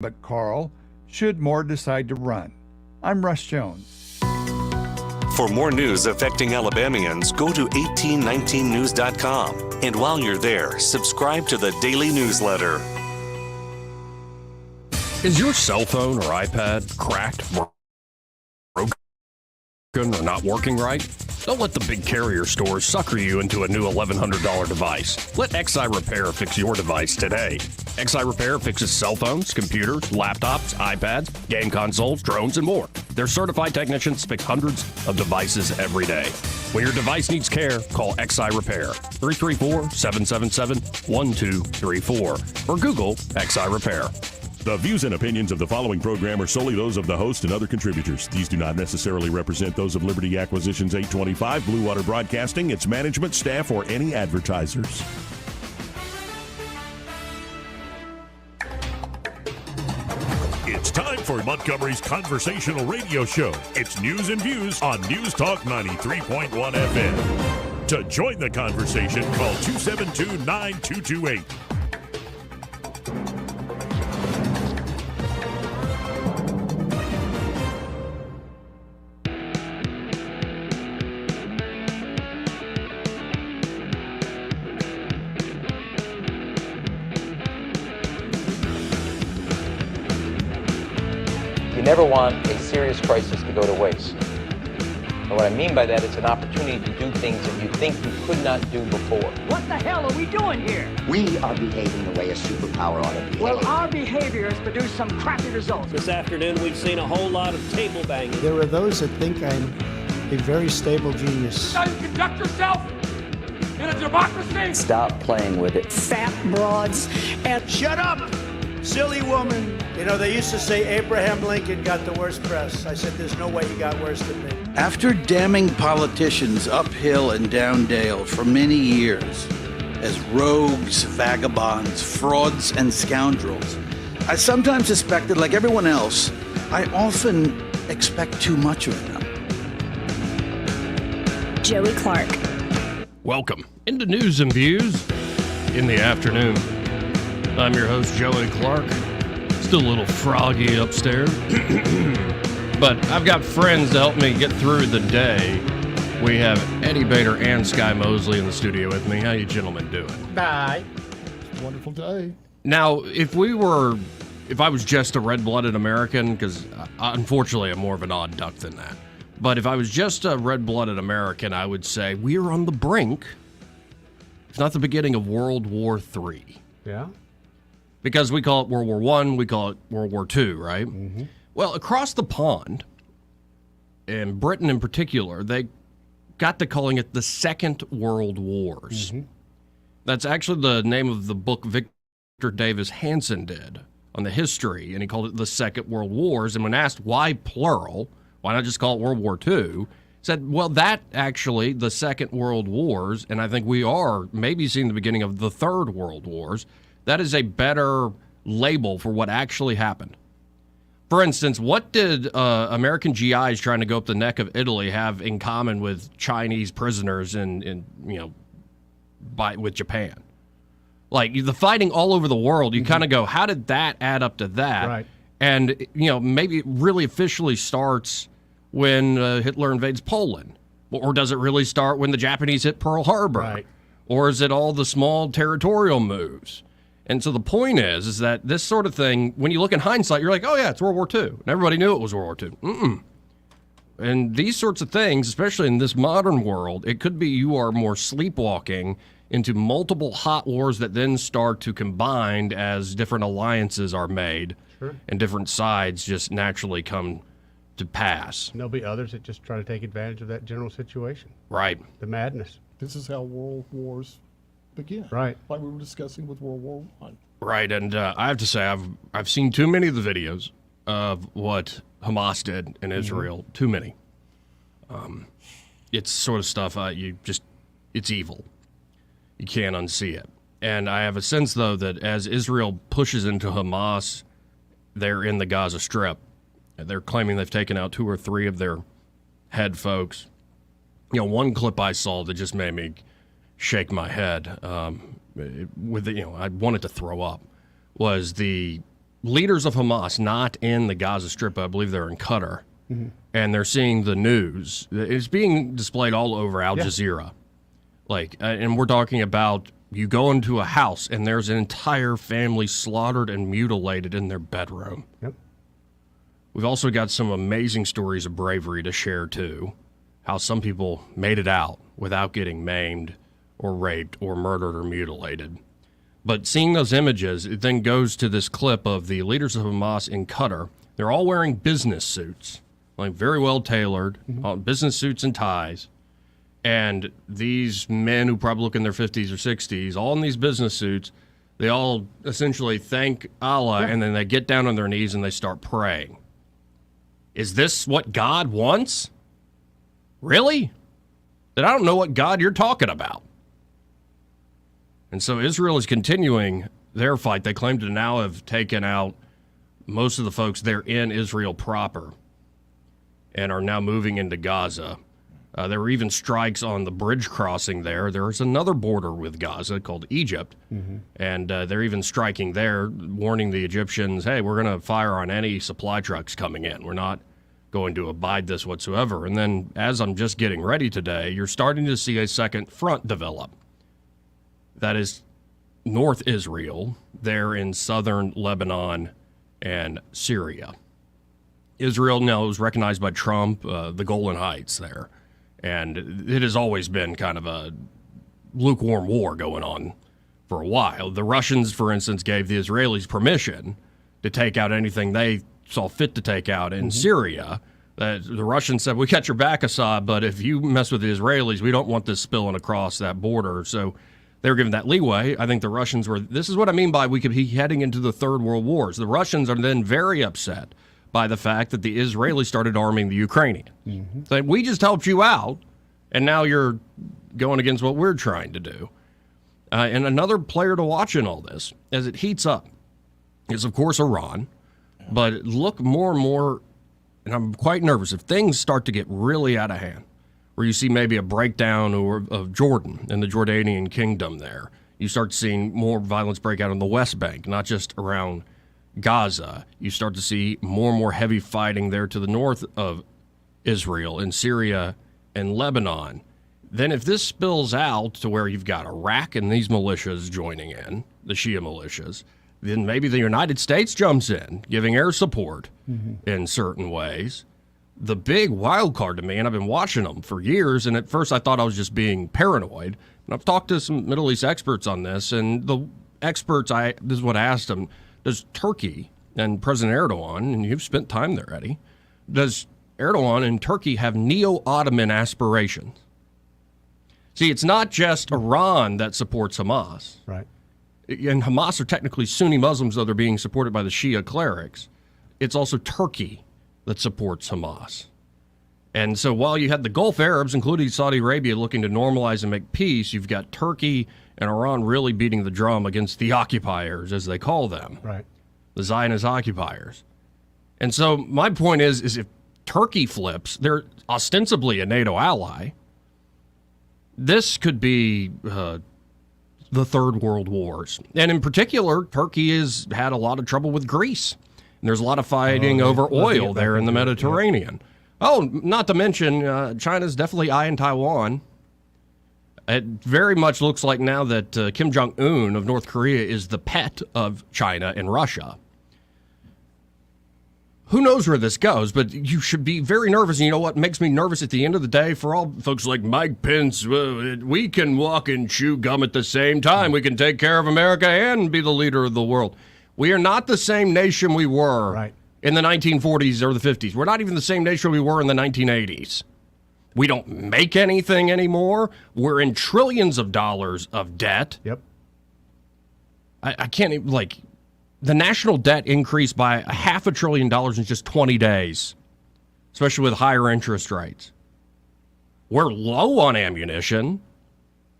but Carl, should more decide to run. I'm Russ Jones. For more news affecting Alabamians, go to 1819news.com. And while you're there, subscribe to the daily newsletter. Is your cell phone or iPad cracked, broken, or not working right? Don't let the big carrier stores sucker you into a new $1,100 device. Let XI Repair fix your device today. XI Repair fixes cell phones, computers, laptops, iPads, game consoles, drones, and more. Their certified technicians fix hundreds of devices every day. When your device needs care, call XI Repair, 334-777-1234, or Google XI Repair. The views and opinions of the following program are solely those of the host and other contributors. These do not necessarily represent those of Liberty Acquisitions 825, Blue Water Broadcasting, its management, staff, or any advertisers. It's time for Montgomery's conversational radio show. It's News and Views on News Talk 93.1 FM. To join the conversation, call 272-9228. You never want a serious crisis to go to waste. And what I mean by that, it's an opportunity to do things that you think you could not do before. What the hell are we doing here? We are behaving the way a superpower ought to behave. Well, our behavior has produced some crappy results. This afternoon, we've seen a whole lot of table banging. There are those that think I'm a very stable genius. How you conduct yourself in a democracy? Stop playing with it. Fat broads and... Shut up, silly woman. You know, they used to say Abraham Lincoln got the worst press. I said, there's no way he got worse than me. After damning politicians uphill and down dale for many years as rogues, vagabonds, frauds, and scoundrels, I sometimes suspected, like everyone else, I often expect too much of them. Joey Clark. Welcome into News and Views in the afternoon. I'm your host, Joey Clark. Still a little froggy upstairs. But I've got friends to help me get through the day. We have Eddie Bader and Sky Mosley in the studio with me. How you gentlemen doing? Bye. It's a wonderful day. Now, if I was just a red-blooded American, because unfortunately I'm more of an odd duck than that, but if I was just a red-blooded American, I would say we are on the brink, if not the beginning, of World War III. Yeah? Because we call it World War I, we call it World War II, right? Mm-hmm. Well, across the pond, in Britain in particular, they got to calling it the Second World Wars. Mm-hmm. That's actually the name of the book Victor Davis Hanson did on the history, and he called it the Second World Wars. And when asked why plural, why not just call it World War II, said, well, that actually, the Second World Wars, and I think we are maybe seeing the beginning of the Third World Wars, that is a better label for what actually happened. For instance, what did American GIs trying to go up the neck of Italy have in common with Chinese prisoners with Japan? Like, the fighting all over the world, you kind of go, how did that add up to that? Right. And, maybe it really officially starts when Hitler invades Poland. Or does it really start when the Japanese hit Pearl Harbor? Right. Or is it all the small territorial moves? And so the point is that this sort of thing, when you look in hindsight, you're like, oh, yeah, it's World War II. And everybody knew it was World War II. Mm-mm. And these sorts of things, especially in this modern world, it could be you are more sleepwalking into multiple hot wars that then start to combine as different alliances are made. Sure. And different sides just naturally come to pass. And there'll be others that just try to take advantage of that general situation. Right. The madness. This is how world wars begin. Right. Like we were discussing with World War I. Right, and I have to say, I've seen too many of the videos of what Hamas did in Israel. Mm-hmm. Too many. It's sort of stuff it's evil. You can't unsee it. And I have a sense, though, that as Israel pushes into Hamas, they're in the Gaza Strip. They're claiming they've taken out 2 or 3 of their head folks. One clip I saw that just made me shake my head, I wanted to throw up, was the leaders of Hamas, not in the Gaza Strip, I believe they're in Qatar, and they're seeing the news. It's being displayed all over Al Jazeera. And we're talking about you go into a house and there's an entire family slaughtered and mutilated in their bedroom. Yep. We've also got some amazing stories of bravery to share, too. How some people made it out without getting maimed or raped or murdered or mutilated. But seeing those images, it then goes to this clip of the leaders of Hamas in Qatar. They're all wearing business suits, like very well tailored, business suits and ties. And these men who probably look in their 50s or 60s, all in these business suits, they all essentially thank Allah, and then they get down on their knees and they start praying. Is this what God wants? Really? Then I don't know what God you're talking about. And so Israel is continuing their fight. They claim to now have taken out most of the folks there in Israel proper and are now moving into Gaza. There were even strikes on the bridge crossing there. There's another border with Gaza called Egypt, and they're even striking there, warning the Egyptians, hey, we're going to fire on any supply trucks coming in. We're not going to abide this whatsoever. And then as I'm just getting ready today, you're starting to see a second front develop. That is North Israel, there in southern Lebanon and Syria. Israel now is recognized by Trump, the Golan Heights there. And it has always been kind of a lukewarm war going on for a while. The Russians, for instance, gave the Israelis permission to take out anything they saw fit to take out in Syria. The Russians said, we got your back, Assad, but if you mess with the Israelis, we don't want this spilling across that border. So they were given that leeway. I think the Russians were, this is what I mean by we could be heading into the Third World Wars. The Russians are then very upset by the fact that the Israelis started arming the Ukrainians. Saying, we just helped you out, and now you're going against what we're trying to do. And another player to watch in all this, as it heats up, is, of course, Iran. But look more and more, and I'm quite nervous, if things start to get really out of hand, where you see maybe a breakdown of Jordan and the Jordanian kingdom there. You start seeing more violence break out on the West Bank, not just around Gaza. You start to see more and more heavy fighting there to the north of Israel in Syria and Lebanon. Then if this spills out to where you've got Iraq and these militias joining in, the Shia militias, then maybe the United States jumps in, giving air support in certain ways. The big wild card to me, and I've been watching them for years, and at first I thought I was just being paranoid, and I've talked to some Middle East experts on this, and the experts, this is what I asked them, does Turkey and President Erdogan, and you've spent time there, Eddie, does Erdogan and Turkey have neo-Ottoman aspirations? See, it's not just Iran that supports Hamas. Right. And Hamas are technically Sunni Muslims, though they're being supported by the Shia clerics. It's also Turkey that supports Hamas. And so while you had the Gulf Arabs, including Saudi Arabia, looking to normalize and make peace, you've got Turkey and Iran really beating the drum against the occupiers, as they call them. Right. The Zionist occupiers. And so my point is if Turkey flips, they're ostensibly a NATO ally, this could be the Third World Wars. And in particular, Turkey has had a lot of trouble with Greece. And there's a lot of fighting over oil there in the Mediterranean. Oh, not to mention, China's definitely eyeing Taiwan. It very much looks like now that Kim Jong-un of North Korea is the pet of China and Russia. Who knows where this goes, but you should be very nervous. And you know what makes me nervous at the end of the day? For all folks like Mike Pence, we can walk and chew gum at the same time. We can take care of America and be the leader of the world. We are not the same nation we were in the 1940s or the 50s. We're not even the same nation we were in the 1980s. We don't make anything anymore. We're in trillions of dollars of debt. Yep. I can't even, the national debt increased by $500 billion in just 20 days, especially with higher interest rates. We're low on ammunition.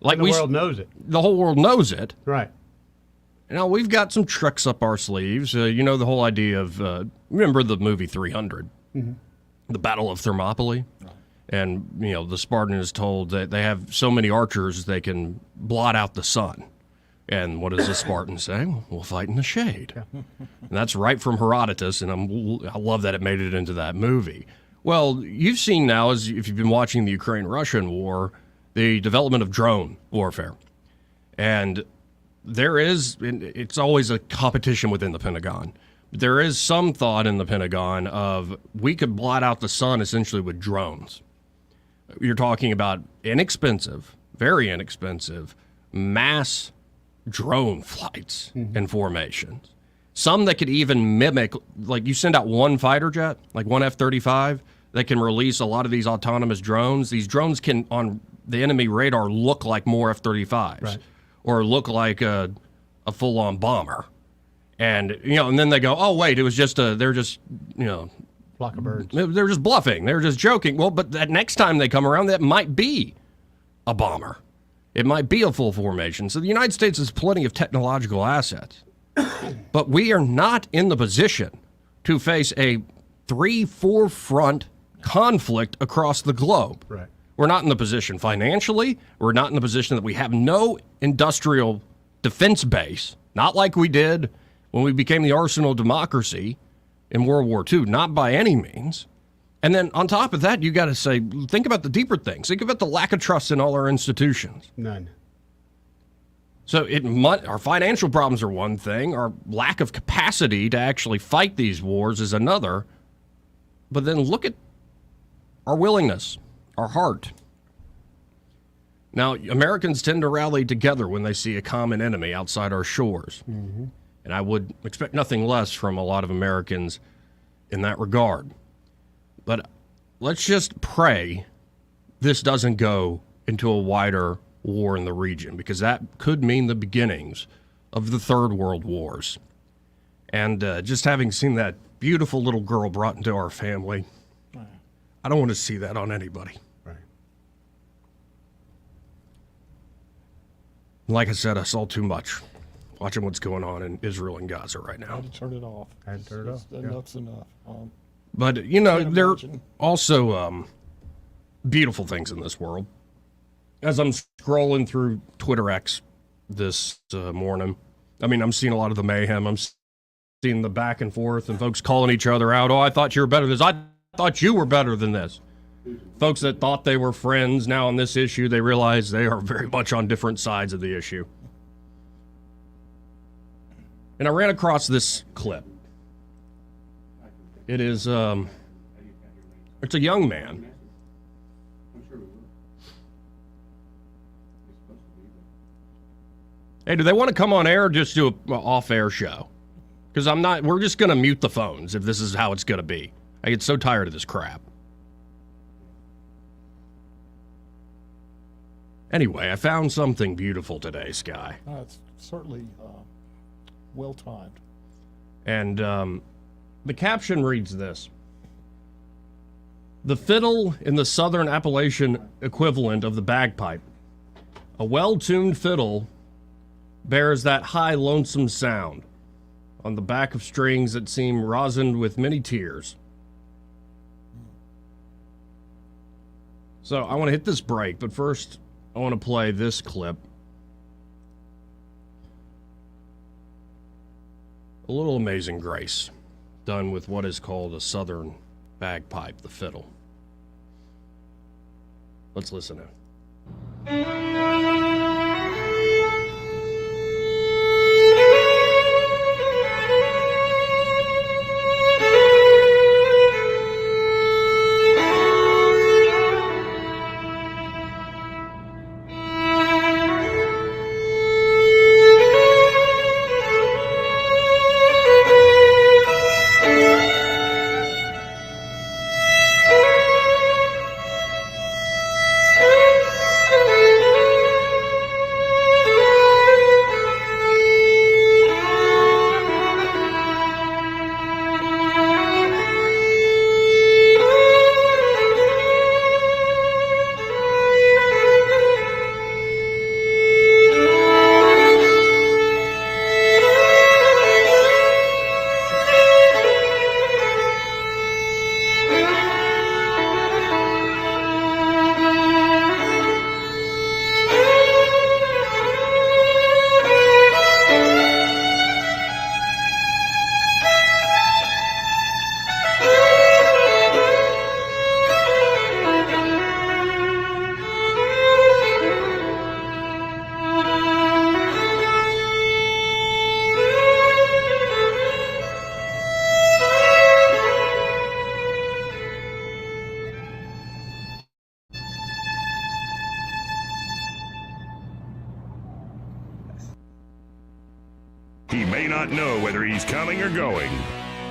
The world knows it. The whole world knows it. Right. Now, we've got some tricks up our sleeves. You know the whole idea of, remember the movie 300? The Battle of Thermopylae? And, the Spartan is told that they have so many archers they can blot out the sun. And what does the Spartan say? We'll fight in the shade. And that's right from Herodotus, and I love that it made it into that movie. Well, you've seen now, as if you've been watching the Ukraine-Russian war, the development of drone warfare. And it's always a competition within the Pentagon. There is some thought in the Pentagon of we could blot out the sun essentially with drones. You're talking about inexpensive, very inexpensive, mass drone flights and formations. Some that could even mimic, like you send out one fighter jet, like one F-35, that can release a lot of these autonomous drones. These drones can, on the enemy radar, look like more F-35s, right, or look like a full-on bomber. And, and then they go, oh, wait, it was just they're just, flock of birds. They're just bluffing. They're just joking. Well, but that next time they come around, that might be a bomber. It might be a full formation. So the United States has plenty of technological assets. But we are not in the position to face a 3-4 front conflict across the globe. Right. We're not in the position financially. We're not in the position that we have no industrial defense base, not like we did when we became the arsenal of democracy in World War II, not by any means. And then on top of that, you got to say, think about the deeper things. Think about the lack of trust in all our institutions. None. So our financial problems are one thing. Our lack of capacity to actually fight these wars is another. But then look at our willingness, our heart. Now, Americans tend to rally together when they see a common enemy outside our shores. Mm-hmm. And I would expect nothing less from a lot of Americans in that regard. But let's just pray this doesn't go into a wider war in the region, because that could mean the beginnings of the Third World Wars. And just having seen that beautiful little girl brought into our family, I don't want to see that on anybody. Right. Like I said, I saw too much watching what's going on in Israel and Gaza right now. I had to turn it off. Enough's enough. But, there are also beautiful things in this world. As I'm scrolling through Twitter X this morning, I'm seeing a lot of the mayhem. I'm seeing the back and forth and folks calling each other out. Oh, I thought you were better than this. I thought you were better than this. Folks that thought they were friends, now on this issue, they realize they are very much on different sides of the issue. And I ran across this clip. It is, it's a young man. Hey, do they want to come on air or just do an off-air show? Because we're just going to mute the phones if this is how it's going to be. I get so tired of this crap. Anyway, I found something beautiful today, Sky. It's certainly well-timed. And the caption reads this: the fiddle in the Southern Appalachian equivalent of the bagpipe. A well-tuned fiddle bears that high, lonesome sound on the back of strings that seem rosined with many tears. So I want to hit this break, but first I want to play this clip. A little Amazing Grace, done with what is called a Southern bagpipe, the fiddle. Let's listen in. not know whether he's coming or going.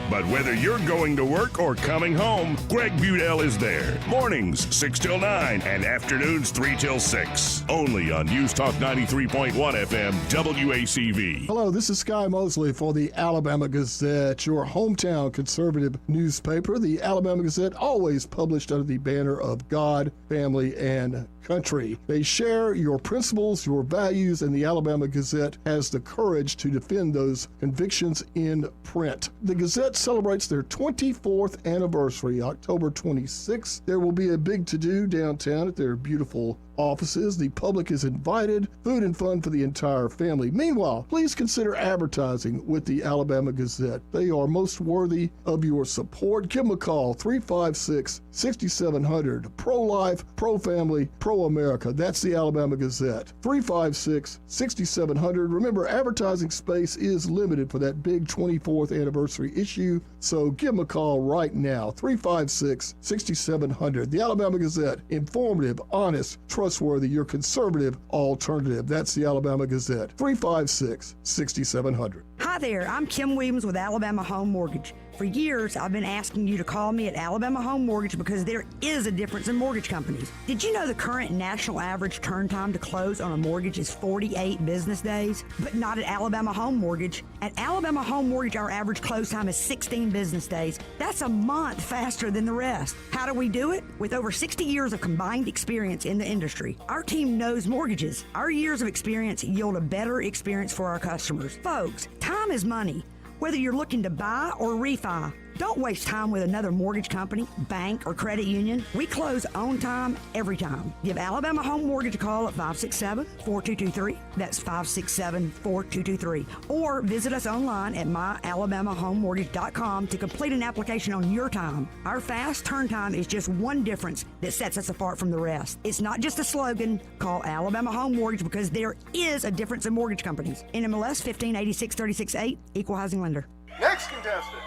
But whether you're going to work or coming home, Greg Budell is there. Mornings 6 till 9 and afternoons 3 till 6. Only on News Talk 93.1 FM WACV. Hello, this is Sky Mosley for the Alabama Gazette, your hometown conservative newspaper. The Alabama Gazette, always published under the banner of God, family, and country. They share your principles, your values, and the Alabama Gazette has the courage to defend those convictions in print. The Gazette celebrates their 24th anniversary, October 26th. There will be a big to-do downtown at their beautiful offices. The public is invited, food and fun for the entire family. Meanwhile, please consider advertising with the Alabama Gazette. They are most worthy of your support. Give them a call, 356-6700. Pro-life, pro-family, pro-America. That's the Alabama Gazette. 356-6700. Remember, advertising space is limited for that big 24th anniversary issue, so give them a call right now, 356-6700. The Alabama Gazette, informative, honest, trustworthy, your conservative alternative. That's the Alabama Gazette, 356-6700. Hi there, I'm Kim Williams with Alabama Home Mortgage. For years, I've been asking you to call me at Alabama Home Mortgage because there is a difference in mortgage companies. Did you know the current national average turn time to close on a mortgage is 48 business days? But not at Alabama Home Mortgage. At Alabama Home Mortgage, our average close time is 16 business days. That's a month faster than the rest. How do we do it? With over 60 years of combined experience in the industry. Our team knows mortgages. Our years of experience yield a better experience for our customers. Folks, time is money. Whether you're looking to buy or refi, don't waste time with another mortgage company, bank, or credit union. We close on time, every time. Give Alabama Home Mortgage a call at 567-4223. That's 567-4223. Or visit us online at myalabamahomemortgage.com to complete an application on your time. Our fast turn time is just one difference that sets us apart from the rest. It's not just a slogan. Call Alabama Home Mortgage because there is a difference in mortgage companies. NMLS 1586368, Equal Housing Lender. Next contestant.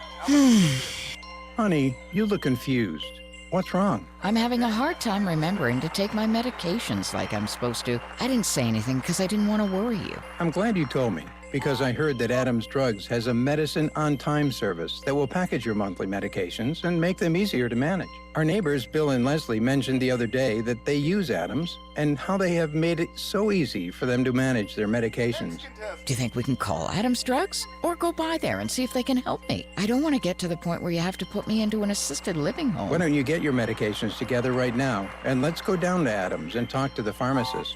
Honey, you look confused. What's wrong? I'm having a hard time remembering to take my medications like I'm supposed to. I didn't say anything because I didn't want to worry you. I'm glad you told me, because I heard that Adams Drugs has a medicine on time service that will package your monthly medications and make them easier to manage. Our neighbors, Bill and Leslie, mentioned the other day that they use Adams and how they have made it so easy for them to manage their medications. Do you think we can call Adams Drugs or go by there and see if they can help me? I don't want to get to the point where you have to put me into an assisted living home. Why don't you get your medications together right now and let's go down to Adams and talk to the pharmacist.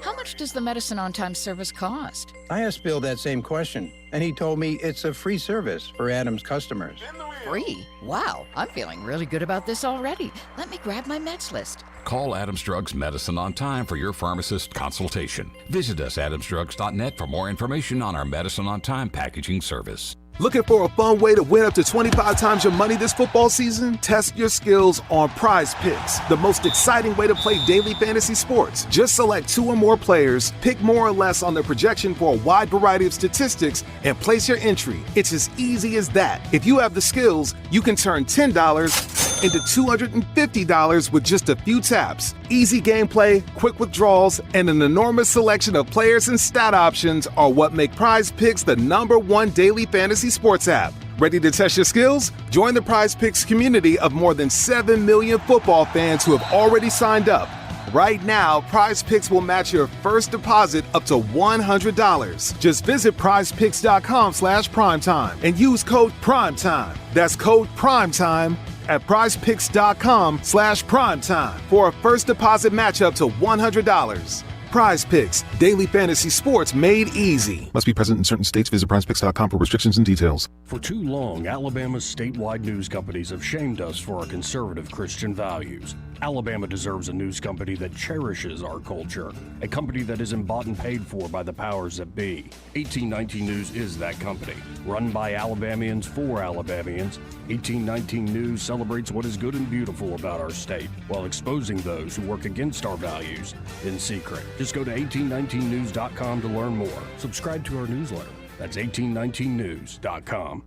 How much does the medicine on time service cost? I asked Bill that same question, and he told me it's a free service for Adams customers. Free? Wow, I'm feeling really good about this already. Let me grab my meds list. Call Adams Drugs Medicine on Time for your pharmacist consultation. Visit us at adamsdrugs.net for more information on our Medicine on Time packaging service. Looking for a fun way to win up to 25 times your money this football season? Test your skills on Prize Picks, the most exciting way to play daily fantasy sports. Just select 2 or more players, pick more or less on their projection for a wide variety of statistics, and place your entry. It's as easy as that. If you have the skills, you can turn $10 into $250 with just a few taps. Easy gameplay, quick withdrawals, and an enormous selection of players and stat options are what make Prize Picks the #1 daily fantasy sports app. Ready to test your skills? Join the Prize Picks community of more than 7 million football fans who have already signed up. Right now, Prize Picks will match your first deposit up to $100. Just visit prizepicks.com/primetime and use code PRIMETIME. That's code PRIMETIME at prizepicks.com/primetime for a first deposit match up to $100. Prize Picks, daily fantasy sports made easy. Must be present in certain states. Visit prizepicks.com for restrictions and details. For too long, Alabama's statewide news companies have shamed us for our conservative Christian values. Alabama deserves a news company that cherishes our culture, a company that isn't bought and paid for by the powers that be. 1819 News is that company. Run by Alabamians for Alabamians, 1819 News celebrates what is good and beautiful about our state while exposing those who work against our values in secret. Just go to 1819news.com to learn more. Subscribe to our newsletter. That's 1819news.com.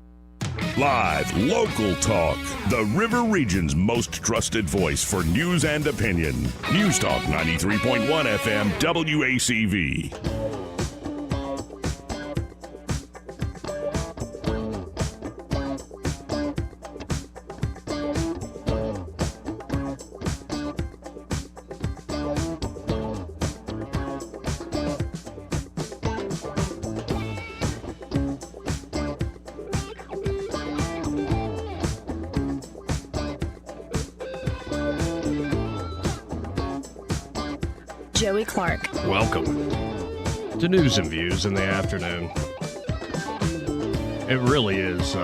Live, local talk. The River Region's most trusted voice for news and opinion. News Talk 93.1 FM WACV. Joey Clark. Welcome to News and Views in the afternoon. It really is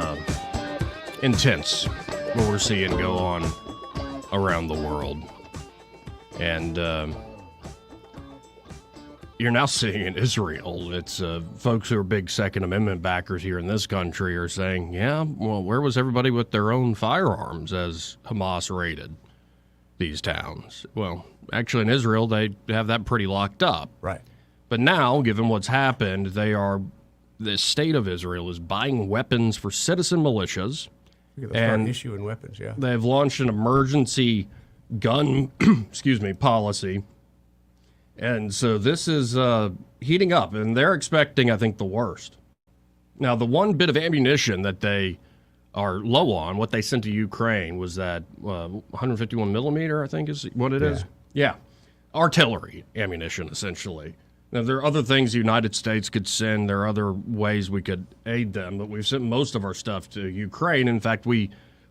intense what we're seeing go on around the world. And you're now seeing in Israel, it's folks who are big Second Amendment backers here in this country are saying, yeah, well, where was everybody with their own firearms as Hamas raided these towns? Well, actually in Israel, they have that pretty locked up. Right. But now, given what's happened, the state of Israel is buying weapons for citizen militias. And issuing weapons, yeah. They've launched an emergency gun policy. And so this is heating up, and they're expecting, I think, the worst. Now, the one bit of ammunition that they are low on, what they sent to Ukraine, was that 151 millimeter, I think is what it is. Yeah. Artillery ammunition, essentially. Now, there are other things the United States could send. There are other ways we could aid them, but we've sent most of our stuff to Ukraine. In fact,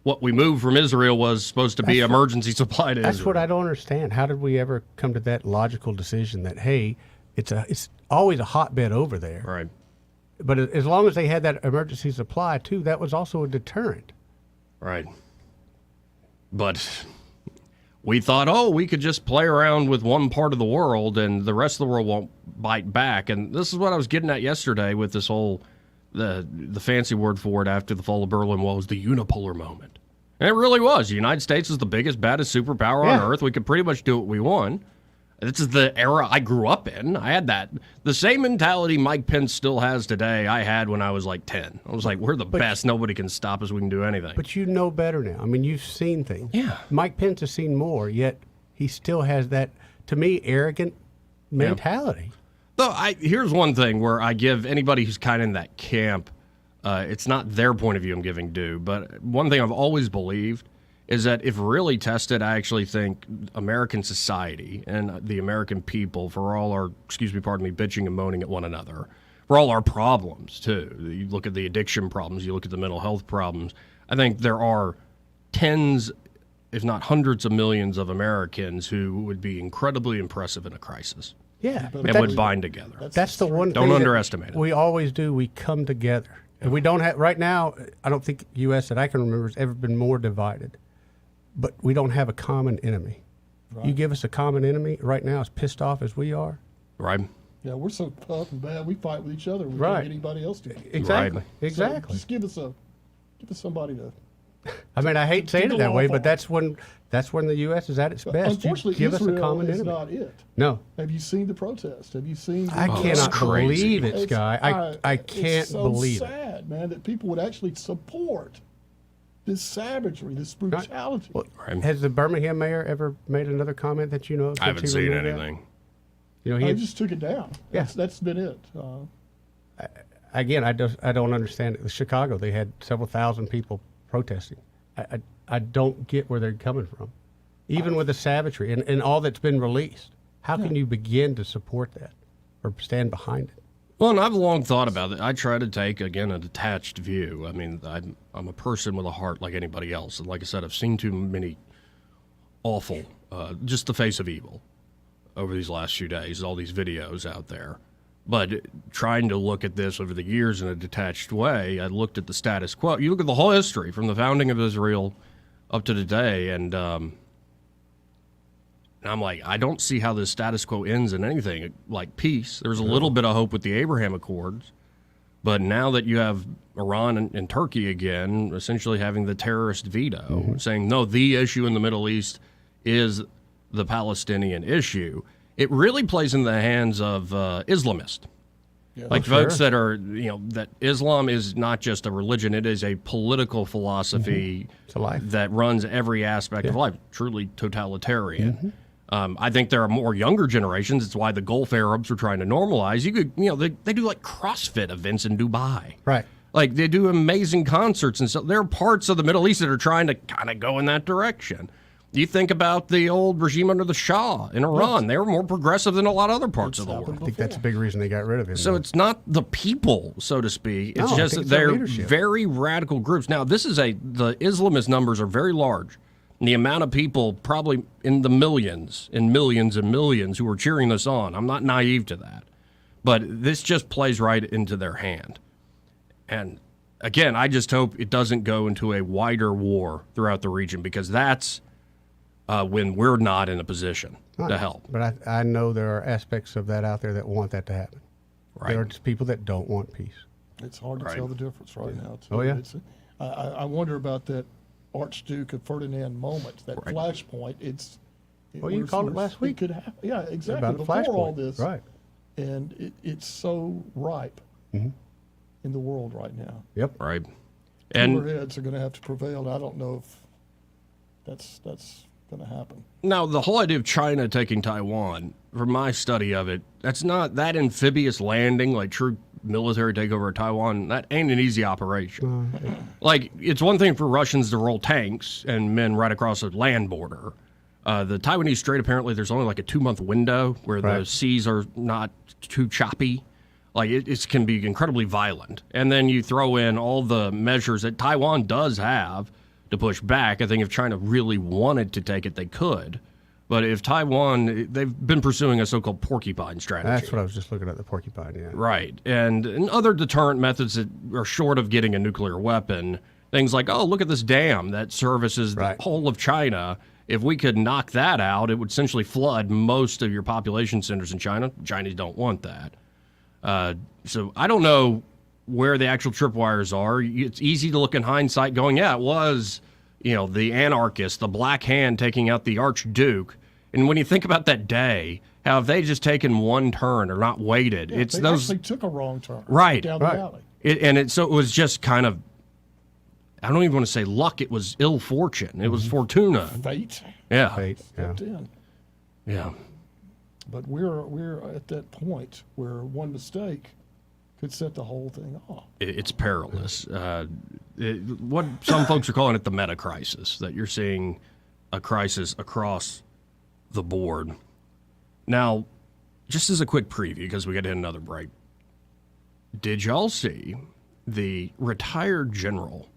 what we moved from Israel was supposed to be emergency supply to Israel. That's what I don't understand. How did we ever come to that logical decision that, hey, it's always a hotbed over there. Right. But as long as they had that emergency supply, too, that was also a deterrent. Right. But we thought, we could just play around with one part of the world and the rest of the world won't bite back. And this is what I was getting at yesterday with this whole, the fancy word for it after the fall of Berlin was the unipolar moment. And it really was. The United States is the biggest, baddest superpower on earth. We could pretty much do what we want. This is the era I grew up in. I had that. The same mentality Mike Pence still has today I had when I was like 10. I was like, we're the best. Nobody can stop us. We can do anything. But you know better now. I mean, you've seen things. Yeah. Mike Pence has seen more, yet he still has that, to me, arrogant mentality. Though here's one thing where I give anybody who's kind of in that camp, it's not their point of view I'm giving due, but one thing I've always believed is that if really tested, I actually think American society and the American people, for all our, bitching and moaning at one another, for all our problems, too. You look at the addiction problems, you look at the mental health problems. I think there are tens, if not hundreds of millions of Americans who would be incredibly impressive in a crisis. Yeah. And would bind together. That's the one thing. Don't underestimate it. We always do. We come together. And we don't have, right now, I don't think U.S. that I can remember has ever been more divided. But we don't have a common enemy. Right. You give us a common enemy right now, as pissed off as we are. Right. Yeah, we're so tough and bad. We fight with each other. We right. can't get anybody else to. Exactly. Right. Exactly. So just give us somebody to. I mean, I hate saying it that way, but that's when the U.S. is at its best. Unfortunately, give Israel us a common is enemy. Not it. No. Have you seen the protest? Have you seen? I cannot believe it, Sky. I can't believe it. It's so sad, man, that people would actually support this savagery, this brutality. Well, has the Birmingham mayor ever made another comment that you know? I haven't seen anything. You know, he just took it down. Yeah. That's been it. Again, I don't understand it. In Chicago, they had several thousand people protesting. I don't get where they're coming from, even with the savagery and all that's been released. How can you begin to support that or stand behind it? Well, and I've long thought about it. I try to take, again, a detached view. I mean, I'm a person with a heart like anybody else. And like I said, I've seen too many awful, just the face of evil over these last few days, all these videos out there. But trying to look at this over the years in a detached way, I looked at the status quo. You look at the whole history from the founding of Israel up to today, and I'm like, I don't see how this status quo ends in anything like peace. There's a little bit of hope with the Abraham Accords, but now that you have Iran and Turkey again, essentially having the terrorist veto, saying, no, the issue in the Middle East is the Palestinian issue, it really plays in the hands of Islamists. Yeah, like folks that are, that Islam is not just a religion, it is a political philosophy that runs every aspect of life, truly totalitarian. I think there are more younger generations. It's why the Gulf Arabs are trying to normalize. You could, they do like CrossFit events in Dubai. Right. Like they do amazing concerts and so there are parts of the Middle East that are trying to kind of go in that direction. You think about the old regime under the Shah in Iran. They were more progressive than a lot of other parts of the world. I think that's a big reason they got rid of him. So it's not the people, so to speak. It's just that they're very radical groups. Now, the Islamist numbers are very large. And the amount of people, probably in the millions and millions and millions, who are cheering this on, I'm not naive to that. But this just plays right into their hand. And again, I just hope it doesn't go into a wider war throughout the region, because that's when we're not in a position to help. But I know there are aspects of that out there that want that to happen. Right. There are just people that don't want peace. It's hard to tell the difference right now, too. Oh, yeah. I wonder about that Archduke of Ferdinand moment, that flashpoint. Well, you called it last week. It could happen. Yeah, exactly. About a Before all flashpoint. this. Right. And it's so ripe in the world right now. Yep. Right. Cooler heads are going to have to prevail, and I don't know if that's going to happen. Now, the whole idea of China taking Taiwan, from my study of it, that's not that amphibious landing, like true military takeover of Taiwan. That ain't an easy operation. Like, it's one thing for Russians to roll tanks and men right across a land border. The Taiwanese Strait, apparently, there's only like a 2-month window where the seas are not too choppy. Like, it can be incredibly violent. And then you throw in all the measures that Taiwan does have to push back. I think if China really wanted to take it, they could. But if Taiwan, they've been pursuing a so-called porcupine strategy. That's what I was just looking at, the porcupine, yeah. Right. And other deterrent methods that are short of getting a nuclear weapon, things like, oh, look at this dam that services the whole of China. If we could knock that out, it would essentially flood most of your population centers in China. Chinese don't want that. So I don't know where the actual tripwires are. It's easy to look in hindsight going, yeah, it was, the anarchist, the Black Hand taking out the Archduke. And when you think about that day, how if they just taken one turn or not waited, They actually took a wrong turn. Right. Down the valley. So it was just kind of, I don't even want to say luck, it was ill fortune. It was fortuna. Fate. Yeah. Fate, Stepped in. Yeah. But we're at that point where one mistake could set the whole thing off. It's perilous. What some folks are calling it the meta crisis, that you're seeing a crisis across the board. Now, just as a quick preview, because we got to hit another break, did y'all see the retired general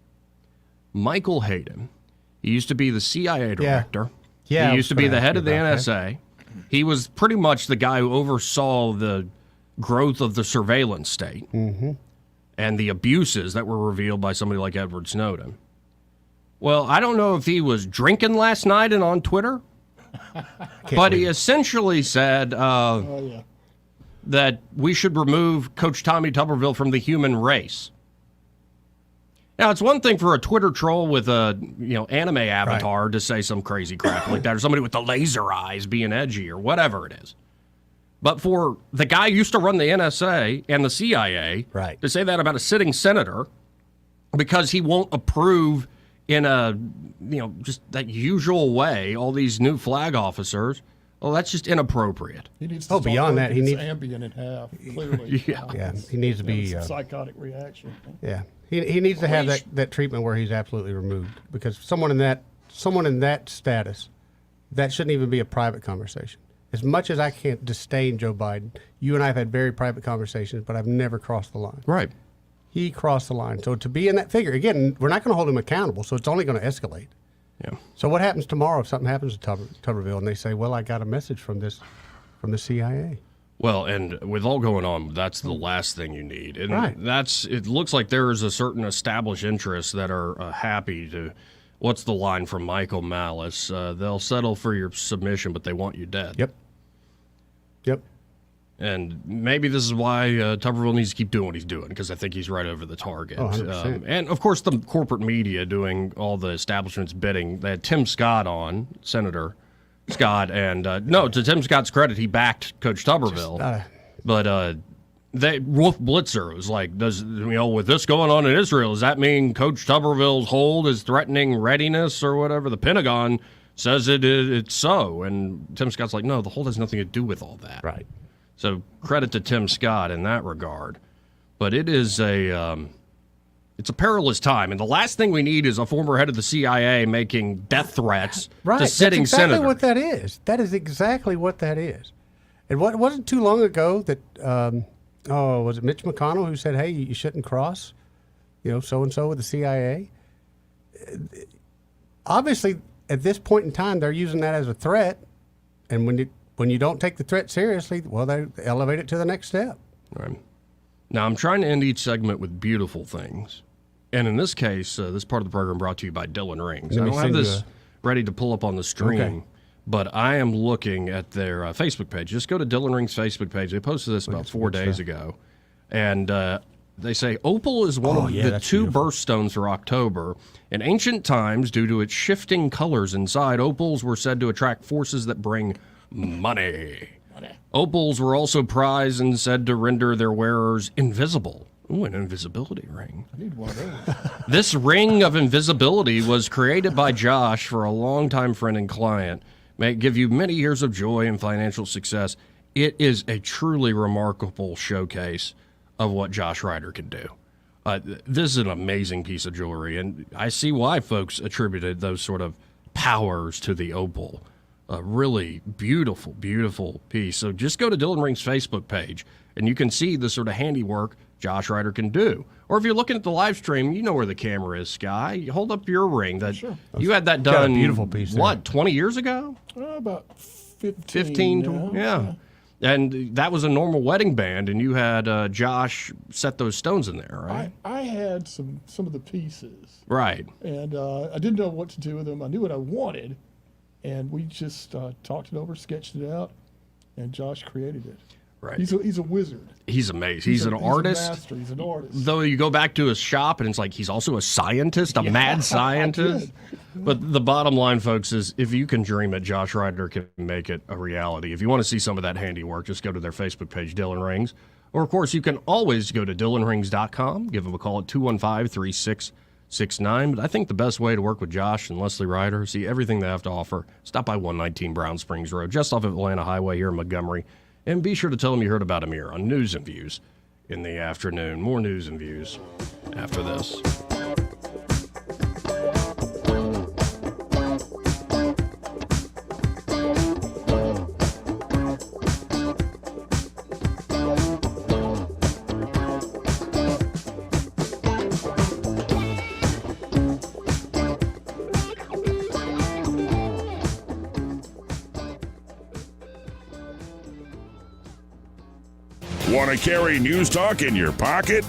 Michael Hayden? He used to be the CIA director. Yeah, he used to be the head of the NSA. He was pretty much the guy who oversaw the growth of the surveillance state and the abuses that were revealed by somebody like Edward Snowden. Well, I don't know if he was drinking last night and on Twitter, but he essentially said that we should remove Coach Tommy Tuberville from the human race. Now, it's one thing for a Twitter troll with a anime avatar to say some crazy crap like that, or somebody with the laser eyes being edgy or whatever it is. But for the guy who used to run the NSA and the CIA to say that about a sitting senator because he won't approve in a, just that usual way, all these new flag officers, well, that's just inappropriate. He needs to beyond that, he needs Ambien in half, clearly. He needs to be psychotic reaction. Yeah. He needs to have that treatment where he's absolutely removed, because someone in that status, that shouldn't even be a private conversation. As much as I can't disdain Joe Biden, you and I have had very private conversations, but I've never crossed the line. Right. He crossed the line. So to be in that figure, again, we're not going to hold him accountable, so it's only going to escalate. Yeah. So what happens tomorrow if something happens to Tuberville and they say, well, I got a message from the CIA? Well, and with all going on, that's the last thing you need. And it looks like there is a certain established interests that are happy to, what's the line from Michael Malice? They'll settle for your submission, but they want you dead. Yep. And maybe this is why Tuberville needs to keep doing what he's doing, because I think he's right over the target. Oh, 100%. And, of course, the corporate media doing all the establishment's bidding. They had Tim Scott on, Senator Scott, and to Tim Scott's credit, he backed Coach Tuberville. But Wolf Blitzer was like, with this going on in Israel, does that mean Coach Tuberville's hold is threatening readiness or whatever? The Pentagon says it's so. And Tim Scott's like, no, the hold has nothing to do with all that. Right. So credit to Tim Scott in that regard. But it is it's a perilous time. And the last thing we need is a former head of the CIA making death threats to sitting senators. That's exactly what that is. That is exactly what that is. And what wasn't too long ago that, was it Mitch McConnell who said, hey, you shouldn't cross, so-and-so with the CIA? Obviously, at this point in time, they're using that as a threat. And when you don't take the threat seriously, well, they elevate it to the next step. Right. Now, I'm trying to end each segment with beautiful things. And in this case, this part of the program brought to you by Dylan Rings. I don't have this ready to pull up on the stream, but I am looking at their Facebook page. Just go to Dylan Rings' Facebook page. They posted this about 4 days ago. And they say, opal is one of the two birthstones for October. In ancient times, due to its shifting colors inside, opals were said to attract forces that bring money. Opals were also prized and said to render their wearers invisible. Ooh, an invisibility ring. I need one of those. This ring of invisibility was created by Josh for a longtime friend and client. May it give you many years of joy and financial success. It is a truly remarkable showcase of what Josh Ryder can do. This is an amazing piece of jewelry, and I see why folks attributed those sort of powers to the opal. A really beautiful, beautiful piece. So just go to Dylan Rings' Facebook page, and you can see the sort of handiwork Josh Ryder can do. Or if you're looking at the live stream, you know where the camera is, Sky. You hold up your ring. You had that done, a beautiful piece there. 20 years ago? About 15. Yeah. And that was a normal wedding band, and you had Josh set those stones in there, right? I had some of the pieces. Right. And I didn't know what to do with them. I knew what I wanted, and we just talked it over, sketched it out, and Josh created it. Right. He's a wizard. He's amazing. He's an artist. He's a master. He's an artist. Though you go back to his shop and it's like he's also a scientist, a mad scientist. But the bottom line, folks, is if you can dream it, Josh Ryder can make it a reality. If you want to see some of that handiwork, just go to their Facebook page, Dylan Rings. Or, of course, you can always go to DylanRings.com. Give them a call at 215-3669. But I think the best way to work with Josh and Leslie Ryder, see everything they have to offer, stop by 119 Brown Springs Road, just off of Atlanta Highway here in Montgomery. And be sure to tell them you heard about Amir on News and Views in the afternoon. More News and Views after this. Want to carry News Talk in your pocket?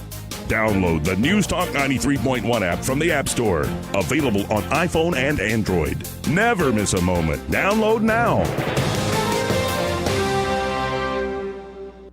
Download the News Talk 93.1 app from the App Store. Available on iPhone and Android. Never miss a moment. Download now.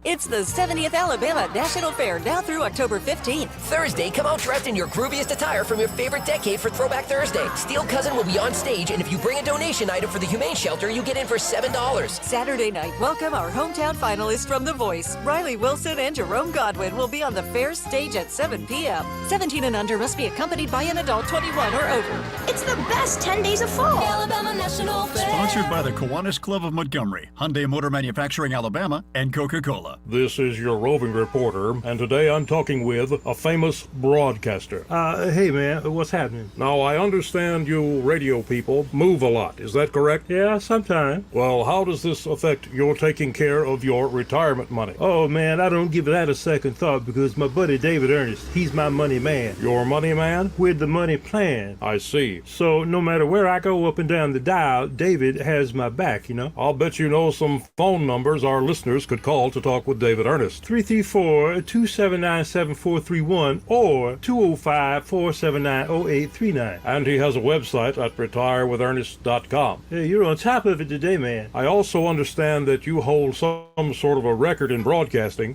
It's the 70th Alabama National Fair now through October 15th. Thursday, come out dressed in your grooviest attire from your favorite decade for Throwback Thursday. Steel Cousin will be on stage, and if you bring a donation item for the Humane Shelter, you get in for $7. Saturday night, welcome our hometown finalists from The Voice. Riley Wilson and Jerome Godwin will be on the fair stage at 7 p.m. 17 and under must be accompanied by an adult 21 or over. It's the best 10 days of fall. Alabama National Fair. Sponsored by the Kiwanis Club of Montgomery, Hyundai Motor Manufacturing Alabama, and Coca-Cola. This is your roving reporter, and today I'm talking with a famous broadcaster. Hey man, what's happening? Now, I understand you radio people move a lot, is that correct? Yeah, sometimes. Well, how does this affect your taking care of your retirement money? Oh man, I don't give that a second thought because my buddy David Ernest, he's my money man. Your money man? With the money plan. I see. So no matter where I go up and down the dial, David has my back, you know? I'll bet you know some phone numbers our listeners could call to talk with David Ernest. 334-279-7431 or 205-479-0839. And he has a website at retirewithernest.com. Hey, you're on top of it today, man. I also understand that you hold some sort of a record in broadcasting.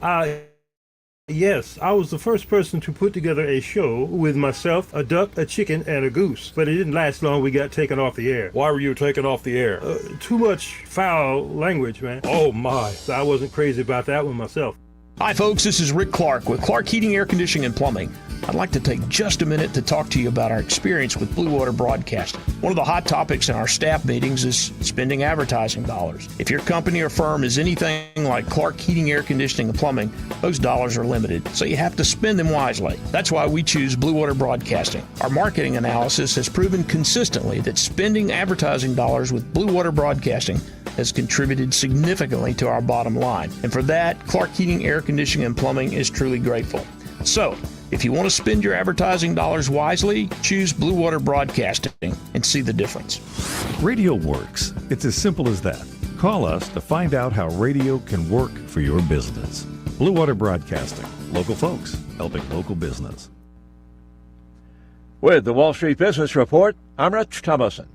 Yes, I was the first person to put together a show with myself, a duck, a chicken, and a goose. But it didn't last long. We got taken off the air. Why were you taken off the air? Too much foul language, man. Oh, my. So I wasn't crazy about that one myself. Hi, folks. This is Rick Clark with Clark Heating, Air Conditioning, and Plumbing. I'd like to take just a minute to talk to you about our experience with Blue Water Broadcasting. One of the hot topics in our staff meetings is spending advertising dollars. If your company or firm is anything like Clark Heating, Air Conditioning, and Plumbing, those dollars are limited, so you have to spend them wisely. That's why we choose Blue Water Broadcasting. Our marketing analysis has proven consistently that spending advertising dollars with Blue Water Broadcasting has contributed significantly to our bottom line. And for that, Clark Heating, Air Conditioning, and Plumbing is truly grateful. So, if you want to spend your advertising dollars wisely, choose Blue Water Broadcasting. and see the difference. Radio works. It's as simple as that. Call us to find out how radio can work for your business. Blue Water Broadcasting. Local folks helping local business. With the Wall Street Business Report, I'm Rich Thomason.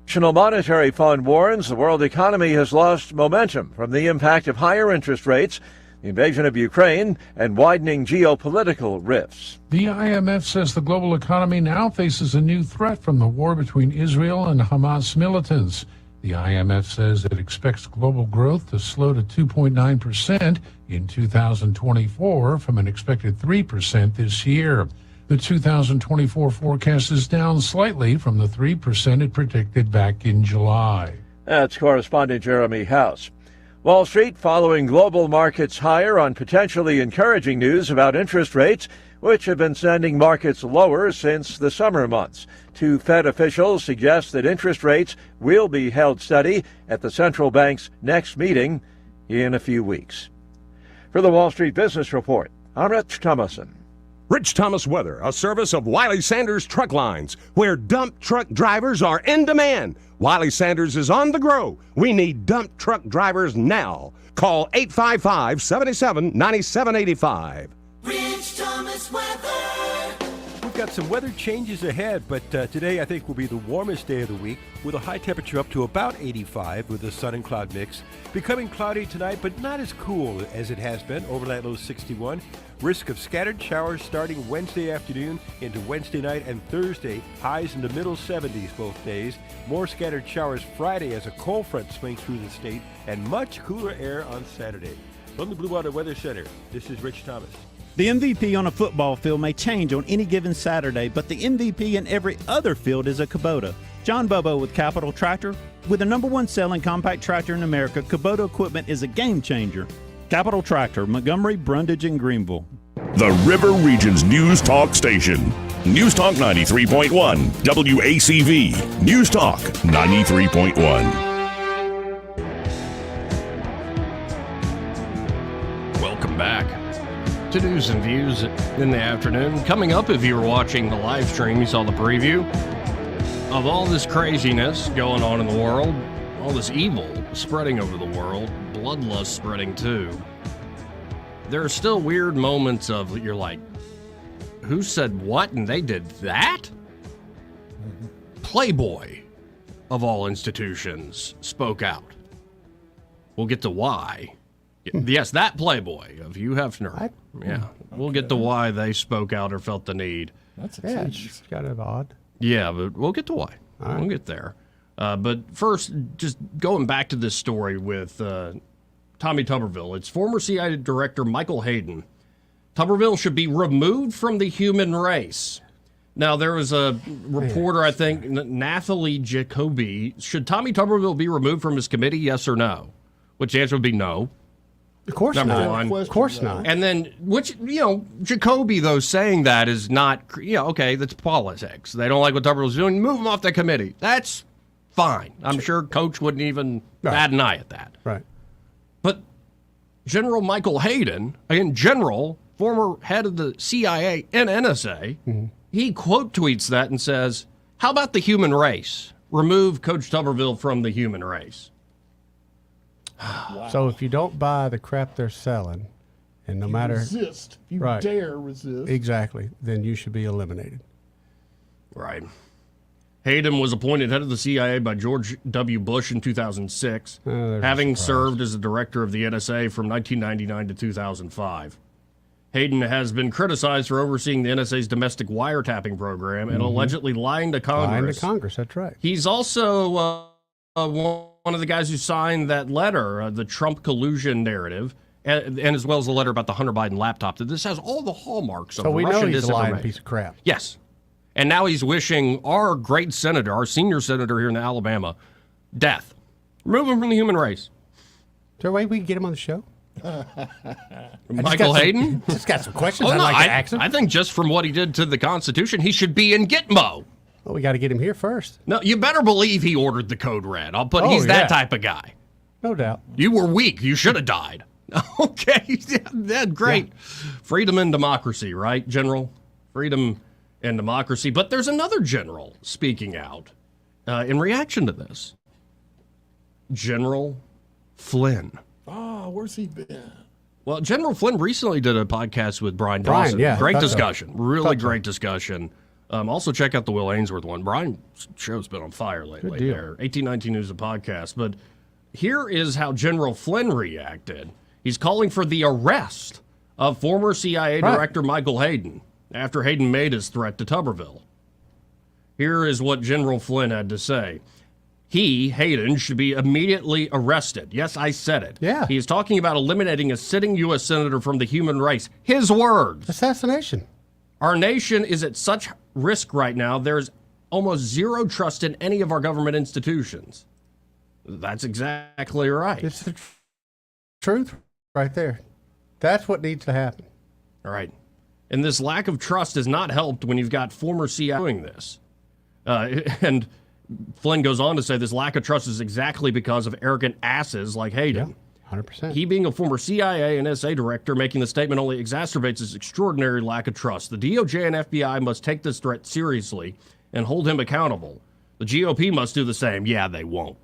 National Monetary Fund warns the world economy has lost momentum from the impact of higher interest rates, the invasion of Ukraine, and widening geopolitical rifts. The IMF says the global economy now faces a new threat from the war between Israel and Hamas militants. The IMF says it expects global growth to slow to 2.9% in 2024 from an expected 3% this year. The 2024 forecast is down slightly from the 3% it predicted back in July. That's correspondent Jeremy House. Wall Street following global markets higher on potentially encouraging news about interest rates, which have been sending markets lower since the summer months. Two Fed officials suggest that interest rates will be held steady at the central bank's next meeting in a few weeks. For the Wall Street Business Report, I'm Rich Thomason. Rich Thomas Weather, a service of Wiley Sanders Truck Lines, where dump truck drivers are in demand. Wiley Sanders is on the grow. We need dump truck drivers now. Call 855-77-9785. Rich Thomas Weather. We've got some weather changes ahead, but today I think will be the warmest day of the week with a high temperature up to about 85 with a sun and cloud mix. Becoming cloudy tonight, but not as cool as it has been. Overnight low 61. Risk of scattered showers starting Wednesday afternoon into Wednesday night and Thursday. Highs in the middle 70s both days. More scattered showers Friday as a cold front swings through the state, and much cooler air on Saturday. From the Blue Water Weather Center, this is Rich Thomas. The MVP on a football field may change on any given Saturday, but the MVP in every other field is a Kubota. John Bobo with Capital Tractor. With the #1 selling compact tractor in America, Kubota equipment is a game changer. Capital Tractor, Montgomery, Brundage, and Greenville. The River Region's News Talk Station. News Talk 93.1, WACV. News Talk 93.1. Welcome back to News and Views in the afternoon. Coming up, if you were watching the live stream, you saw the preview of all this craziness going on in the world, all this evil spreading over the world, bloodlust spreading too. There are still weird moments of you're like, who said what and they did that? Playboy, of all institutions, spoke out. We'll get to why. Yes, that Playboy of Hugh Hefner. Yeah, we'll get to why they spoke out or felt the need. That's it's kind of odd. Yeah, but we'll get to why. We'll get there. But first, just going back to this story with Tommy Tuberville. It's former CIA Director Michael Hayden. Tuberville should be removed from the human race. Now, there was a reporter, I think, Nathalie Jacoby. Should Tommy Tuberville be removed from his committee, yes or no? Which the answer would be no. Of course Number not. one. Of course not. And then, Jacoby, though, saying that is not, okay, that's politics. They don't like what Tuberville's doing. Move him off the committee. That's fine. I'm sure Coach wouldn't even bat an eye at that. Right. But General Michael Hayden, again, General, former head of the CIA and NSA, he quote tweets that and says, how about the human race? Remove Coach Tuberville from the human race. Wow. So if you don't buy the crap they're selling, and no matter resist, you dare resist, exactly, then you should be eliminated. Right. Hayden was appointed head of the CIA by George W. Bush in 2006, having served as the director of the NSA from 1999 to 2005. Hayden has been criticized for overseeing the NSA's domestic wiretapping program and allegedly lying to Congress. Lying to Congress, that's right. He's also one of the guys who signed that letter, the Trump collusion narrative, and as well as the letter about the Hunter Biden laptop. That this has all the hallmarks of so we Russian know he's a lying disinformation. piece of crap. Yes. And now he's wishing our great senator, our senior senator here in Alabama, death. Remove him from the human race. Is there a way we can get him on the show? Michael Hayden? Just got some questions. Oh, no, I'd like to ask him. I think just from what he did to the Constitution, he should be in Gitmo. Well, we got to get him here first. No, you better believe he ordered the code red. He's that type of guy. No doubt. You were weak. You should have died. Okay. Yeah, great. Yeah. Freedom and democracy, right, General? Freedom and democracy. But there's another general speaking out in reaction to this. General Flynn. Oh, where's he been? Well, General Flynn recently did a podcast with Brian Dawson. Yeah, great discussion. Really great discussion. Also, check out the Will Ainsworth one. Brian's show's been on fire lately. Good deal. There, 1819 News, a podcast. But here is how General Flynn reacted. He's calling for the arrest of former CIA Director Michael Hayden after Hayden made his threat to Tuberville. Here is what General Flynn had to say. He, Hayden, should be immediately arrested. Yes, I said it. Yeah. He is talking about eliminating a sitting U.S. senator from the human race. His words. Assassination. Our nation is at such risk right now, there's almost zero trust in any of our government institutions. That's exactly right. It's the truth right there. That's what needs to happen. All right. And this lack of trust is not helped when you've got former CIA doing this. And Flynn goes on to say this lack of trust is exactly because of arrogant asses like Hayden. Yeah, 100%. He, being a former CIA and SA director, making the statement only exacerbates his extraordinary lack of trust. The DOJ and FBI must take this threat seriously and hold him accountable. The GOP must do the same. Yeah, they won't.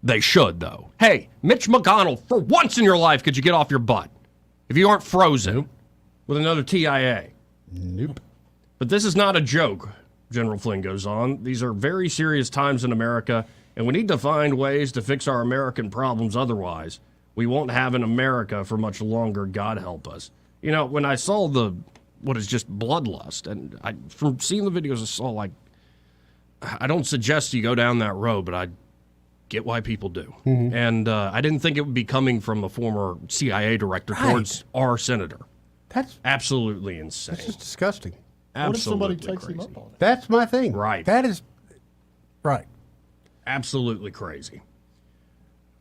They should, though. Hey, Mitch McConnell, for once in your life, could you get off your butt? If you aren't frozen with another TIA. Nope. But this is not a joke, General Flynn goes on. These are very serious times in America, and we need to find ways to fix our American problems. Otherwise, we won't have an America for much longer, God help us. You know, when I saw what is just bloodlust, and from seeing the videos, I saw, I don't suggest you go down that road, but I get why people do. Mm-hmm. And I didn't think it would be coming from a former CIA director towards our senator. That's absolutely insane. That's just disgusting. What if somebody Absolutely takes crazy. him up on it? That's my thing. Right. That is right. Absolutely crazy.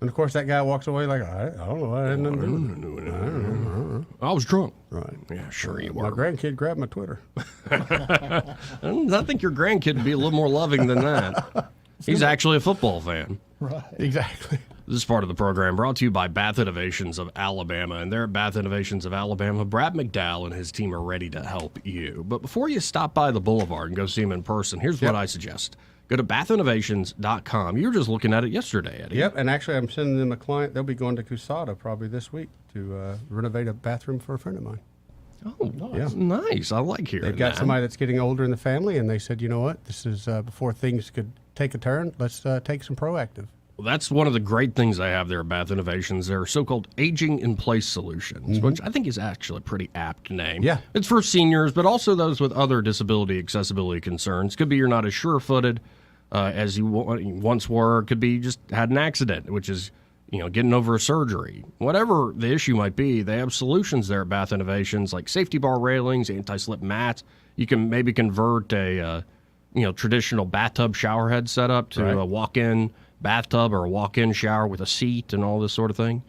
And of course, that guy walks away like, I don't know. I had nothing to do with it. I don't know. I was drunk. Right. Yeah, sure you My were. grandkid grabbed my Twitter. I think your grandkid would be a little more loving than that. He's actually a football fan. Right. Exactly. This is part of the program brought to you by Bath Innovations of Alabama. And there at Bath Innovations of Alabama, Brad McDowell and his team are ready to help you. But before you stop by the Boulevard and go see him in person, here's what I suggest. Go to bathinnovations.com. You were just looking at it yesterday, Eddie. Yep, and actually I'm sending them a client. They'll be going to Cusada probably this week to renovate a bathroom for a friend of mine. Oh, nice. I like hearing They've got that. somebody that's getting older in the family, and they said, you know what, this is before things could take a turn, let's take some proactive. Well, that's one of the great things I have there at Bath Innovations. They're so-called aging-in-place solutions, which I think is actually a pretty apt name. Yeah. It's for seniors, but also those with other disability accessibility concerns. Could be you're not as sure-footed as you once were. Could be you just had an accident, which is, getting over a surgery. Whatever the issue might be, they have solutions there at Bath Innovations, like safety bar railings, anti-slip mats. You can maybe convert a, traditional bathtub shower head setup to a walk-in bathtub or a walk-in shower with a seat and all this sort of thing.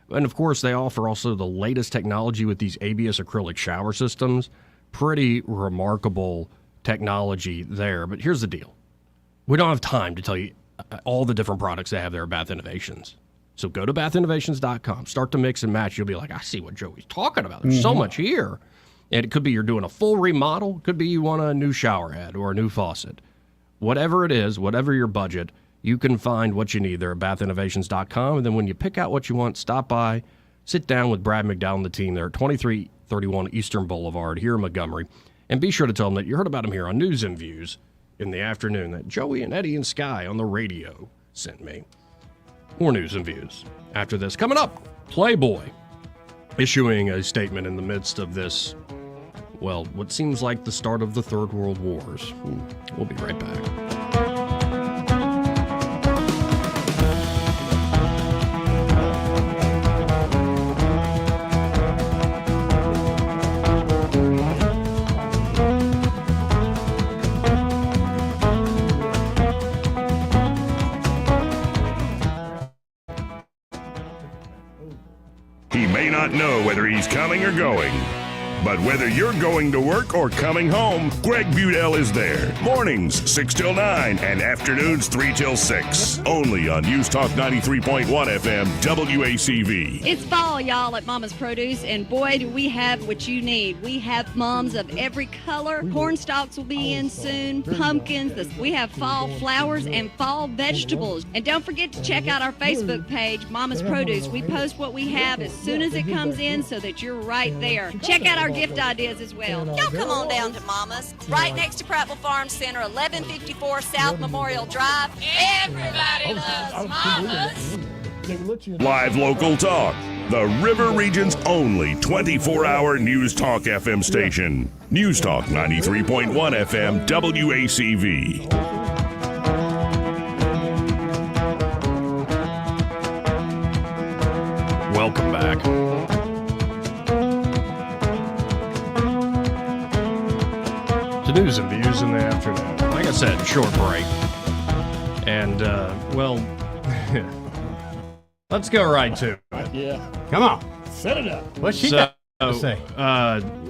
And of course, they offer also the latest technology with these ABS acrylic shower systems. Pretty remarkable technology there. But here's the deal. We don't have time to tell you all the different products they have there at Bath Innovations. So go to bathinnovations.com, start to mix and match. You'll be like, I see what Joey's talking about. There's so much here. And it could be you're doing a full remodel. It could be you want a new shower head or a new faucet. Whatever it is, whatever your budget, you can find what you need there at bathinnovations.com. And then when you pick out what you want, stop by, sit down with Brad McDowell and the team there at 2331 Eastern Boulevard here in Montgomery. And be sure to tell them that you heard about them here on News and Views in the afternoon that Joey and Eddie and Sky on the radio sent me. More News and Views after this. Coming up, Playboy issuing a statement in the midst of this, what seems like the start of the Third World Wars. We'll be right back. He may not know whether he's coming or going, But whether you're going to work or coming home, Greg Budell is there. Mornings 6 till 9 and afternoons 3 till 6. Only on News Talk 93.1 FM WACV. It's fall, y'all, at Mama's Produce, and boy, do we have what you need. We have mums of every color. Corn stalks will be in soon, pumpkins. We have fall flowers and fall vegetables. And don't forget to check out our Facebook page, Mama's Produce. We post what we have as soon as it comes in so that you're right there. Check out our gift ideas as well. Y'all come on down to Mama's, right next to Prattville Farm Center, 1154 South Memorial Drive. Everybody loves Mama's. Live local talk. The River Region's only 24-hour News Talk FM station. News Talk 93.1 FM WACV. Welcome back. To news and views in the afternoon. Like I said, short break. And, let's go right to it. Yeah. Come on. Set it up. What's she got to say?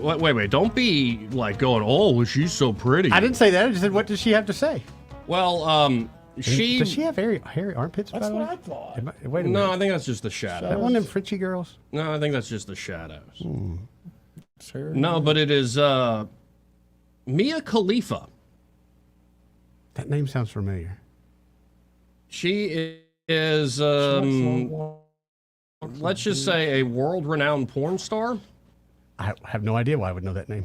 Wait. Don't be like going, oh, she's so pretty. I didn't say that. I just said, what does she have to say? Well, does she have hairy armpits? That's by the what way? I thought. Wait a minute. No, I think that's just the shadows. That one of them Fritchie girls? No, I think that's just the shadows. Sure. No, but it is Mia Khalifa. That name sounds familiar. She is, let's just say, a world-renowned porn star. I have no idea why I would know that name.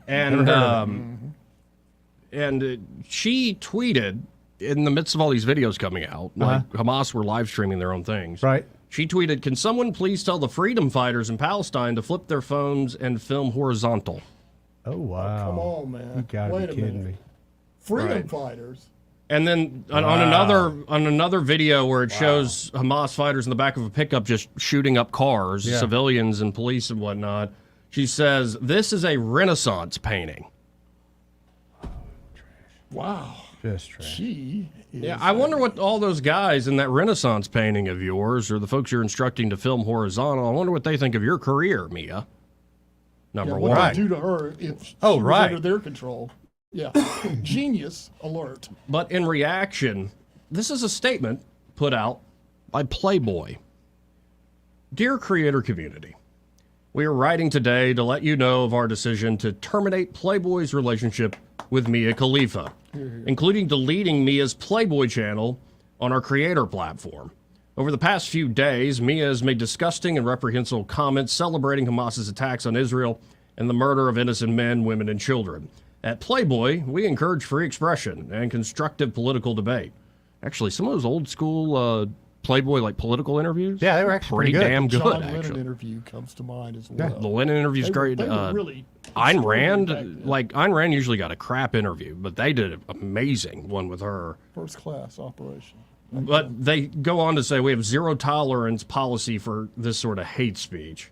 And she tweeted in the midst of all these videos coming out, like Hamas were live streaming their own things. Right. She tweeted, "Can someone please tell the freedom fighters in Palestine to flip their phones and film horizontal?" Oh wow! Come on, man! You gotta Wait be a kidding minute. me. Freedom fighters. And then on another video where it shows Hamas fighters in the back of a pickup just shooting up cars, civilians and police and whatnot, she says, "This is a Renaissance painting." Wow. Just trash. She is I wonder what all those guys in that Renaissance painting of yours, or the folks you're instructing to film horizontal, I wonder what they think of your career, Mia. Number what one. they do to her if she was under their control. Yeah. Genius alert. But in reaction, this is a statement put out by Playboy. Dear creator community, we are writing today to let you know of our decision to terminate Playboy's relationship with Mia Khalifa, including deleting Mia's Playboy channel on our creator platform. Over the past few days, Mia has made disgusting and reprehensible comments celebrating Hamas's attacks on Israel and the murder of innocent men, women, and children. At Playboy, we encourage free expression and constructive political debate. Actually, some of those old school Playboy like political interviews, they were actually pretty damn good. John Actually, Lennon interview comes to mind as well. the Lennon interview's great. They were really Ayn Rand, Ayn Rand usually got a crap interview, but they did an amazing one with her. First class operation. But they go on to say we have zero tolerance policy for this sort of hate speech.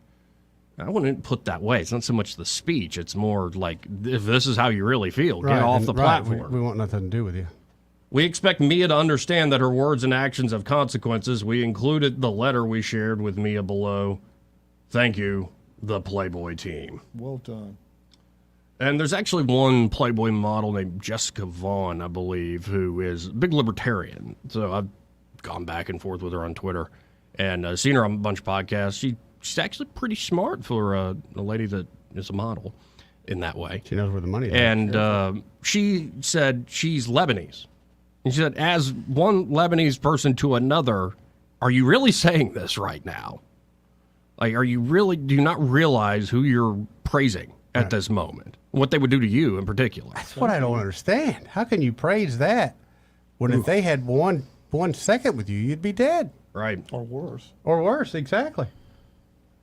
I wouldn't put that way. It's not so much the speech. It's more like, if this is how you really feel, get off the platform. We want nothing to do with you. We expect Mia to understand that her words and actions have consequences. We included the letter we shared with Mia below. Thank you, the Playboy team. Well done. And there's actually one Playboy model named Jessica Vaughn, I believe, who is a big libertarian. So I've gone back and forth with her on Twitter and seen her on a bunch of podcasts. She's actually pretty smart for a lady that is a model in that way. She knows where the money is. And she said she's Lebanese. And she said, as one Lebanese person to another, are you really saying this right now? Like, do you not realize who you're praising at this moment? What they would do to you in particular? That's what I don't understand. How can you praise that when if they had one second with you, you'd be dead? Right. Or worse. Or worse, exactly.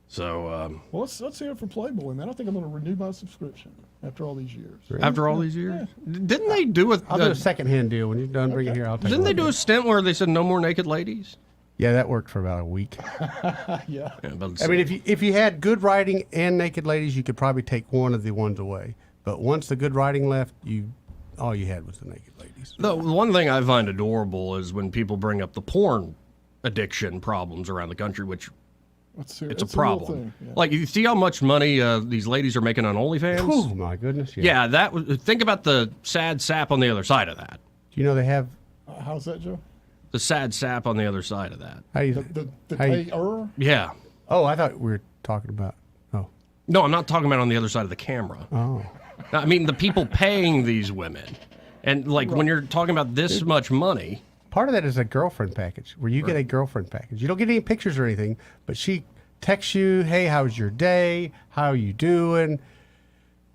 So, well, let's hear it from Playboy, man. I think I'm going to renew my subscription after all these years. After all these years? Yeah. Didn't they do I'll do a second-hand deal. When you're done, bring it here. I'll take it. Didn't they do a stint where they said no more naked ladies? Yeah, that worked for about a week. Yeah. I mean, if you had good writing and naked ladies, you could probably take one of the ones away. But once the good writing left, all you had was the naked ladies. The one thing I find adorable is when people bring up the porn addiction problems around the country, which It's a real problem. thing, yeah. Like, you see how much money these ladies are making on OnlyFans? Oh, my goodness. Yeah. Think about the sad sap on the other side of that. Do you know they have... how's that, Joe? The sad sap on the other side of that. How you, The how you- payer? Yeah. Oh, I thought we were talking about... Oh. No, I'm not talking about on the other side of the camera. Oh. I mean, the people paying these women. And, like, when you're talking about this much money... Part of that is a girlfriend package, where you get a girlfriend package. You don't get any pictures or anything, but she texts you, hey, how's your day? How are you doing?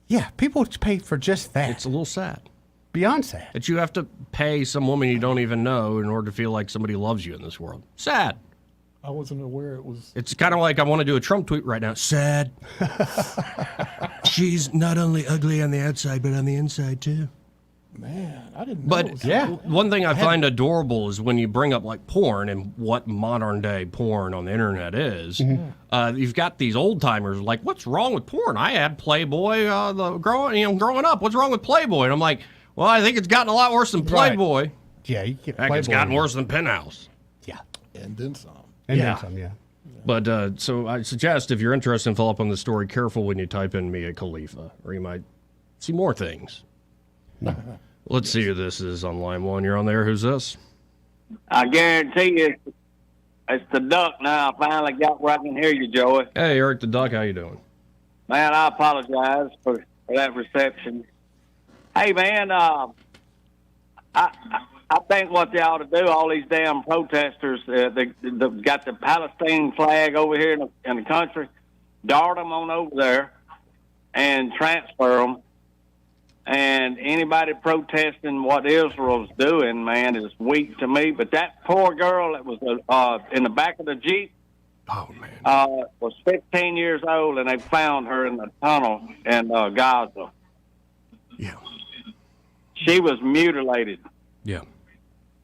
Yeah, people pay for just that. It's a little sad. Beyond sad. That you have to pay some woman you don't even know in order to feel like somebody loves you in this world. Sad. I wasn't aware it was. It's kind of like I want to do a Trump tweet right now. Sad. She's not only ugly on the outside, but on the inside, too. Man, I didn't know. It was But one thing I find adorable is when you bring up like porn and what modern day porn on the internet is. You've got these old timers like, what's wrong with porn? I had Playboy growing up. What's wrong with Playboy? And I'm like, well, I think it's gotten a lot worse than Playboy. Right. Yeah, you get Heck, it's gotten worse than Penthouse. Yeah, and then some. And then some. Yeah. But so I suggest if you're interested in follow up on the story, careful when you type in Mia Khalifa, or you might see more things. Let's see who this is on line one. You're on there. Who's this? I guarantee you, it's the duck now. I finally got where I can hear you, Joey. Hey, Eric the Duck. How you doing? Man, I apologize for that reception. Hey, man, I think what they ought to do, all these damn protesters, they got the Palestine flag over here in the country, dart them on over there and transfer them. And anybody protesting what Israel's doing, man, is weak to me. But that poor girl that was in the back of the Jeep was 15 years old, and they found her in the tunnel in Gaza. Yeah. She was mutilated. Yeah.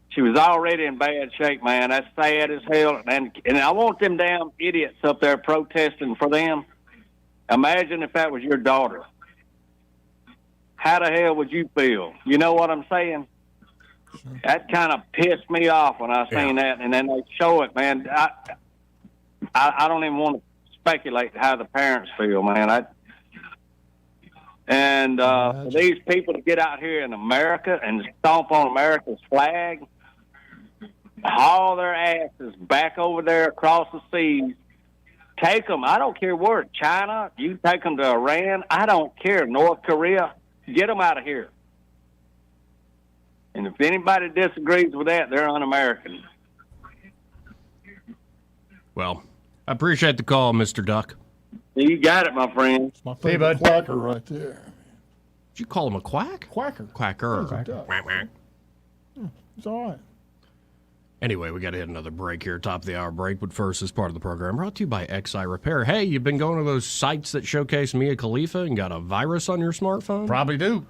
She was already in bad shape, man. That's sad as hell. And I want them damn idiots up there protesting for them. Imagine if that was your daughter. How the hell would you feel? You know what I'm saying? That kind of pissed me off when I seen that, and then they show it, man. I don't even want to speculate how the parents feel, man. For these people to get out here in America and stomp on America's flag, haul their asses back over there across the seas, take them. I don't care where, China, you take them to Iran, I don't care, North Korea. Get them out of here. And if anybody disagrees with that, they're un-American. Well, I appreciate the call, Mr. Duck. You got it, my friend. My favorite quacker right there. Did you call him a quack? Quacker. Quacker. He's a duck. It's all right. Anyway, we got to hit another break here, top of the hour break. But first, this part of the program brought to you by XI Repair. Hey, you've been going to those sites that showcase Mia Khalifa and got a virus on your smartphone? Probably do.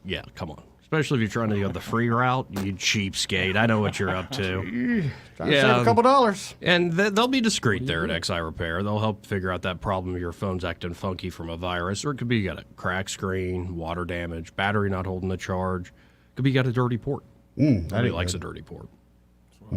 Yeah, come on. Especially if you're trying to go the free route, you cheapskate. I know what you're up to. Trying to save a couple dollars. And they'll be discreet there at XI Repair. They'll help figure out that problem of your phone's acting funky from a virus. Or it could be you got a cracked screen, water damage, battery not holding the charge. It could be you got a dirty port. Nobody likes a dirty port.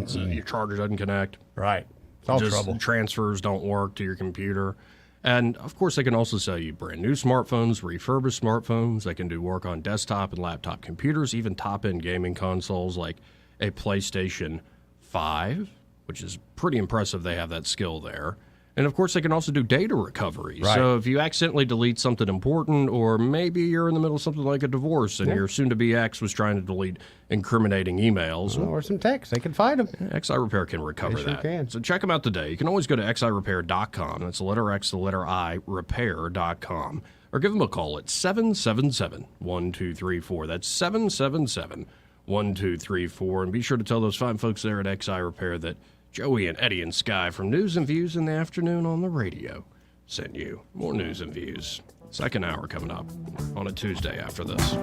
So your charger doesn't connect. Right. It's all trouble. Transfers don't work to your computer. And, of course, they can also sell you brand new smartphones, refurbished smartphones. They can do work on desktop and laptop computers, even top-end gaming consoles like a PlayStation 5, which is pretty impressive they have that skill there. And, of course, they can also do data recovery. Right. So if you accidentally delete something important, or maybe you're in the middle of something like a divorce and your soon-to-be ex was trying to delete incriminating emails. Or some text. They can find them. XI Repair can recover They sure that. can. So check them out today. You can always go to xirepair.com. That's the letter X, the letter I, repair.com. Or give them a call at 777-1234. That's 777-1234. And be sure to tell those fine folks there at XI Repair that Joey and Eddie and Sky from News and Views in the Afternoon on the radio send you more news and views. Second hour coming up on a Tuesday after this.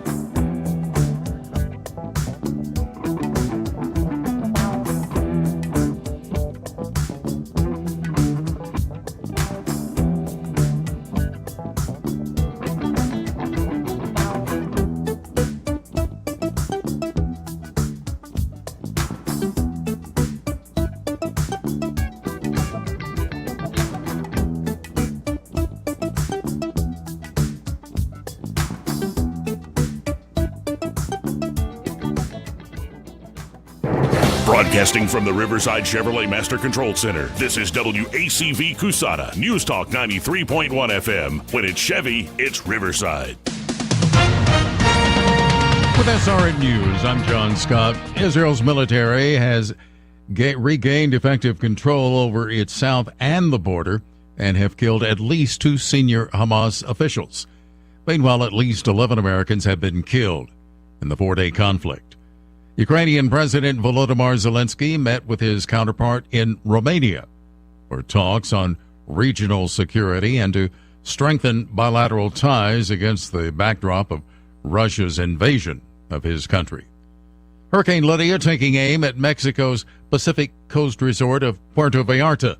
Broadcasting from the Riverside Chevrolet Master Control Center, this is WACV Cusada, News Talk 93.1 FM. When it's Chevy, it's Riverside. With SRN News, I'm John Scott. Israel's military has regained effective control over its south and the border and have killed at least 2 senior Hamas officials. Meanwhile, at least 11 Americans have been killed in the 4-day conflict. Ukrainian President Volodymyr Zelensky met with his counterpart in Romania for talks on regional security and to strengthen bilateral ties against the backdrop of Russia's invasion of his country. Hurricane Lydia taking aim at Mexico's Pacific Coast resort of Puerto Vallarta.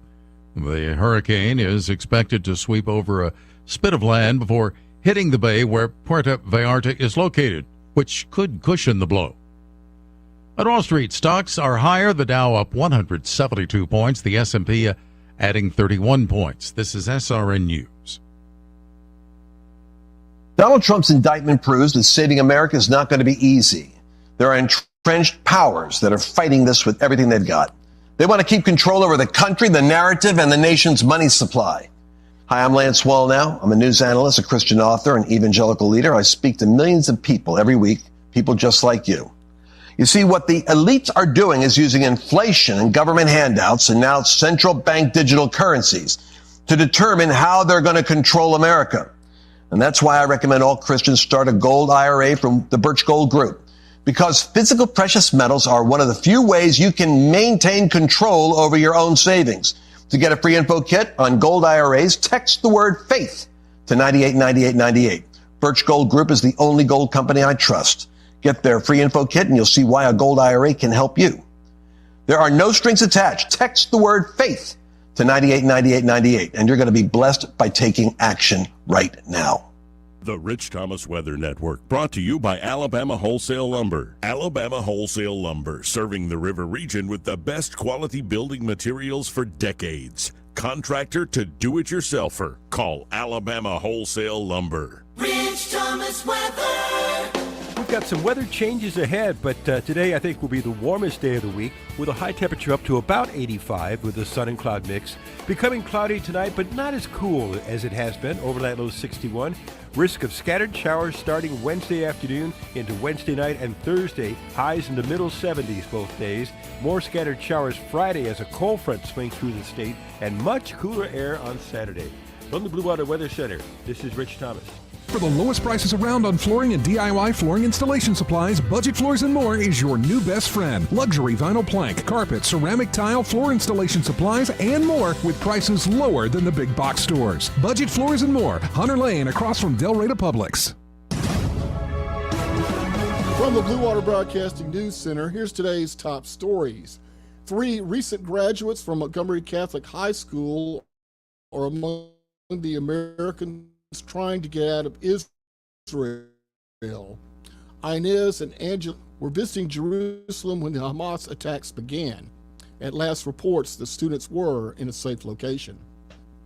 The hurricane is expected to sweep over a spit of land before hitting the bay where Puerto Vallarta is located, which could cushion the blow. At Wall Street, stocks are higher. The Dow up 172 points. The S&P adding 31 points. This is SRN News. Donald Trump's indictment proves that saving America is not going to be easy. There are entrenched powers that are fighting this with everything they've got. They want to keep control over the country, the narrative, and the nation's money supply. Hi, I'm Lance Wallnau. I'm a news analyst, a Christian author, an evangelical leader. I speak to millions of people every week, people just like you. You see, what the elites are doing is using inflation and government handouts and now central bank digital currencies to determine how they're going to control America. And that's why I recommend all Christians start a gold IRA from the Birch Gold Group. Because physical precious metals are one of the few ways you can maintain control over your own savings. To get a free info kit on gold IRAs, text the word FAITH to 989898. Birch Gold Group is the only gold company I trust. Get their free info kit and you'll see why a gold IRA can help you. There are no strings attached. Text the word FAITH to 989898 and you're going to be blessed by taking action right now. The Rich Thomas Weather Network, brought to you by Alabama Wholesale Lumber. Alabama Wholesale Lumber, serving the river region with the best quality building materials for decades. Contractor to do-it-yourselfer. Call Alabama Wholesale Lumber. Rich Thomas Weather. We've got some weather changes ahead, but today I think will be the warmest day of the week, with a high temperature up to about 85 with a sun and cloud mix. Becoming cloudy tonight, but not as cool as it has been. Overnight low 61. Risk of scattered showers starting Wednesday afternoon into Wednesday night and Thursday. Highs in the middle 70s both days. More scattered showers Friday as a cold front swings through the state, and much cooler air on Saturday. From the Blue Water Weather Center, this is Rich Thomas. For the lowest prices around on flooring and DIY flooring installation supplies, Budget Floors & More is your new best friend. Luxury vinyl plank, carpet, ceramic tile, floor installation supplies, and more with prices lower than the big box stores. Budget Floors & More, Hunter Lane, across from Del Rey Publix. From the Blue Water Broadcasting News Center, here's today's top stories. 3 recent graduates from Montgomery Catholic High School are among the Americans trying to get out of Israel. Inez and Angela were visiting Jerusalem when the Hamas attacks began. At last reports, the students were in a safe location.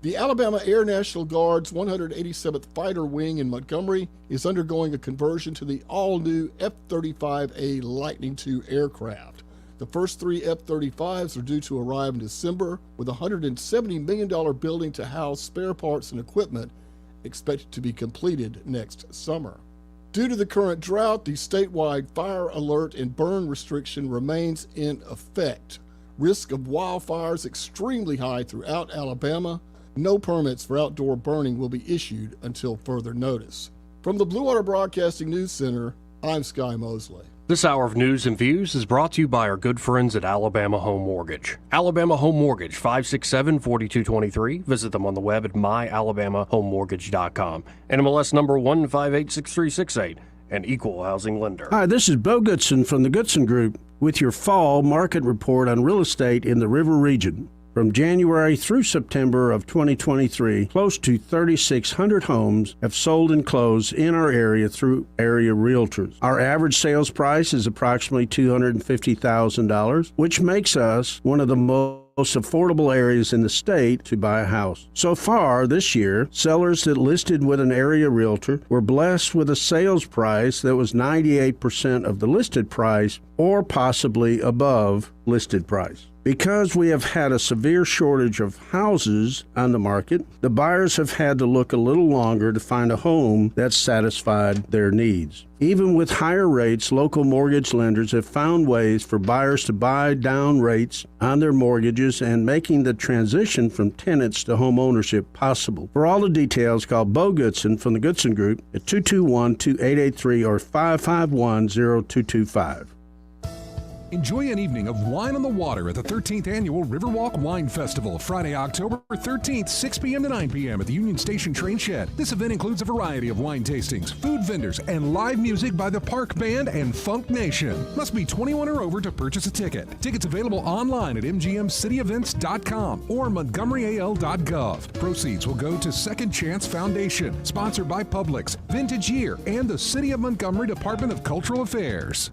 The Alabama Air National Guard's 187th Fighter Wing in Montgomery is undergoing a conversion to the all-new F-35A Lightning II aircraft. The first 3 F-35s are due to arrive in December, with a $170 million building to house spare parts and equipment expected to be completed next summer. Due to the current drought, the statewide fire alert and burn restriction remains in effect. Risk of wildfires extremely high throughout Alabama. No permits for outdoor burning will be issued until further notice. From the Blue Water Broadcasting News Center, I'm Sky Mosley. This hour of news and views is brought to you by our good friends at Alabama Home Mortgage. Alabama Home Mortgage, 567-4223. Visit them on the web at myalabamahomemortgage.com. NMLS number 1586368, an equal housing lender. Hi, this is Bo Goodson from the Goodson Group with your fall market report on real estate in the River Region. From January through September of 2023, close to 3,600 homes have sold and closed in our area through area realtors. Our average sales price is approximately $250,000, which makes us one of the most most affordable areas in the state to buy a house. So far this year, sellers that listed with an area realtor were blessed with a sales price that was 98% of the listed price or possibly above listed price. Because we have had a severe shortage of houses on the market, the buyers have had to look a little longer to find a home that satisfied their needs. Even with higher rates, local mortgage lenders have found ways for buyers to buy down rates on their mortgages and making the transition from tenants to home ownership possible. For all the details, call Bo Goodson from the Goodson Group at 221-2883 or 551-0225. Enjoy an evening of wine on the water at the 13th Annual Riverwalk Wine Festival, Friday, October 13th, 6 p.m. to 9 p.m. at the Union Station Train Shed. This event includes a variety of wine tastings, food vendors, and live music by the Park Band and Funk Nation. Must be 21 or over to purchase a ticket. Tickets available online at mgmcityevents.com or montgomeryal.gov. Proceeds will go to Second Chance Foundation, sponsored by Publix, Vintage Year, and the City of Montgomery Department of Cultural Affairs.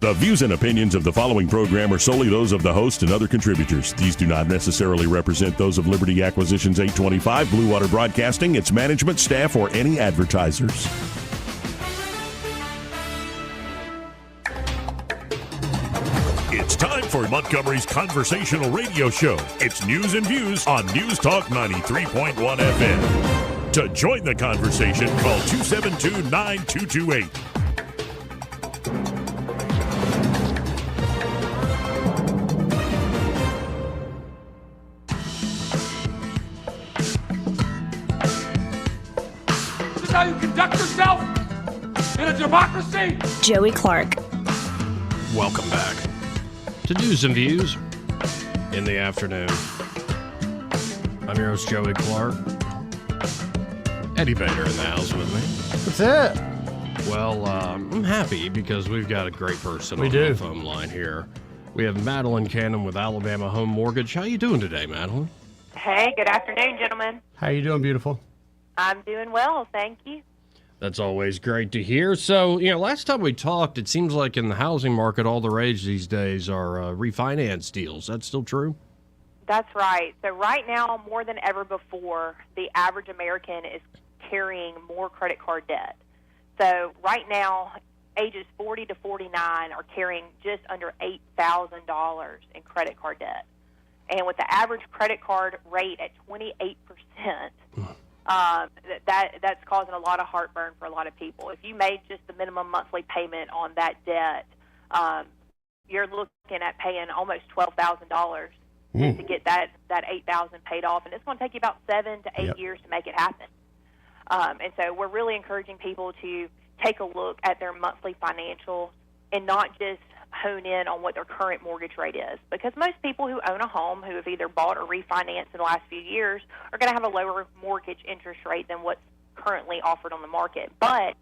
The views and opinions of the following program are solely those of the host and other contributors. These do not necessarily represent those of Liberty Acquisitions 825, Blue Water Broadcasting, its management, staff, or any advertisers. It's time for Montgomery's conversational radio show. It's News and Views on News Talk 93.1 FM. To join the conversation, call 272-9228. How you conduct yourself in a democracy. Joey Clark. Welcome back to News and Views in the afternoon. I'm your host, Joey Clark. Eddie Bader in the house with me. What's that? Well, I'm happy because we've got a great person on the phone line here. We have Madeline Cannon with Alabama Home Mortgage. How you doing today, Madeline? Hey, good afternoon, gentlemen. How you doing, beautiful? I'm doing well, thank you. That's always great to hear. So, last time we talked, it seems like in the housing market, all the rage these days are refinance deals. That's still true? That's right. So right now, more than ever before, the average American is carrying more credit card debt. So right now, ages 40 to 49 are carrying just under $8,000 in credit card debt. And with the average credit card rate at 28%, that's causing a lot of heartburn for a lot of people. If you made just the minimum monthly payment on that debt, you're looking at paying almost $12,000 to get that $8,000 paid off, and it's going to take you about 7 to 8 years to make it happen. And so we're really encouraging people to take a look at their monthly financials and not just hone in on what their current mortgage rate is, because most people who own a home who have either bought or refinanced in the last few years are going to have a lower mortgage interest rate than what's currently offered on the market. But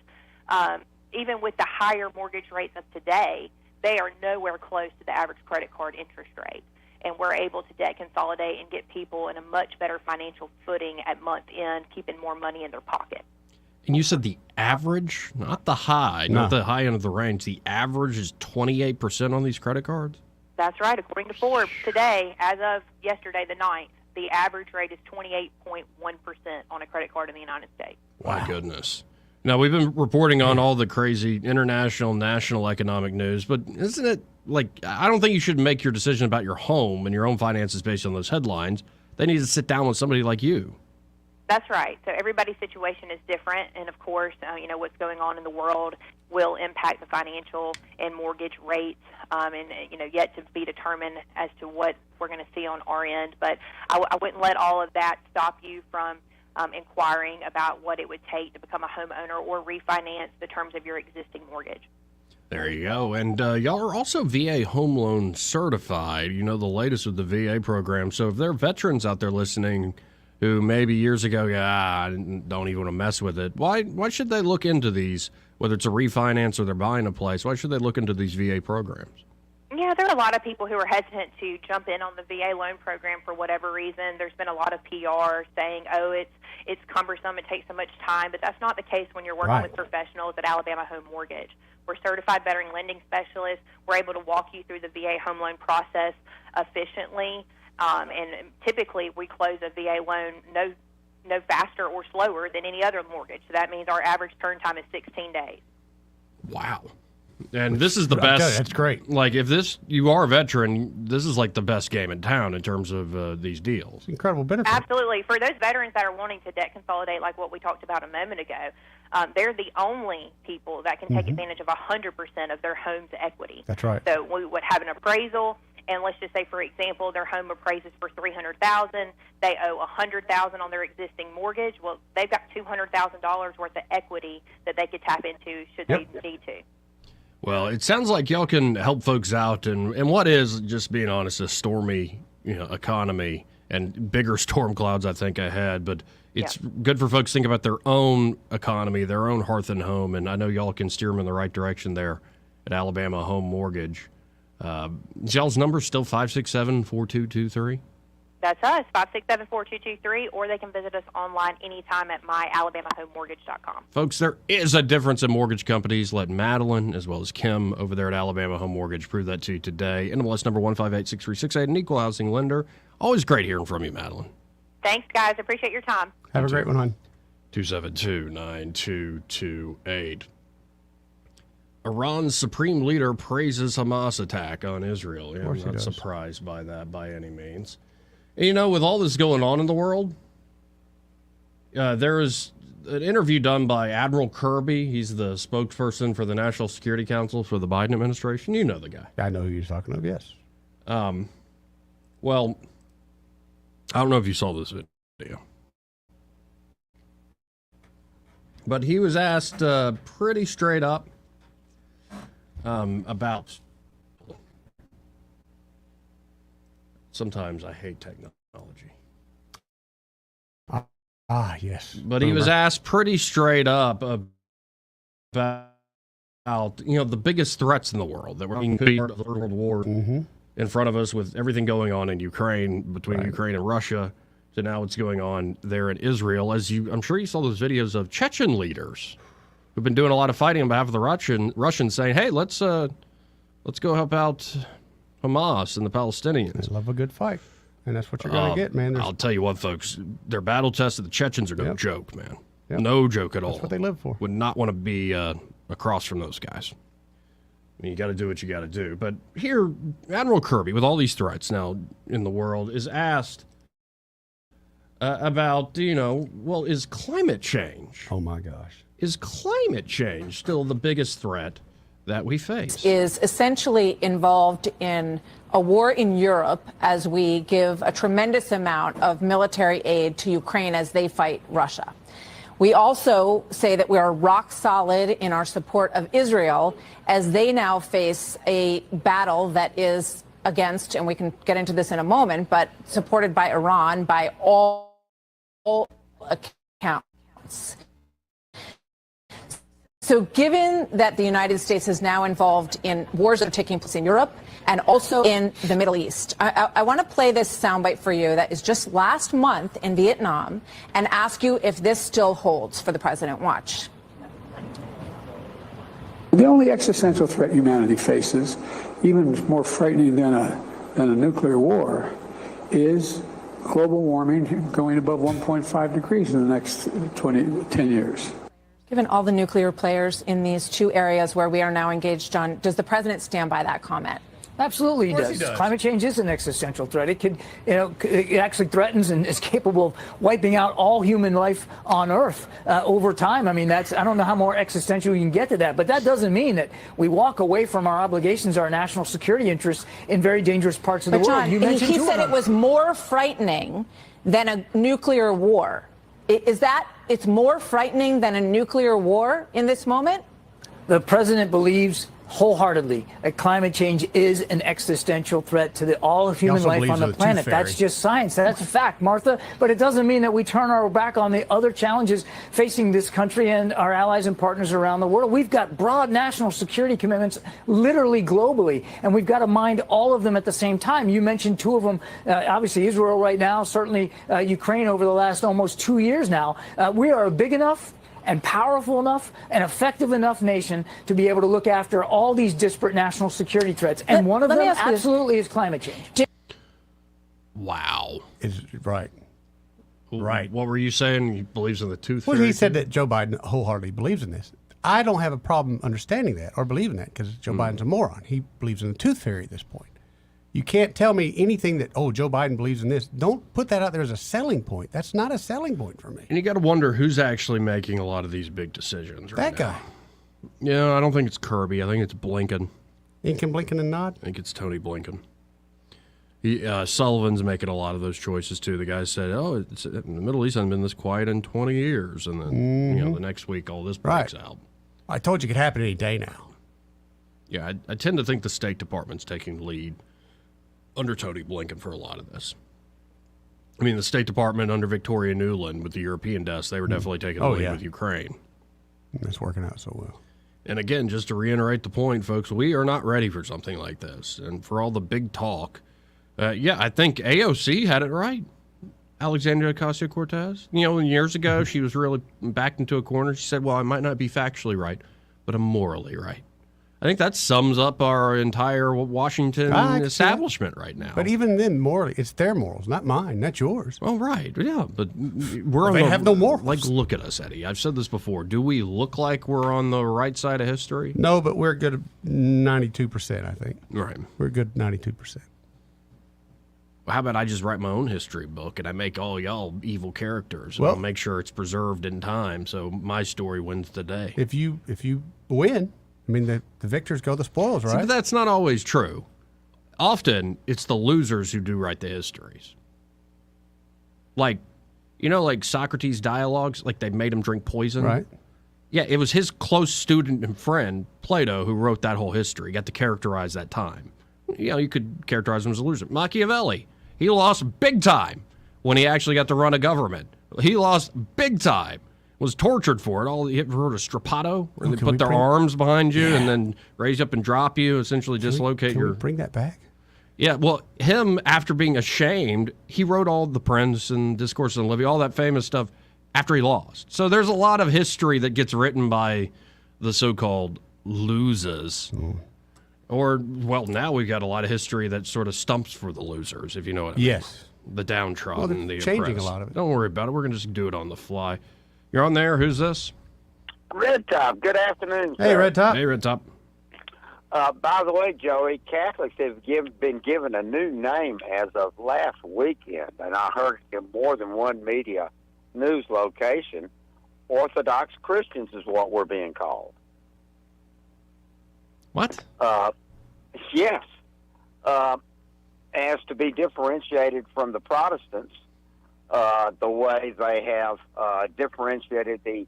even with the higher mortgage rates of today, they are nowhere close to the average credit card interest rate. And we're able to debt consolidate and get people in a much better financial footing at month end, keeping more money in their pocket. And you said the average, not the high, not the high end of the range, the average is 28% on these credit cards? That's right. According to Forbes, today, as of yesterday, the 9th, the average rate is 28.1% on a credit card in the United States. Wow. My goodness. Now, we've been reporting on all the crazy international, national economic news, but isn't it I don't think you should make your decision about your home and your own finances based on those headlines. They need to sit down with somebody like you. That's right. So everybody's situation is different, and of course, what's going on in the world will impact the financial and mortgage rates, and yet to be determined as to what we're going to see on our end. But I wouldn't let all of that stop you from inquiring about what it would take to become a homeowner or refinance the terms of your existing mortgage. There you go. And y'all are also VA home loan certified, the latest with the VA program. So if there are veterans out there listening who maybe years ago, I don't even want to mess with it, why should they look into these, whether it's a refinance or they're buying a place? Why should they look into these VA programs? Yeah, there are a lot of people who are hesitant to jump in on the VA loan program for whatever reason. There's been a lot of PR saying, it's cumbersome, it takes so much time, but that's not the case when you're working with professionals at Alabama Home Mortgage. We're certified veteran lending specialists. We're able to walk you through the VA home loan process efficiently. And typically we close a VA loan no faster or slower than any other mortgage. So that means our average turn time is 16 days. Wow. And this is the best. That's great. Like, if you are a veteran, this is like the best game in town in terms of these deals. Incredible benefit. Absolutely. For those veterans that are wanting to debt consolidate, like what we talked about a moment ago, they're the only people that can take advantage of 100% of their home's equity. That's right. So we would have an appraisal, and let's just say, for example, their home appraises for $300,000. They owe $100,000 on their existing mortgage. Well, they've got $200,000 worth of equity that they could tap into should they need to. Well, it sounds like y'all can help folks out, and what is, just being honest, a stormy economy and bigger storm clouds, I think, ahead. But it's good for folks to think about their own economy, their own hearth and home, and I know y'all can steer them in the right direction there at Alabama Home Mortgage. Is y'all's number still 567-4223? That's us, 567-4223, or they can visit us online anytime at myalabamahomemortgage.com. Folks, there is a difference in mortgage companies. Let Madeline, as well as Kim, over there at Alabama Home Mortgage, prove that to you today. NMLS number 1586368, an equal housing lender. Always great hearing from you, Madeline. Thanks, guys. Appreciate your time. Have a great one, hon. 272-9228. Iran's supreme leader praises Hamas attack on Israel. Yeah, I'm not surprised by that by any means. And, with all this going on in the world, there is an interview done by Admiral Kirby. He's the spokesperson for the National Security Council for the Biden administration. You know the guy. I know who you're talking of, yes. Well, I don't know if you saw this video. But he was asked pretty straight up about... Sometimes I hate technology. Yes. But he was asked pretty straight up about, the biggest threats in the world that were being part of the World War in front of us, with everything going on in Ukraine, between Ukraine and Russia, to now what's going on there in Israel. I'm sure you saw those videos of Chechen leaders who've been doing a lot of fighting on behalf of the Russians saying, hey, let's go help out Hamas and the Palestinians. They love a good fight, and that's what you're going to get, man. I'll tell you what, folks, their battle tested. The Chechens are no joke, man. No joke at all. That's what they live for. Would not want to be across from those guys. I mean, you got to do what you got to do. But here, Admiral Kirby, with all these threats now in the world, is asked about, is climate change? Oh, my gosh. Is climate change still the biggest threat that we face? Is essentially involved in a war in Europe as we give a tremendous amount of military aid to Ukraine as they fight Russia. We also say that we are rock solid in our support of Israel as they now face a battle that is against, and we can get into this in a moment, but supported by Iran by all accounts. So given that the United States is now involved in wars that are taking place in Europe and also in the Middle East, I want to play this soundbite for you that is just last month in Vietnam and ask you if this still holds for the president. Watch. The only existential threat humanity faces, even more frightening than a nuclear war, is global warming going above 1.5 degrees in the next 10 years. Given all the nuclear players in these two areas where we are now engaged, John, does the president stand by that comment? Absolutely, he does. Climate change is an existential threat. It could, it actually threatens and is capable of wiping out all human life on Earth over time. I mean, I don't know how more existential you can get to that, but that doesn't mean that we walk away from our obligations, our national security interests in very dangerous parts of the world. John, he said it was more frightening than a nuclear war. Is that it's more frightening than a nuclear war in this moment? The president believes wholeheartedly that climate change is an existential threat to all of human life on the planet. That's just science. That's a fact, Martha. But it doesn't mean that we turn our back on the other challenges facing this country and our allies and partners around the world. We've got broad national security commitments literally globally, and we've got to mind all of them at the same time. You mentioned two of them, obviously Israel right now, certainly Ukraine over the last almost 2 years now. We are a big enough and powerful enough and effective enough nation to be able to look after all these disparate national security threats. And one of them absolutely is climate change. Wow. Is right. Right. What were you saying? He believes in the tooth Well, fairy? he said that Joe Biden wholeheartedly believes in this. I don't have a problem understanding that or believing that because Joe Biden's a moron. He believes in the tooth fairy at this point. You can't tell me anything that, Joe Biden believes in this. Don't put that out there as a selling point. That's not a selling point for me. And you got to wonder who's actually making a lot of these big decisions right That guy. Yeah, I don't think it's Kirby. I think it's Blinken. Can Blinken and nod? I think it's Tony Blinken. Sullivan's making a lot of those choices, too. The guy said, it's, in the Middle East hasn't been this quiet in 20 years. And then, the next week, all this breaks out. I told you it could happen any day now. Yeah, I tend to think the State Department's taking lead under Tony Blinken for a lot of this. I mean, the State Department under Victoria Nuland with the European desk, they were definitely taking the lead with Ukraine. It's working out so well. And again, just to reiterate the point, folks, we are not ready for something like this. And for all the big talk, I think AOC had it right. Alexandria Ocasio-Cortez. Years ago, she was really backed into a corner. She said, I might not be factually right, but I'm morally right. I think that sums up our entire Washington establishment right now. But even then, morally, it's their morals, not mine, not yours. Oh, right. Yeah, but they have no morals. Like, look at us, Eddie. I've said this before. Do we look like we're on the right side of history? No, but we're good at 92%, I think. Right. We're good 92%. Well, how about I just write my own history book and I make all y'all evil characters? Well, I'll make sure it's preserved in time so my story wins the day. If you win, I mean, the victors go the spoils, right? See, but that's not always true. Often, it's the losers who do write the histories. Like Socrates' dialogues, like they made him drink poison. Right. Yeah, it was his close student and friend, Plato, who wrote that whole history, got to characterize that time. You could characterize him as a loser. Machiavelli, he lost big time when he actually got to run a government. He lost big time. Was tortured for it. You ever heard of Strapato, where they put their arms behind you and then raise up and drop you, essentially dislocate your... Can we bring that back? Yeah, well, him, after being ashamed, he wrote all the Prince and Discourse on Livy, all that famous stuff, after he lost. So there's a lot of history that gets written by the so-called losers. Or, now we've got a lot of history that sort of stumps for the losers, if you know what I mean. Yes. The downtrodden, the changing oppressed. a lot of it. Don't worry about it. We're going to just do it on the fly. You're on there. Who's this? Red Top. Good afternoon, sir. Hey, Red Top. Hey, Red Top. By the way, Joey, Catholics have been given a new name as of last weekend, and I heard it in more than one media news location. Orthodox Christians is what we're being called. What? Yes. As to be differentiated from the Protestants, the way they have differentiated the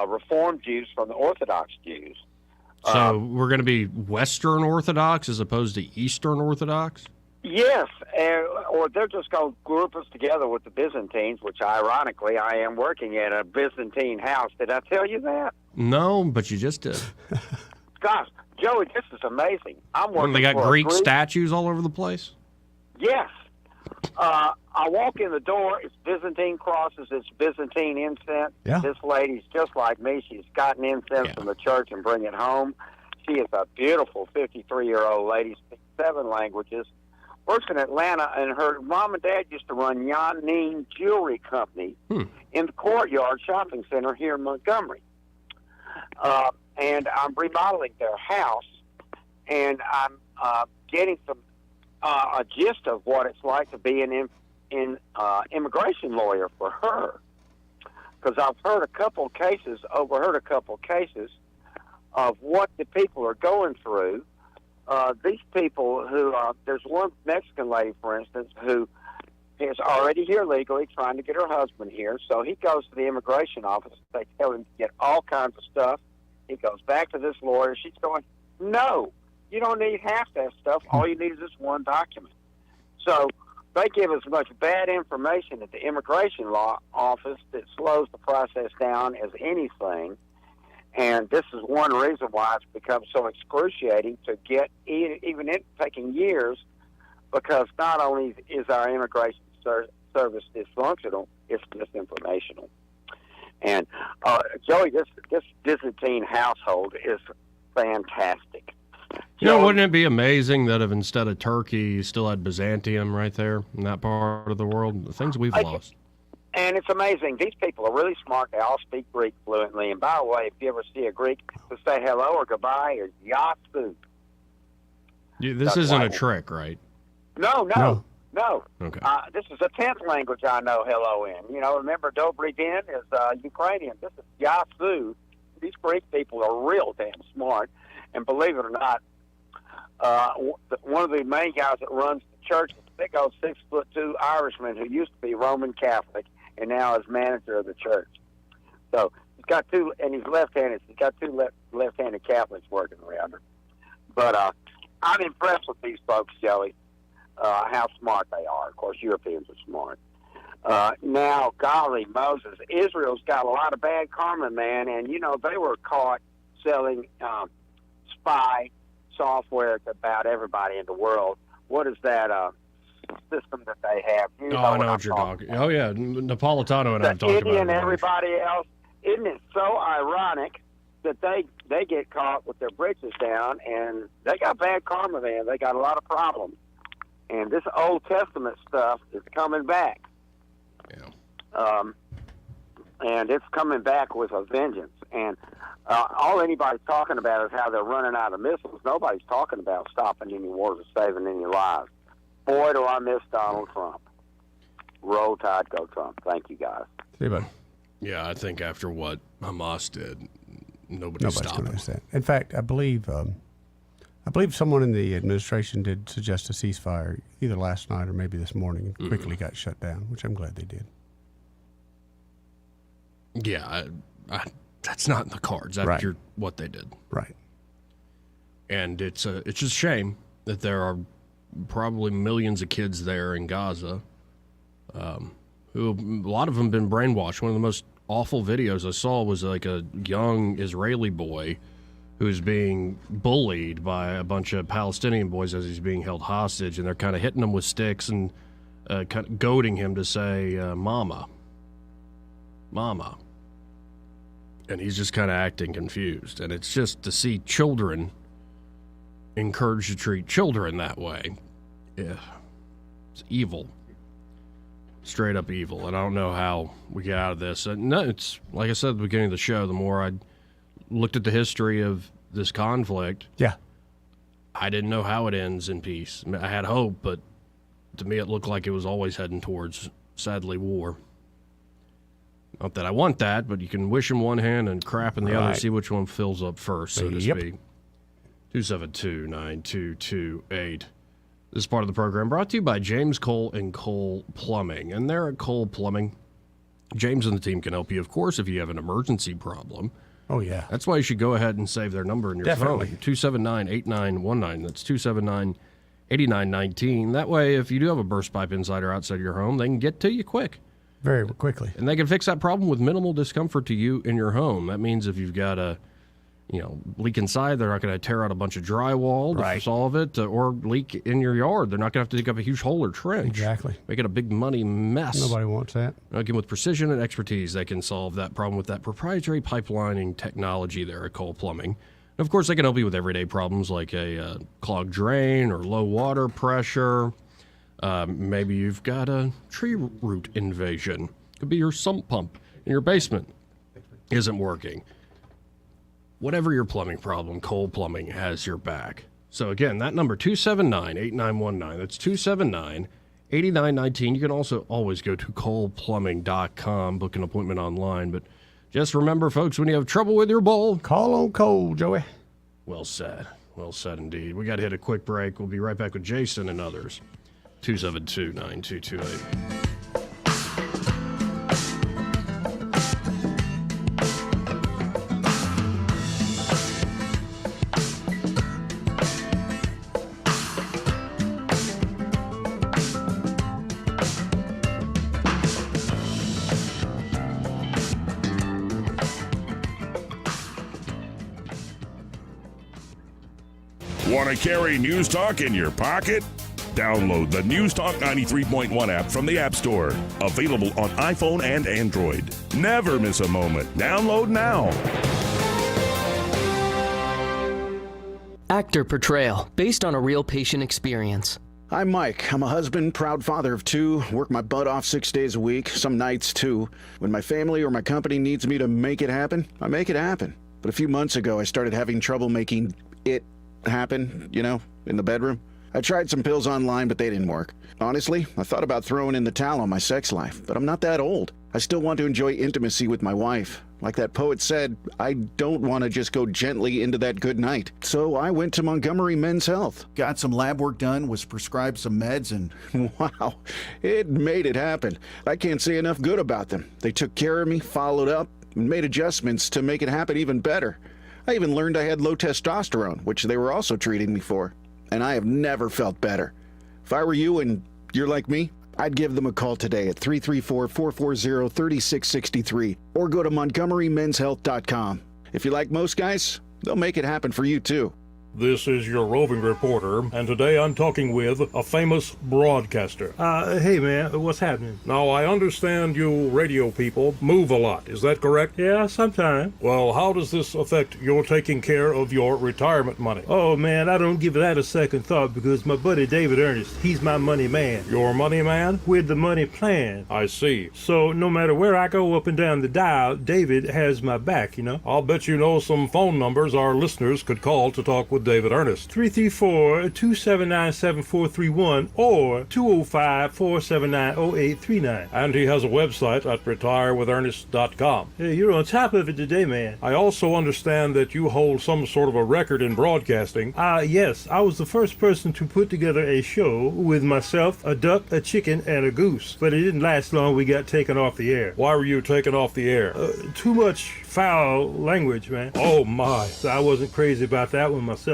Reformed Jews from the Orthodox Jews. So we're going to be Western Orthodox as opposed to Eastern Orthodox? Yes, or they're just going to group us together with the Byzantines, which ironically I am working at a Byzantine house. Did I tell you that? No, but you just did. Gosh, Joey, this is amazing. I'm working They got for Greek statues all over the place? Yes. I walk in the door, it's Byzantine crosses, it's Byzantine incense. Yeah. This lady's just like me. She's gotten incense from the church and bring it home. She is a beautiful 53-year-old lady, speaks 7 languages, works in Atlanta, and her mom and dad used to run Yanin Jewelry Company in the Courtyard Shopping Center here in Montgomery. And I'm remodeling their house, and I'm getting some a gist of what it's like to be an immigration lawyer for her, because I've overheard a couple of cases of what the people are going through. These people who there's one Mexican lady, for instance, who is already here legally, trying to get her husband here. So he goes to the immigration office. They tell him to get all kinds of stuff. He goes back to this lawyer. She's going, no. You don't need half that stuff. All you need is this one document. So they give as much bad information at the immigration law office that slows the process down as anything. And this is one reason why it's become so excruciating to get, even it taking years, because not only is our immigration service dysfunctional, it's disinformational. And Joey, this Byzantine household is fantastic. You know, wouldn't it be amazing that if instead of Turkey, you still had Byzantium right there in that part of the world? The things we've lost. And it's amazing. These people are really smart. They all speak Greek fluently. And by the way, if you ever see a Greek, to say hello or goodbye is yasu. This isn't a trick, right? No. Okay. This is the 10th language I know hello in. You know, remember Dobry Den is Ukrainian. This is yasu. These Greek people are real damn smart. And believe it or not, one of the main guys that runs the church is a big old 6'2" Irishman who used to be Roman Catholic and now is manager of the church. So he's got two, and he's left-handed. He's got two left-handed Catholics working around him. But I'm impressed with these folks, Joey, how smart they are. Of course, Europeans are smart. Now, golly Moses, Israel's got a lot of bad karma, man, and, you know, they were caught selling spy software to about everybody in the world. What is that system that they have? You I know what you're talking about. Oh, yeah, Napolitano and I have talked about it. And everybody else. Isn't it so ironic that they get caught with their britches down, and they got bad karma, man. They got a lot of problems. And this Old Testament stuff is coming back. Yeah. And it's coming back with a vengeance. And all anybody's talking about is how they're running out of missiles. Nobody's talking about stopping any wars or saving any lives. Boy, do I miss Donald Trump. Roll Tide, go Trump. Thank you, guys. See you, bud. Yeah, I think after what Hamas did, nobody's going to understand. In fact, I believe someone in the administration did suggest a ceasefire either last night or maybe this morning and quickly got shut down, which I'm glad they did. Yeah, that's not in the cards after what they did. Right. And it's just a shame that there are probably millions of kids there in Gaza who a lot of them have been brainwashed. One of the most awful videos I saw was like a young Israeli boy who's being bullied by a bunch of Palestinian boys as he's being held hostage, and they're kind of hitting him with sticks and kind of goading him to say, Mama. And he's just kind of acting confused. And it's just to see children encouraged to treat children that way. Yeah. It's evil. Straight up evil. And I don't know how we get out of this. No, it's like I said at the beginning of the show, the more I looked at the history of this conflict, I didn't know how it ends in peace. I had hope, but to me it looked like it was always heading towards, sadly, war. Not that I want that, but you can wish in one hand and crap in the other, see which one fills up first, so to speak. 272-9228. This part of the program brought to you by James Cole and Cole Plumbing. And they're at Cole Plumbing. James and the team can help you, of course, if you have an emergency problem. Oh, yeah. That's why you should go ahead and save their number in your phone. 279-8919. That's 279-8919. That way, if you do have a burst pipe inside or outside your home, they can get to you quick. Very quickly. And they can fix that problem with minimal discomfort to you in your home. That means if you've got a leak inside, they're not going to tear out a bunch of drywall to solve it, or leak in your yard. They're not going to have to dig up a huge hole or trench. Exactly. Make it a big money mess. Nobody wants that. Again, with precision and expertise, they can solve that problem with that proprietary pipelining technology there at Cole Plumbing. And of course, they can help you with everyday problems like a clogged drain or low water pressure. Maybe you've got a tree root invasion. Could be your sump pump in your basement isn't working. Whatever your plumbing problem, Cole Plumbing has your back. So again, that number, 279-8919. That's 279-8919. You can also always go to coleplumbing.com, book an appointment online. But just remember, folks, when you have trouble with your bowl, call on Cole, Joey. Well said. Well said indeed. We got to hit a quick break. We'll be right back with Jason and others. 272-9228. Want to carry News Talk in your pocket? Download the News Talk 93.1 app from the App Store. Available on iPhone and Android. Never miss a moment. Download now. Actor portrayal, based on a real patient experience. I'm Mike. I'm a husband, proud father of 2, work my butt off 6 days a week, some nights too. When my family or my company needs me to make it happen, I make it happen. But a few months ago, I started having trouble making it happen, in the bedroom. I tried some pills online, but they didn't work. Honestly, I thought about throwing in the towel on my sex life, but I'm not that old. I still want to enjoy intimacy with my wife. Like that poet said, I don't want to just go gently into that good night. So I went to Montgomery Men's Health. Got some lab work done, was prescribed some meds, and wow, it made it happen. I can't say enough good about them. They took care of me, followed up, and made adjustments to make it happen even better. I even learned I had low testosterone, which they were also treating me for. And I have never felt better. If I were you and you're like me, I'd give them a call today at 334-440-3663 or go to montgomerymenshealth.com. If you're like most guys, they'll make it happen for you too. This is your roving reporter, and today I'm talking with a famous broadcaster. Hey man, what's happening? Now, I understand you radio people move a lot, is that correct? Yeah, sometimes. Well, how does this affect your taking care of your retirement money? Oh man, I don't give that a second thought because my buddy David Ernest, he's my money man. Your money man? With the money plan. I see. So no matter where I go up and down the dial, David has my back, I'll bet you know some phone numbers our listeners could call to talk with David Ernest. 334-279-7431 or 205-479-0839. And he has a website at retirewithernest.com. Hey, you're on top of it today, man. I also understand that you hold some sort of a record in broadcasting. Yes. I was the first person to put together a show with myself, a duck, a chicken, and a goose. But it didn't last long. We got taken off the air. Why were you taken off the air? Too much foul language, man. Oh, my. So I wasn't crazy about that one myself.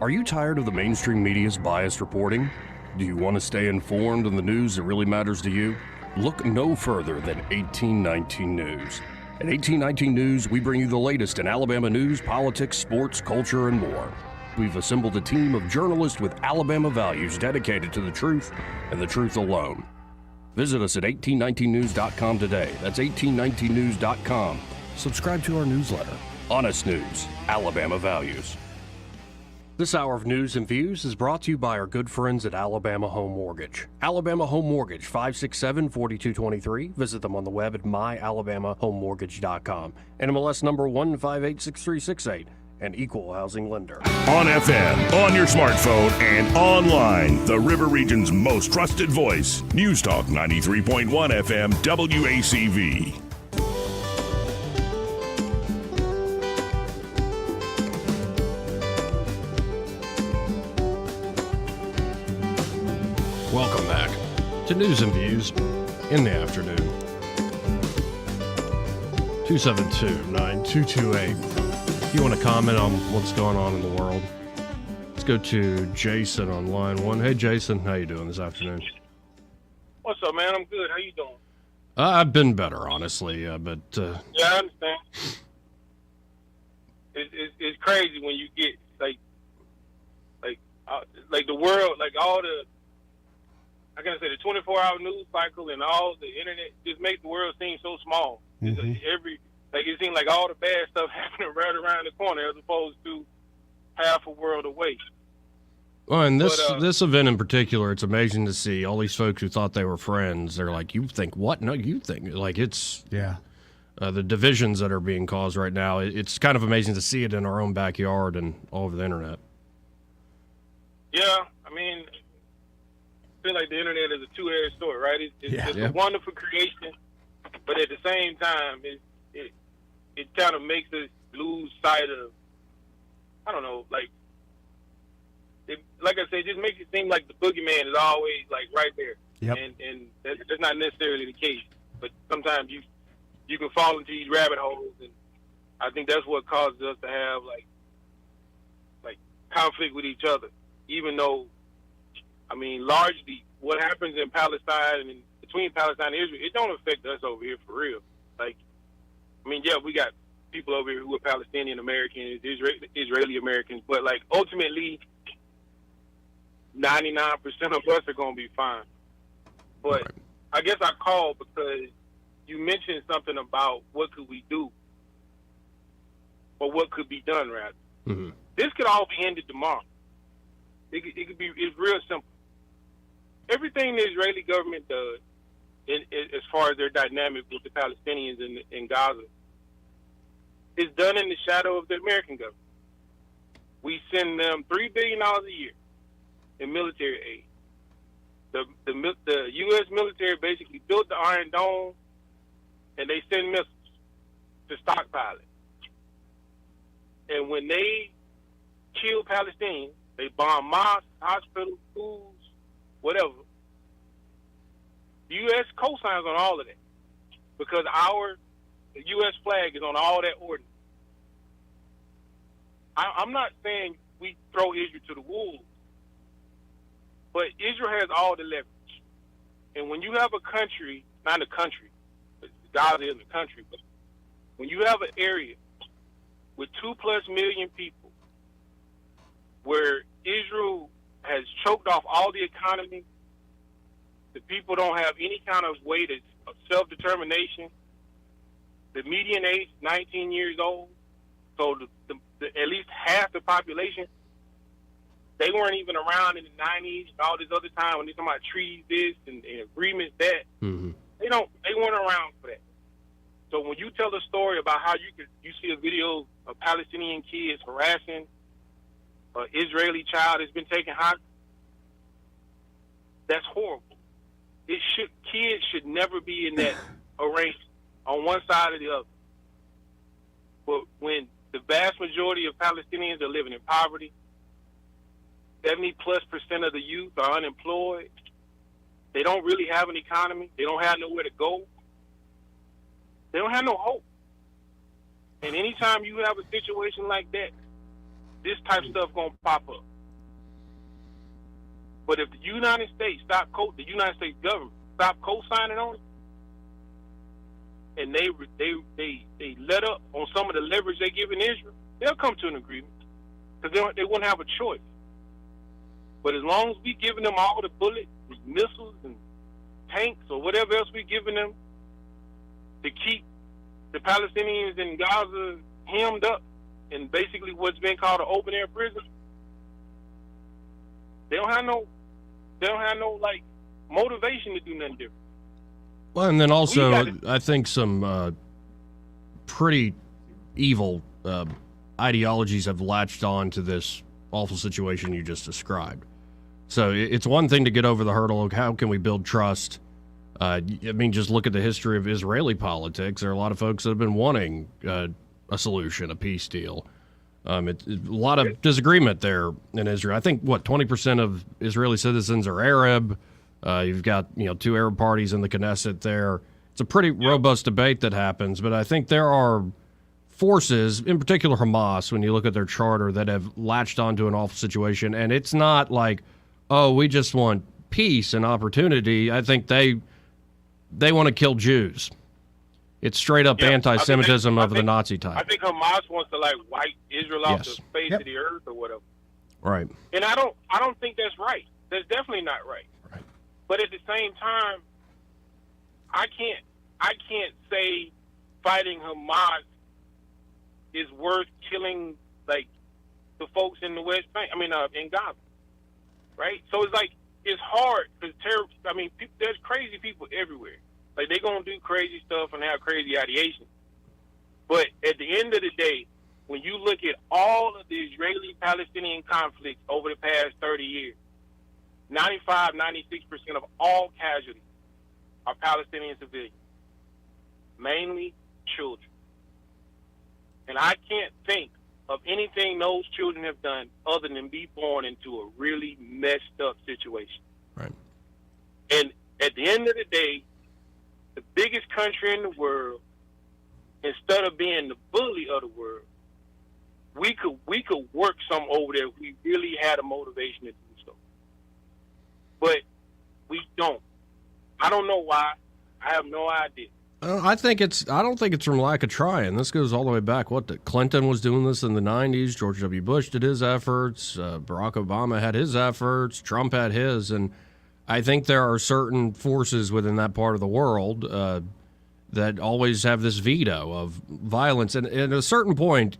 Are you tired of the mainstream media's biased reporting? Do you want to stay informed on the news that really matters to you? Look no further than 1819 News. At 1819 News, we bring you the latest in Alabama news, politics, sports, culture, and more. We've assembled a team of journalists with Alabama values dedicated to the truth and the truth alone. Visit us at 1819news.com today. That's 1819news.com. Subscribe to our newsletter. Honest News, Alabama Values. This hour of news and views is brought to you by our good friends at Alabama Home Mortgage. Alabama Home Mortgage, 567-4223. Visit them on the web at myalabamahomemortgage.com. NMLS number 1586368. An equal housing lender. On FM, on your smartphone, and online. The River Region's most trusted voice. News Talk 93.1 FM WACV. Welcome back to News and Views in the afternoon. 272-9228. If you want to comment on what's going on in the world, let's go to Jason on line 1. Hey, Jason, how you doing this afternoon? What's up, man? I'm good. How you doing? I've been better, honestly, but... Yeah, I understand. It's crazy when you get, like the world, like all the... I gotta say, the 24-hour news cycle and all the internet just makes the world seem so small. Mm-hmm. It seems like all the bad stuff happening right around the corner as opposed to half a world away. Well, and this event in particular, it's amazing to see all these folks who thought they were friends. They're like, you think what? No, you think. Like, it's... Yeah. The divisions that are being caused right now, it's kind of amazing to see it in our own backyard and all over the internet. Yeah, I mean... I feel like the internet is a two-edged sword, right? It's a wonderful creation, but at the same time, it kind of makes us lose sight of, I don't know, like I said, it just makes it seem like the boogeyman is always like right there, and that's not necessarily the case. But sometimes you can fall into these rabbit holes, and I think that's what causes us to have like conflict with each other, even though. I mean, largely, what happens in Palestine and between Palestine and Israel, it don't affect us over here for real. Like, I mean, yeah, we got people over here who are Palestinian Americans, Israeli Americans, but like ultimately, 99% of us are gonna be fine. But right. I guess I called because you mentioned something about what could we do, or what could be done, rather. Mm-hmm. This could all be ended tomorrow. It's real simple. Everything the Israeli government does, as far as their dynamic with the Palestinians in Gaza, is done in the shadow of the American government. We send them $3 billion a year in military aid. The U.S. military basically built the Iron Dome, and they send missiles to stockpile it. And when they kill Palestinians, they bomb mosques, hospitals, schools, whatever. The U.S. co-signs on all of that because the U.S. flag is on all that ordinance. I'm not saying we throw Israel to the wolves, but Israel has all the leverage. And when you have a country, not a country, Gaza isn't a country, but when you have an area with 2+ million people where Israel has choked off all the economy, the people don't have any kind of way of self-determination, the median age 19 years old, so at least half the population, they weren't even around in the 90s and all this other time when they're talking about trees this and agreements that. Mm-hmm. They weren't around for that. So when you tell a story about how you see a video of Palestinian kids harassing an Israeli child that's been taken hostage, that's horrible. Kids should never be in that arrangement on one side or the other. But when the vast majority of Palestinians are living in poverty, 70+% of the youth are unemployed, they don't really have an economy, they don't have nowhere to go, they don't have no hope. And anytime you have a situation like that, this type of stuff gonna pop up. But if the United States the United States government stop co-signing on it, and they let up on some of the leverage they give in Israel, they'll come to an agreement because they wouldn't have a choice. But as long as we giving them all the bullets, and missiles, and tanks, or whatever else we giving them to keep the Palestinians in Gaza hemmed up in basically what's been called an open air prison, they don't have no like motivation to do nothing different. Well, and then also, I think some pretty evil ideologies have latched on to this awful situation you just described. So it's one thing to get over the hurdle of how can we build trust. I mean, just look at the history of Israeli politics. There are a lot of folks that have been wanting a solution, a peace deal. It's a lot of disagreement there in Israel. I think, 20% of Israeli citizens are Arab. You've got, 2 Arab parties in the Knesset there. It's a pretty robust debate that happens, but I think there are forces, in particular Hamas, when you look at their charter, that have latched onto an awful situation. And it's not like, oh, we just want peace and opportunity. I think they want to kill Jews. It's straight up anti-Semitism of the Nazi type. I think Hamas wants to wipe Israel off the face of the earth or whatever. Right. And I don't think that's right. That's definitely not right. Right. But at the same time, I can't say fighting Hamas is worth killing the folks in the West Bank. In Gaza. Right. So it's hard because there's crazy people everywhere. They're going to do crazy stuff and have crazy ideation. But at the end of the day, when you look at all of the Israeli-Palestinian conflicts over the past 30 years, 95, 96% of all casualties are Palestinian civilians, mainly children. And I can't think of anything those children have done other than be born into a really messed up situation. Right. And at the end of the day, the biggest country in the world, instead of being the bully of the world, we could work some over there if we really had a motivation to do so. But we don't. I don't know why. I have no idea. I don't think it's from lack of trying. This goes all the way back. Clinton was doing this in the 90s. George W. Bush did his efforts. Barack Obama had his efforts. Trump had his. And I think there are certain forces within that part of the world that always have this veto of violence. And at a certain point,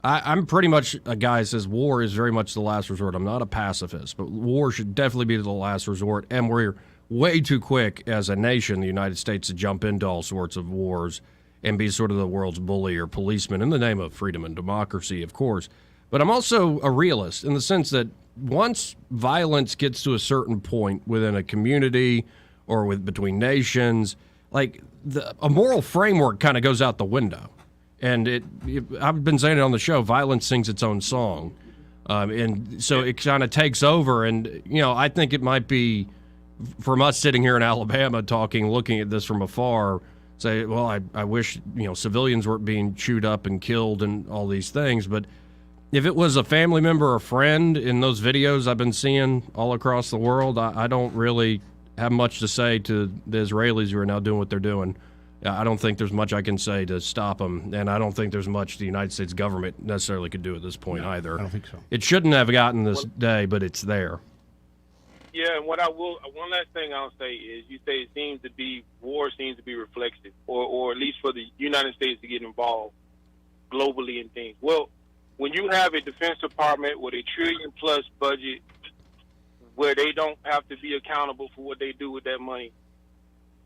I'm pretty much a guy that says war is very much the last resort. I'm not a pacifist, but war should definitely be the last resort. And we're way too quick as a nation, the United States, to jump into all sorts of wars and be sort of the world's bully or policeman in the name of freedom and democracy, of course. But I'm also a realist in the sense that once violence gets to a certain point within a community or between nations, like a moral framework kind of goes out the window. And I've been saying it on the show, violence sings its own song. And so it kind of takes over. And, I think it might be, from us sitting here in Alabama looking at this from afar, say, well, I wish, civilians weren't being chewed up and killed and all these things. But if it was a family member or friend in those videos I've been seeing all across the world, I don't really have much to say to the Israelis who are now doing what they're doing. I don't think there's much I can say to stop them, and I don't think there's much the United States government necessarily could do at this point either. I don't think so. It shouldn't have gotten this day, but it's there. Yeah, and one last thing I'll say is, you say war seems to be reflexive, or at least for the United States to get involved globally in things. Well, when you have a Defense Department with $1 trillion+ budget, where they don't have to be accountable for what they do with that money,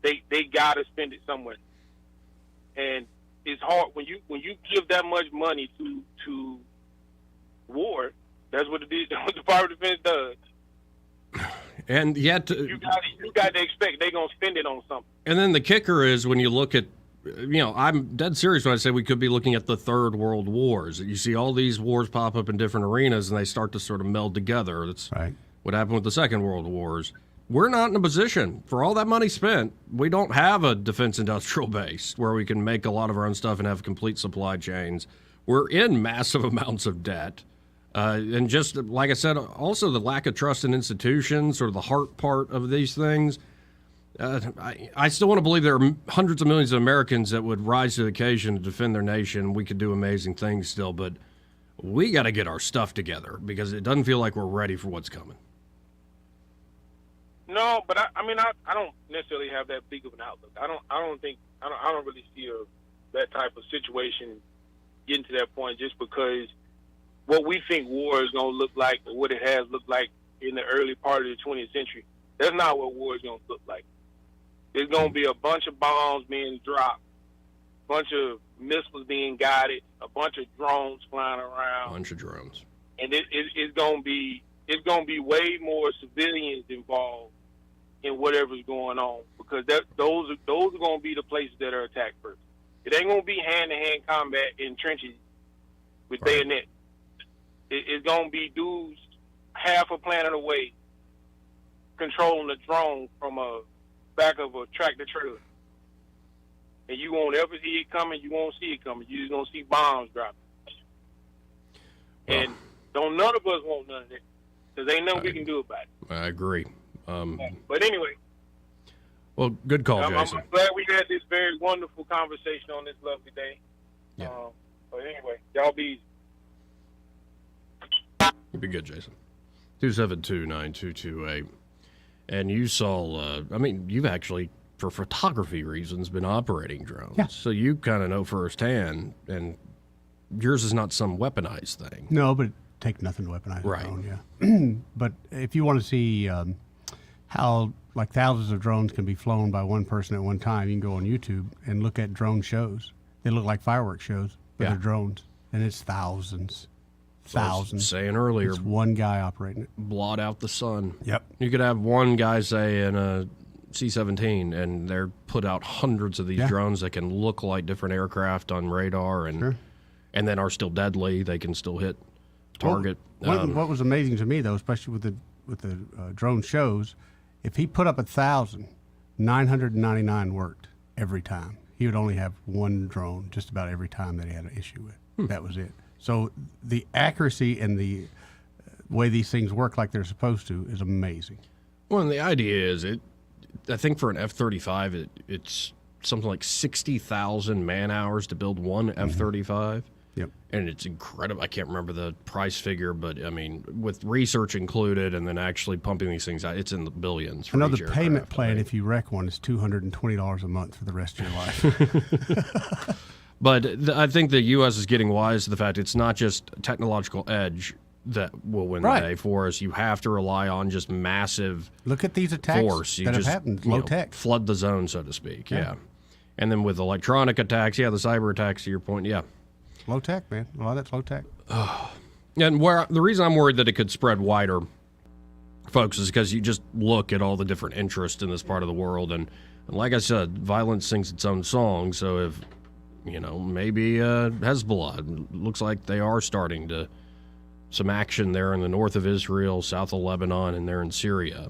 they gotta spend it somewhere. And it's hard when you give that much money to war. That's what the Department of Defense does. And yet, you got to expect they're gonna spend it on something. And then the kicker is when you look at, I'm dead serious when I say we could be looking at the third world wars. You see all these wars pop up in different arenas, and they start to sort of meld together. That's right. What happened with the Second World Wars. We're not in a position, for all that money spent, we don't have a defense industrial base where we can make a lot of our own stuff and have complete supply chains. We're in massive amounts of debt. And just like I said, also the lack of trust in institutions, or the heart part of these things. I still want to believe there are hundreds of millions of Americans that would rise to the occasion to defend their nation. We could do amazing things still, but we got to get our stuff together because it doesn't feel like we're ready for what's coming. No, but I don't necessarily have that big of an outlook. I don't really see that type of situation getting to that point, just because what we think war is going to look like, or what it has looked like in the early part of the 20th century, that's not what war is going to look like. There's going to be a bunch of bombs being dropped, a bunch of missiles being guided, a bunch of drones flying around. A bunch of drones. And it's going to be way more civilians involved in whatever's going on, because those are going to be the places that are attacked first. It ain't going to be hand-to-hand combat in trenches with bayonets. It's going to be dudes half a planet away controlling the drone from a back of a tractor trailer. And you won't ever see it coming. You won't see it coming. You're just going to see bombs dropping. And none of us want none of that, because ain't nothing we can do about it. I agree. But anyway. Well, good call, Jason. I'm glad we had this very wonderful conversation on this lovely day. Yeah. But anyway, y'all be easy. You'd be good, Jason. 272-9228. And you saw, you've actually, for photography reasons, been operating drones. Yeah. So you kind of know firsthand, and yours is not some weaponized thing. No, but it takes nothing to weaponize a drone, yeah. But if you want to see how thousands of drones can be flown by one person at one time, you can go on YouTube and look at drone shows. They look like fireworks shows, but they're drones, and it's thousands. So I was saying earlier, it's one guy operating it. Blot out the sun. Yep. You could have one guy, say, in a C-17, and they're put out hundreds of these drones that can look like different aircraft on radar, and then are still deadly. They can still hit target. What was amazing to me, though, especially with the drone shows, if he put up 1,000, 999 worked every time. He would only have one drone just about every time that he had an issue with. That was it. So the accuracy and the way these things work like they're supposed to is amazing. Well, and the idea is, I think for an F-35, it's something like 60,000 man-hours to build one F-35. Yep. And it's incredible. I can't remember the price figure, but, with research included and then actually pumping these things out, it's in the billions. I know the payment plan, if you wreck one, is $220 a month for the rest of your life. But I think the U.S. is getting wise to the fact it's not just technological edge that will win the day for us. You have to rely on just massive Look at these attacks force. You that just, have happened, you low know, tech. flood the zone, so to speak. Yeah. And then with electronic attacks, the cyber attacks, to your point, Low tech, man. A lot of that's low tech. And the reason I'm worried that it could spread wider, folks, is because you just look at all the different interests in this part of the world. And like I said, violence sings its own song. So if, maybe Hezbollah, looks like they are starting to some action there in the north of Israel, south of Lebanon, and there in Syria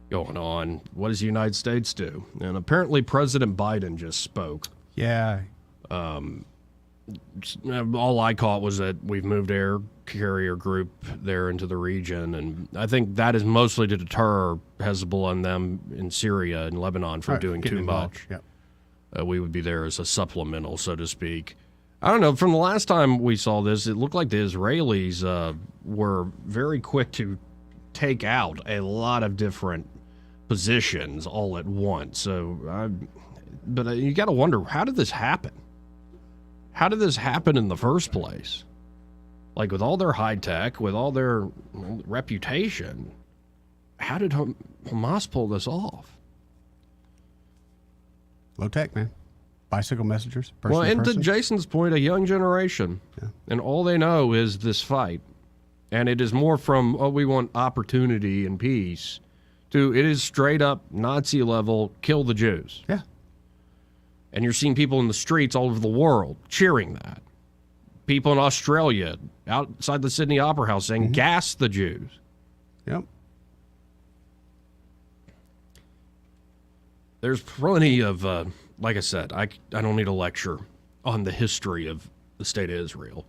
going on. What does the United States do? And apparently President Biden just spoke. Yeah. All I caught was that we've moved air carrier group there into the region, and I think that is mostly to deter Hezbollah and them in Syria and Lebanon from doing too much. We would be there as a supplemental, so to speak. I don't know. From the last time we saw this, it looked like the Israelis were very quick to take out a lot of different positions all at once. But you got to wonder, how did this happen? How did this happen in the first place? Like, with all their high tech, with all their reputation, how did Hamas pull this off? Low tech, man. Bicycle messengers. Well, and to Jason's point, a young generation. Yeah. And all they know is this fight. And it is more from, we want opportunity and peace, to it is straight up Nazi level, kill the Jews. Yeah. And you're seeing people in the streets all over the world cheering that. People in Australia, outside the Sydney Opera House, saying, gas the Jews. Yep. There's plenty of, like I said, I don't need a lecture on the history of the state of Israel.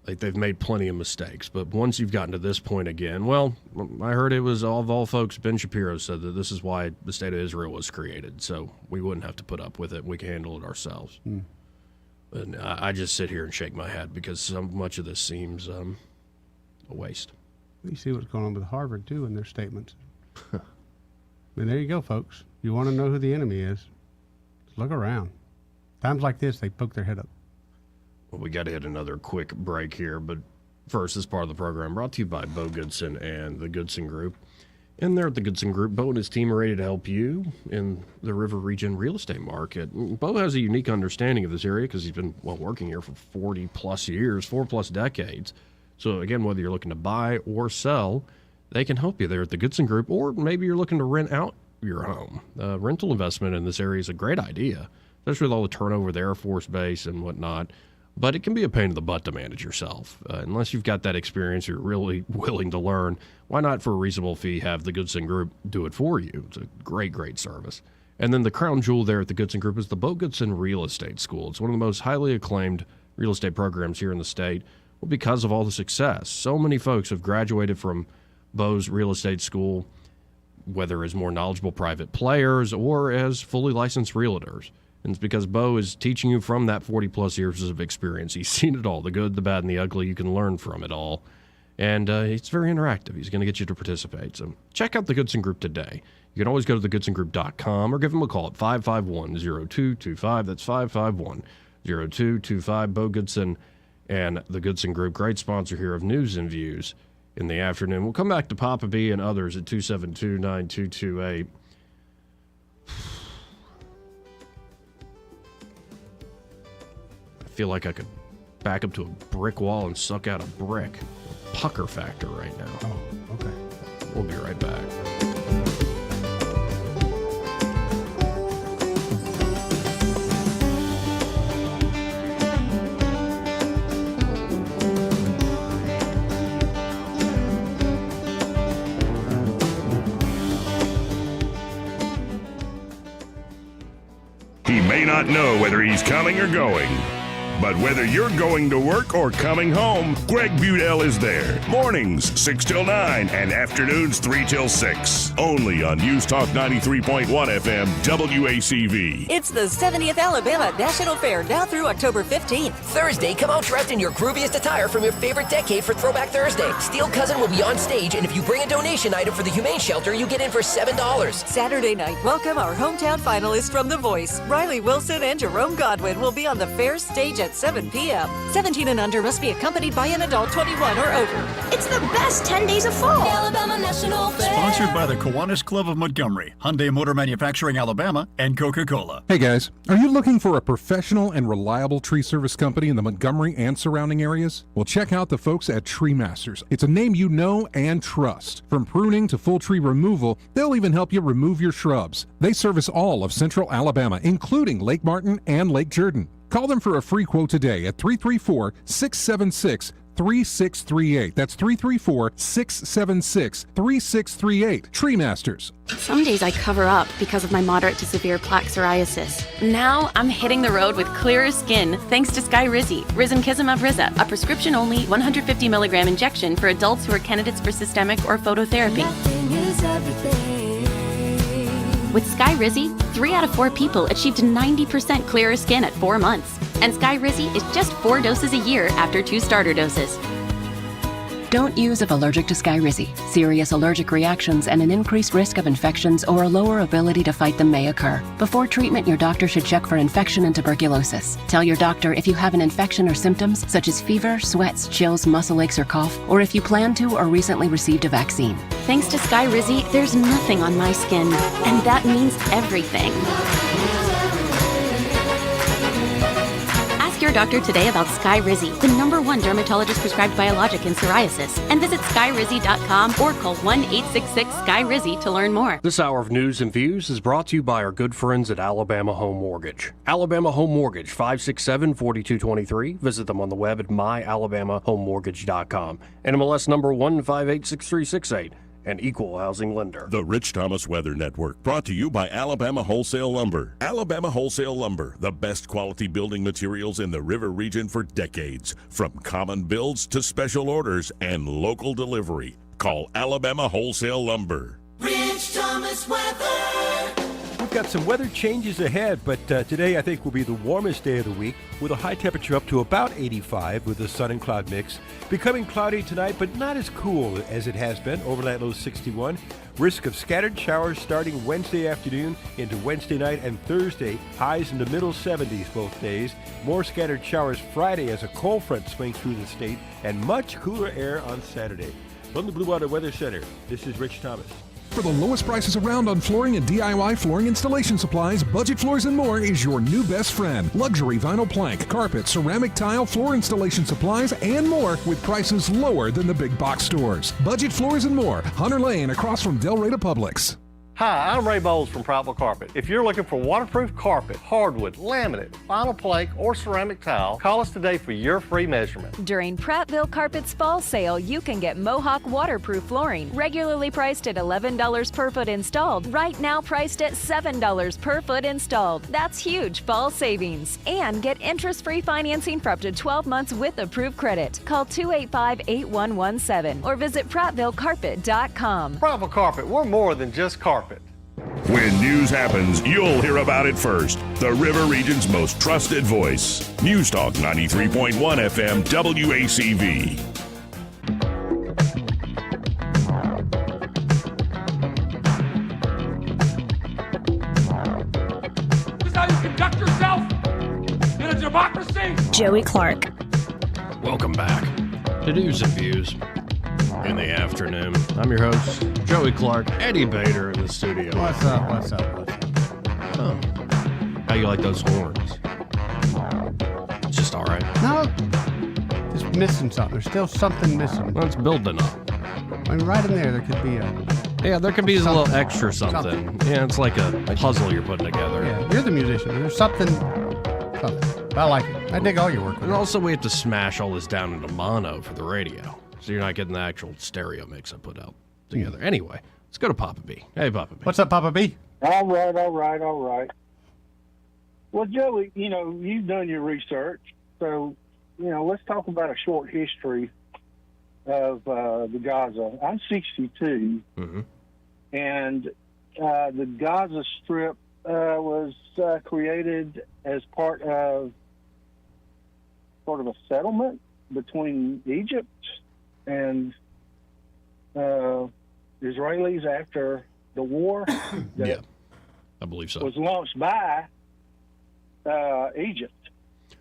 Like, they've made plenty of mistakes. But once you've gotten to this point again, well, I heard it was, of all folks, Ben Shapiro said that this is why the state of Israel was created. So we wouldn't have to put up with it. We can handle it ourselves. And I just sit here and shake my head because so much of this seems a waste. You see what's going on with Harvard, too, in their statements. I mean, there you go, folks. You want to know who the enemy is, just look around. Times like this, they poke their head up. Well, we got to hit another quick break here, but first, this part of the program brought to you by Bo Goodson and the Goodson Group. And there at the Goodson Group, Bo and his team are ready to help you in the River Region real estate market. Bo has a unique understanding of this area because he's been working here for 40-plus years, 4+ decades. So, again, whether you're looking to buy or sell, they can help you there at the Goodson Group, or maybe you're looking to rent out your home. Rental investment in this area is a great idea, especially with all the turnover at the Air Force Base and whatnot. But it can be a pain in the butt to manage yourself. Unless you've got that experience, you're really willing to learn. Why not, for a reasonable fee, have the Goodson Group do it for you? It's a great, great service. And then the crown jewel there at the Goodson Group is the Bo Goodson Real Estate School. It's one of the most highly acclaimed real estate programs here in the state, because of all the success. So many folks have graduated from Bo's Real Estate School, whether as more knowledgeable private players or as fully licensed realtors. And it's because Bo is teaching you from that 40-plus years of experience. He's seen it all, the good, the bad, and the ugly. You can learn from it all. And it's very interactive. He's going to get you to participate. So check out the Goodson Group today. You can always go to theGoodsonGroup.com or give them a call at 551-0225. That's 551-0225. Bo Goodson and the Goodson Group, great sponsor here of News and Views in the afternoon. We'll come back to Papa B and others at 272-9228. I feel like I could back up to a brick wall and suck out a brick. Pucker factor right now. Oh, okay. We'll be right back. He may not know whether he's coming or going, But whether you're going to work or coming home, Greg Budell is there. Mornings 6 till 9 and afternoons 3 till 6. Only on News Talk 93.1 FM WACV. It's the 70th Alabama National Fair now through October 15th. Thursday, come out dressed in your grooviest attire from your favorite decade for Throwback Thursday. Steel Cousin will be on stage, and if you bring a donation item for the Humane Shelter, you get in for $7. Saturday night, welcome our hometown finalists from The Voice. Riley Wilson and Jerome Godwin will be on the fair stage at 7 p.m. 17 and under must be accompanied by an adult 21 or over. It's the best 10 days of fall. The Alabama National Fair. Sponsored by the Kiwanis Club of Montgomery, Hyundai Motor Manufacturing Alabama, and Coca-Cola. Hey guys, are you looking for a professional and reliable tree service company in the Montgomery and surrounding areas? Well, check out the folks at Tree Masters. It's a name you know and trust. From pruning to full tree removal, they'll even help you remove your shrubs. They service all of central Alabama, including Lake Martin and Lake Jordan. Call them for a free quote today at 334-676-3638. That's 334-676-3638. Tree Masters. Some days I cover up because of my moderate to severe plaque psoriasis. Now I'm hitting the road with clearer skin thanks to Skyrizi, Risankizumab Riza, a prescription-only 150 milligram injection for adults who are candidates for systemic or phototherapy. With Skyrizi, 3 out of 4 people achieved 90% clearer skin at 4 months. And Skyrizi is just 4 doses a year after 2 starter doses. Don't use if allergic to Skyrizi. Serious allergic reactions and an increased risk of infections or a lower ability to fight them may occur. Before treatment, your doctor should check for infection and tuberculosis. Tell your doctor if you have an infection or symptoms such as fever, sweats, chills, muscle aches, or cough, or if you plan to or recently received a vaccine. Thanks to Skyrizi, there's nothing on my skin, and that means everything. Your doctor today about Skyrizi, the #1 dermatologist prescribed biologic in psoriasis, and visit skyrizi.com or call 1-866-SKYRIZI to learn more. This hour of news and views is brought to you by our good friends at Alabama Home Mortgage. Alabama Home Mortgage, 567-4223. Visit them on the web at myalabamahomemortgage.com. NMLS number 1586368. An equal housing lender. The Rich Thomas Weather Network, brought to you by Alabama Wholesale Lumber. Alabama Wholesale Lumber, the best quality building materials in the River region for decades. From common builds to special orders and local delivery. Call Alabama Wholesale Lumber. Rich Thomas Weather. We've got some weather changes ahead, but today I think will be the warmest day of the week, with a high temperature up to about 85 with a sun and cloud mix. Becoming cloudy tonight, but not as cool as it has been. Overnight low 61. Risk of scattered showers starting Wednesday afternoon into Wednesday night and Thursday. Highs in the middle 70s both days. More scattered showers Friday as a cold front swings through the state, and much cooler air on Saturday. From the Blue Water Weather Center, this is Rich Thomas. For the lowest prices around on flooring and DIY flooring installation supplies, Budget Floors and More is your new best friend. Luxury vinyl plank, carpet, ceramic tile, floor installation supplies, and more with prices lower than the big box stores. Budget Floors and More, Hunter Lane across from Del Rey to Publix. Hi, I'm Ray Bowles from Prattville Carpet. If you're looking for waterproof carpet, hardwood, laminate, vinyl plank, or ceramic tile, call us today for your free measurement. During Prattville Carpet's fall sale, you can get Mohawk waterproof flooring, regularly priced at $11 per foot installed, right now priced at $7 per foot installed. That's huge fall savings. And get interest-free financing for up to 12 months with approved credit. Call 285-8117 or visit PrattvilleCarpet.com. Prattville Carpet, we're more than just carpet. When news happens, you'll hear about it first. The River Region's most trusted voice. News Talk 93.1 FM WACV. This is how you conduct yourself in a democracy? Joey Clark. Welcome back to News and Views in the afternoon. I'm your host, Joey Clark. Eddie Bader in the studio. What's up? Oh. How you like those horns? It's just all right. No, just missing something. There's still something missing. Well, it's building up. I mean, right in there could be a... Yeah, there could be a little extra something. Yeah, it's like a puzzle you're putting together. Yeah, you're the musician. There's something. I like it. I dig all your work. And also, we have to smash all this down into mono for the radio. So you're not getting the actual stereo mix I put out together. Anyway, let's go to Papa B. Hey, Papa B. What's up, Papa B? All right. Well, Joey, you've done your research. So, let's talk about a short history of the Gaza. I'm 62, and the Gaza Strip was created as part of sort of a settlement between Egypt and Israelis after the war that I believe so. was launched by Egypt.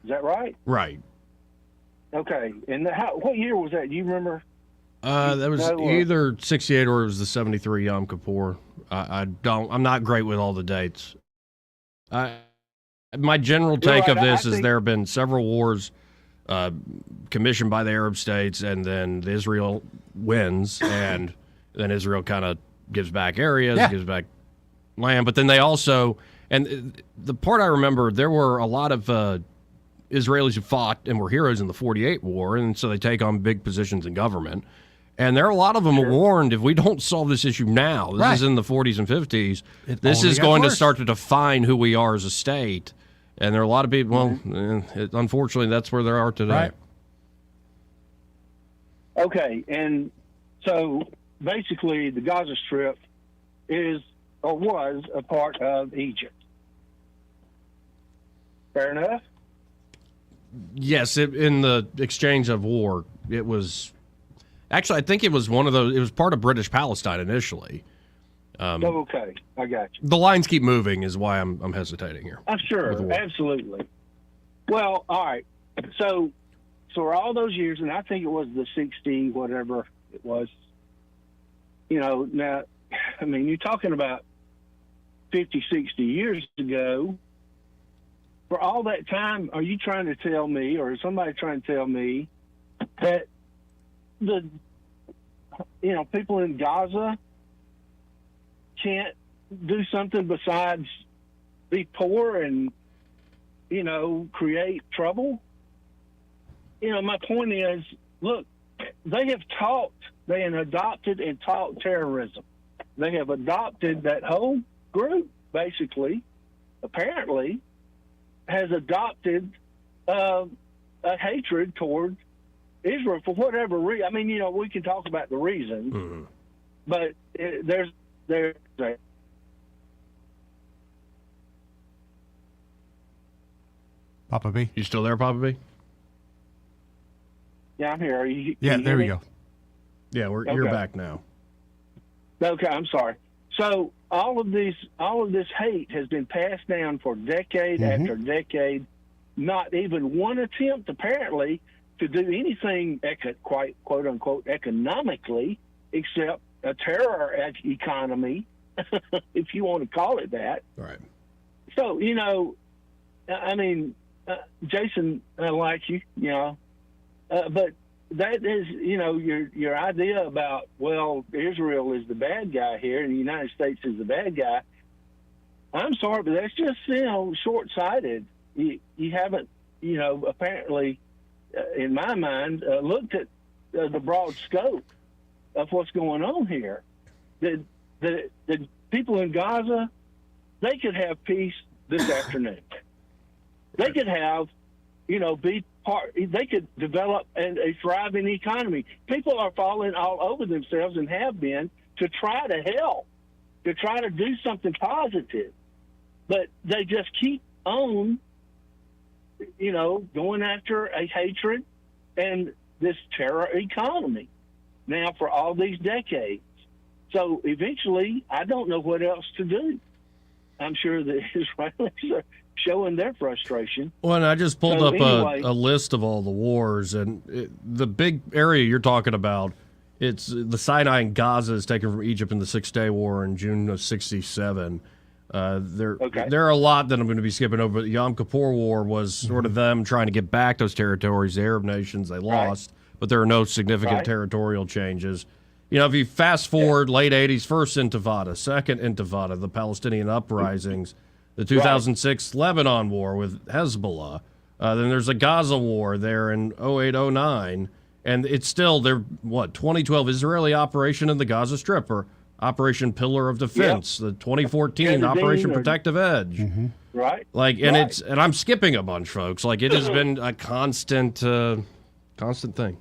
Is that right? Right. Okay. And what year was that? Do you remember? That was either 68 or it was the 73 Yom Kippur. I'm not great with all the dates. My general take of this is there have been several wars commissioned by the Arab states, and then Israel wins, and then Israel kind of gives back areas, gives back land. But then they also, and the part I remember, there were a lot of Israelis who fought and were heroes in the 48 war, and so they take on big positions in government. And there are a lot of them warned, if we don't solve this issue now, this is in the 40s and 50s, this is going to start to define who we are as a state. And there are a lot of people, unfortunately, that's where they are today. Right. Okay, and so basically the Gaza Strip is or was a part of Egypt. Fair enough? Yes, in the exchange of war, it was... Actually, I think it was one of those... It was part of British Palestine initially. Okay, I got you. The lines keep moving is why I'm hesitating here. I'm sure, absolutely. Well, all right. So for all those years, and I think it was the 60, whatever it was, now, I mean, you're talking about 50, 60 years ago. For all that time, are you trying to tell me, or is somebody trying to tell me, that the people in Gaza can't do something besides be poor and create trouble? My point is, look, they have adopted and taught terrorism. They have adopted that whole group, basically, apparently, has adopted a hatred toward Israel for whatever reason. I mean, we can talk about the reasons, but there's a... Papa B? You still there, Papa B? Yeah, I'm here. There we go. Yeah, you're back now. Okay, I'm sorry. So all of this hate has been passed down for decade after decade. Not even one attempt, apparently, to do anything quote unquote economically, except a terror economy, if you want to call it that. Right. So I mean, Jason, I like you, but that is, your idea about, well, Israel is the bad guy here and the United States is the bad guy. I'm sorry, but that's just, short-sighted. You haven't, apparently, in my mind, looked at the broad scope of what's going on here. The people in Gaza, they could have peace this afternoon. They could have, they could develop a thriving economy. People are falling all over themselves and have been to try to help, to try to do something positive. But they just keep on, going after a hatred and this terror economy now for all these decades. So eventually, I don't know what else to do. I'm sure the Israelis are showing their frustration. Well, and I just pulled up a list of all the wars, and the big area you're talking about, it's the Sinai and Gaza is taken from Egypt in the Six-Day War in June of '67. There are a lot that I'm going to be skipping over. The Yom Kippur War was sort of them trying to get back those territories. The Arab nations, they lost, but there are no significant territorial changes. If you fast forward late 80s, first Intifada, second Intifada, the Palestinian uprisings, the 2006 Lebanon war with Hezbollah, then there's a Gaza war there in 08-09, and it's still, 2012 Israeli operation in the Gaza Strip, or Operation Pillar of Defense, the 2014 Kennedy Operation or- Protective Edge. Right. Like, and Right. and I'm skipping a bunch, folks. Like, it has been a constant thing.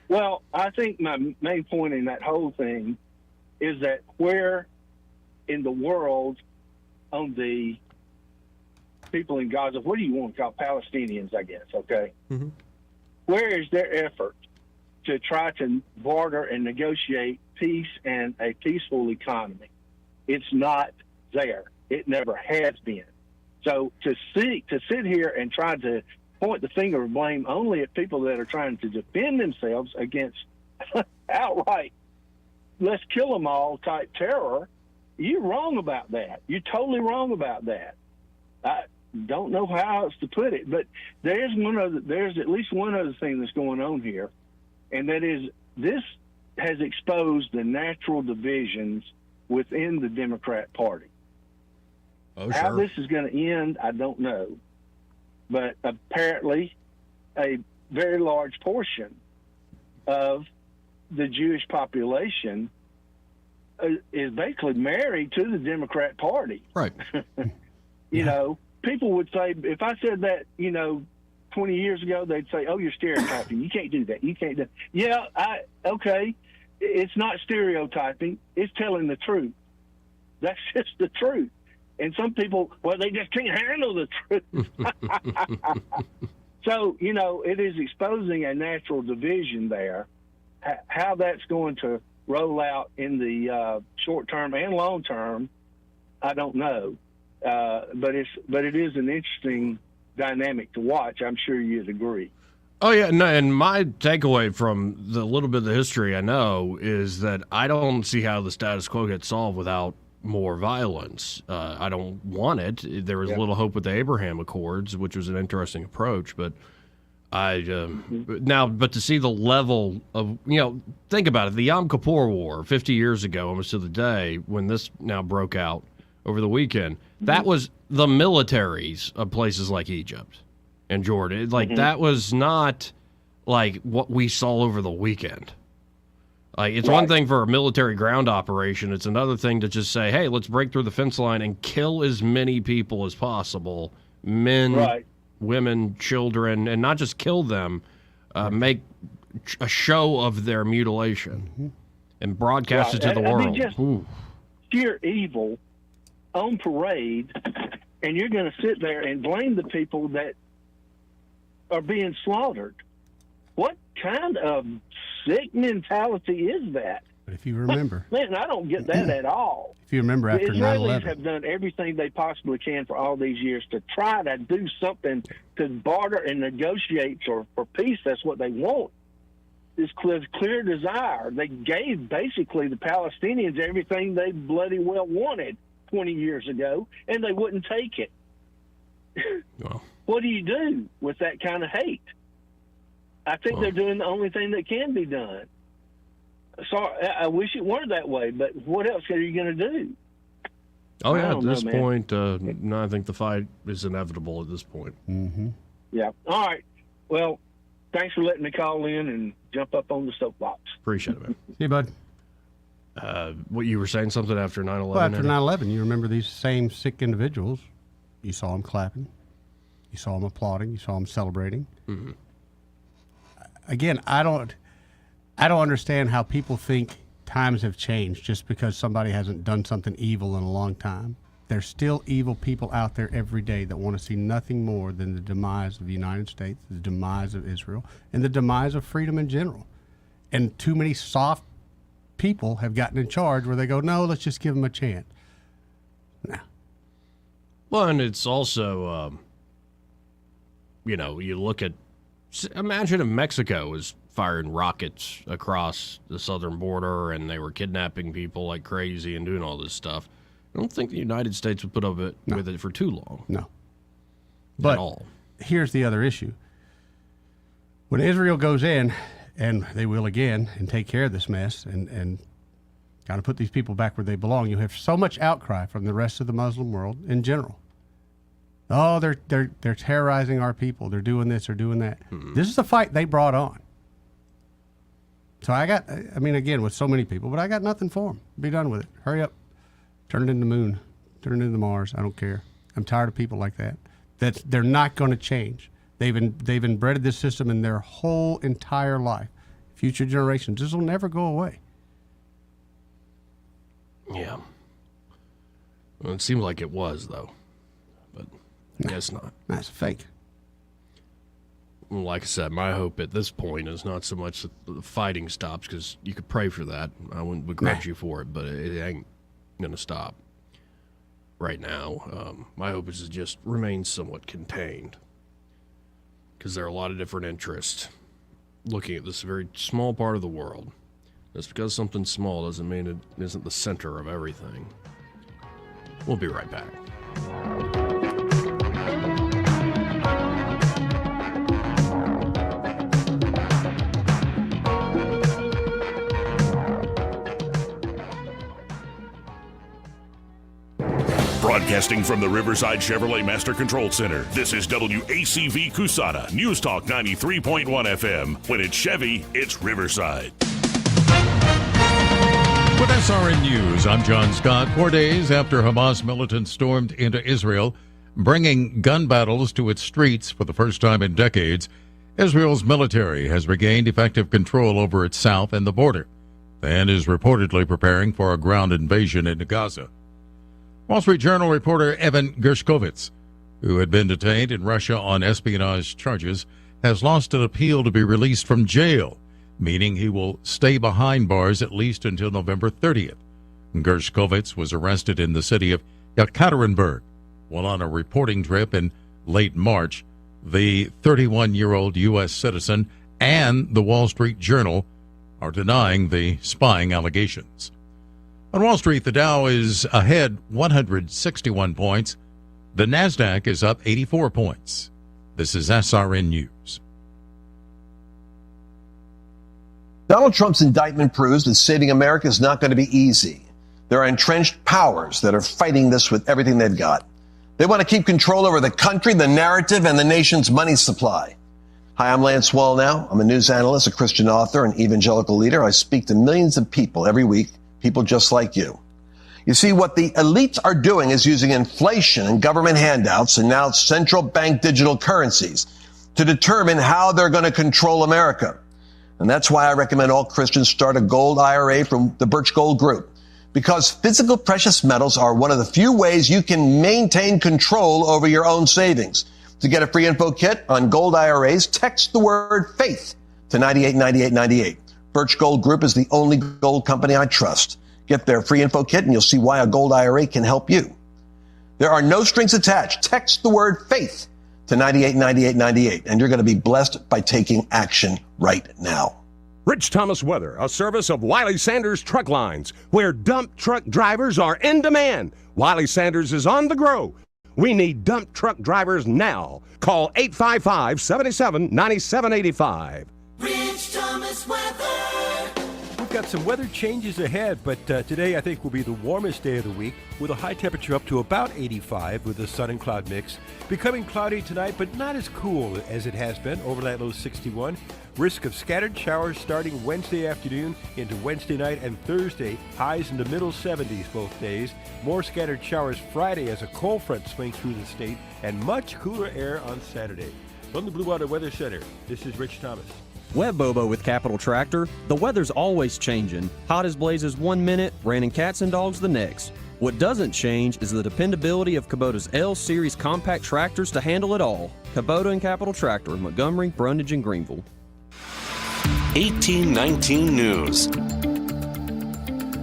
Well, I think my main point in that whole thing is that where in the world on the people in Gaza, what do you want to call Palestinians, I guess, okay? Where is their effort to try to barter and negotiate peace and a peaceful economy? It's not there. It never has been. So to sit here and try to point the finger of blame only at people that are trying to defend themselves against outright let's kill them all type terror, you're wrong about that. You're totally wrong about that. I don't know how else to put it, but there's at least one other thing that's going on here, and that is this has exposed the natural divisions within the Democrat Party. Oh, How sure. this is going to end, I don't know. But apparently, a very large portion of the Jewish population is basically married to the Democrat Party. Right. You know, people would say, if I said that, 20 years ago, they'd say, oh, you're stereotyping. You can't do that. You can't do. Yeah, okay. It's not stereotyping. It's telling the truth. That's just the truth. And some people, well, they just can't handle the truth. So, it is exposing a natural division there. How that's going to roll out in the short term and long term, I don't know. But it is an interesting dynamic to watch. I'm sure you'd agree. Oh, yeah. No, and my takeaway from the little bit of the history I know is that I don't see how the status quo gets solved without more violence. I don't want it. There was little hope with the Abraham Accords, which was an interesting approach, but but to see the level of, think about it, the Yom Kippur War 50 years ago, almost to the day, when this now broke out over the weekend, that was the militaries of places like Egypt and Jordan. That was not like what we saw over the weekend. Like, it's one thing for a military ground operation. It's another thing to just say, hey, let's break through the fence line and kill as many people as possible, men, women, children, and not just kill them, make a show of their mutilation and broadcast it to the world. Just sheer evil on parade, and you're going to sit there and blame the people that are being slaughtered. What kind of sick mentality is that? But if you remember, man, I don't get that at all. If you remember after the Israelis 9/11, have done everything they possibly can for all these years to try to do something to barter and negotiate for peace. That's what they want. This clear desire. They gave basically the Palestinians everything they bloody well wanted 20 years ago, and they wouldn't take it. Well. What do you do with that kind of hate? I think they're doing the only thing that can be done. Sorry, I wish it weren't that way, but what else are you going to do? Oh, yeah, at this point, no, I think the fight is inevitable at this point. Mm-hmm. Yeah. All right. Well, thanks for letting me call in and jump up on the soapbox. Appreciate it, man. See you, bud. What you were saying something after 9/11? Well, after 9/11, you remember these same sick individuals. You saw them clapping. You saw them applauding. You saw them celebrating. Mm-hmm. Again, I don't understand how people think times have changed just because somebody hasn't done something evil in a long time. There's still evil people out there every day that want to see nothing more than the demise of the United States, the demise of Israel, and the demise of freedom in general. And too many soft people have gotten in charge where they go, no, let's just give them a chance. Nah. Well, and it's also, you look at, imagine if Mexico was firing rockets across the southern border and they were kidnapping people like crazy and doing all this stuff. I don't think the United States would put up with it for too long. No. But here's the other issue. When Israel goes in, and they will again, and take care of this mess and kind of put these people back where they belong, you have so much outcry from the rest of the Muslim world in general. Oh, they're terrorizing our people. They're doing this, they're doing that. Mm-hmm. This is the fight they brought on. So again, with so many people, but I got nothing for them. Be done with it. Hurry up. Turn it into the moon. Turn it into Mars. I don't care. I'm tired of people like that. They're not going to change. They've inbred this system in their whole entire life. Future generations, this will never go away. Yeah. Well, it seemed like it was, though. But I guess not. That's fake. Well, like I said, my hope at this point is not so much that the fighting stops, because you could pray for that. I wouldn't begrudge you for it, but it ain't going to stop right now. My hope is to just remain somewhat contained, because there are a lot of different interests looking at this very small part of the world. Just because something's small doesn't mean it isn't the center of everything. We'll be right back. Broadcasting from the Riverside Chevrolet Master Control Center, this is WACV Cusana, News Talk 93.1 FM. When it's Chevy, it's Riverside. With SRN News, I'm John Scott. 4 days after Hamas militants stormed into Israel, bringing gun battles to its streets for the first time in decades, Israel's military has regained effective control over its south and the border, and is reportedly preparing for a ground invasion into Gaza. Wall Street Journal reporter Evan Gershkovitz, who had been detained in Russia on espionage charges, has lost an appeal to be released from jail, meaning he will stay behind bars at least until November 30th. Gershkovitz was arrested in the city of Yekaterinburg while on a reporting trip in late March. The 31-year-old U.S. citizen and the Wall Street Journal are denying the spying allegations. On Wall Street, the Dow is ahead 161 points. The NASDAQ is up 84 points. This is SRN News. Donald Trump's indictment proves that saving America is not going to be easy. There are entrenched powers that are fighting this with everything they've got. They want to keep control over the country, the narrative, and the nation's money supply. Hi, I'm Lance Wallnau. I'm a news analyst, a Christian author, an evangelical leader. I speak to millions of people every week, people just like you. You see, what the elites are doing is using inflation and government handouts and now central bank digital currencies to determine how they're going to control America. And that's why I recommend all Christians start a gold IRA from the Birch Gold Group. Because physical precious metals are one of the few ways you can maintain control over your own savings. To get a free info kit on gold IRAs, text the word FAITH to 989898. Birch Gold Group is the only gold company I trust. Get their free info kit and you'll see why a gold IRA can help you. There are no strings attached. Text the word FAITH to 989898 and you're going to be blessed by taking action right now. Rich Thomas Weather, a service of Wiley Sanders Truck Lines, where dump truck drivers are in demand. Wiley Sanders is on the grow. We need dump truck drivers now. Call 855-77-9785. Rich Thomas Weather. We've got some weather changes ahead, but today I think will be the warmest day of the week, with a high temperature up to about 85 with a sun and cloud mix. Becoming cloudy tonight, but not as cool as it has been. Overnight low 61. Risk of scattered showers starting Wednesday afternoon into Wednesday night and Thursday. Highs in the middle 70s both days. More scattered showers Friday as a cold front swings through the state, and much cooler air on Saturday. From the Blue Water Weather Center, this is Rich Thomas. Web Bobo with Capital Tractor. The weather's always changing. Hot as blazes 1 minute, raining cats and dogs the next. What doesn't change is the dependability of Kubota's L-Series compact tractors to handle it all. Kubota and Capital Tractor, Montgomery, Brundage, and Greenville. 1819 News.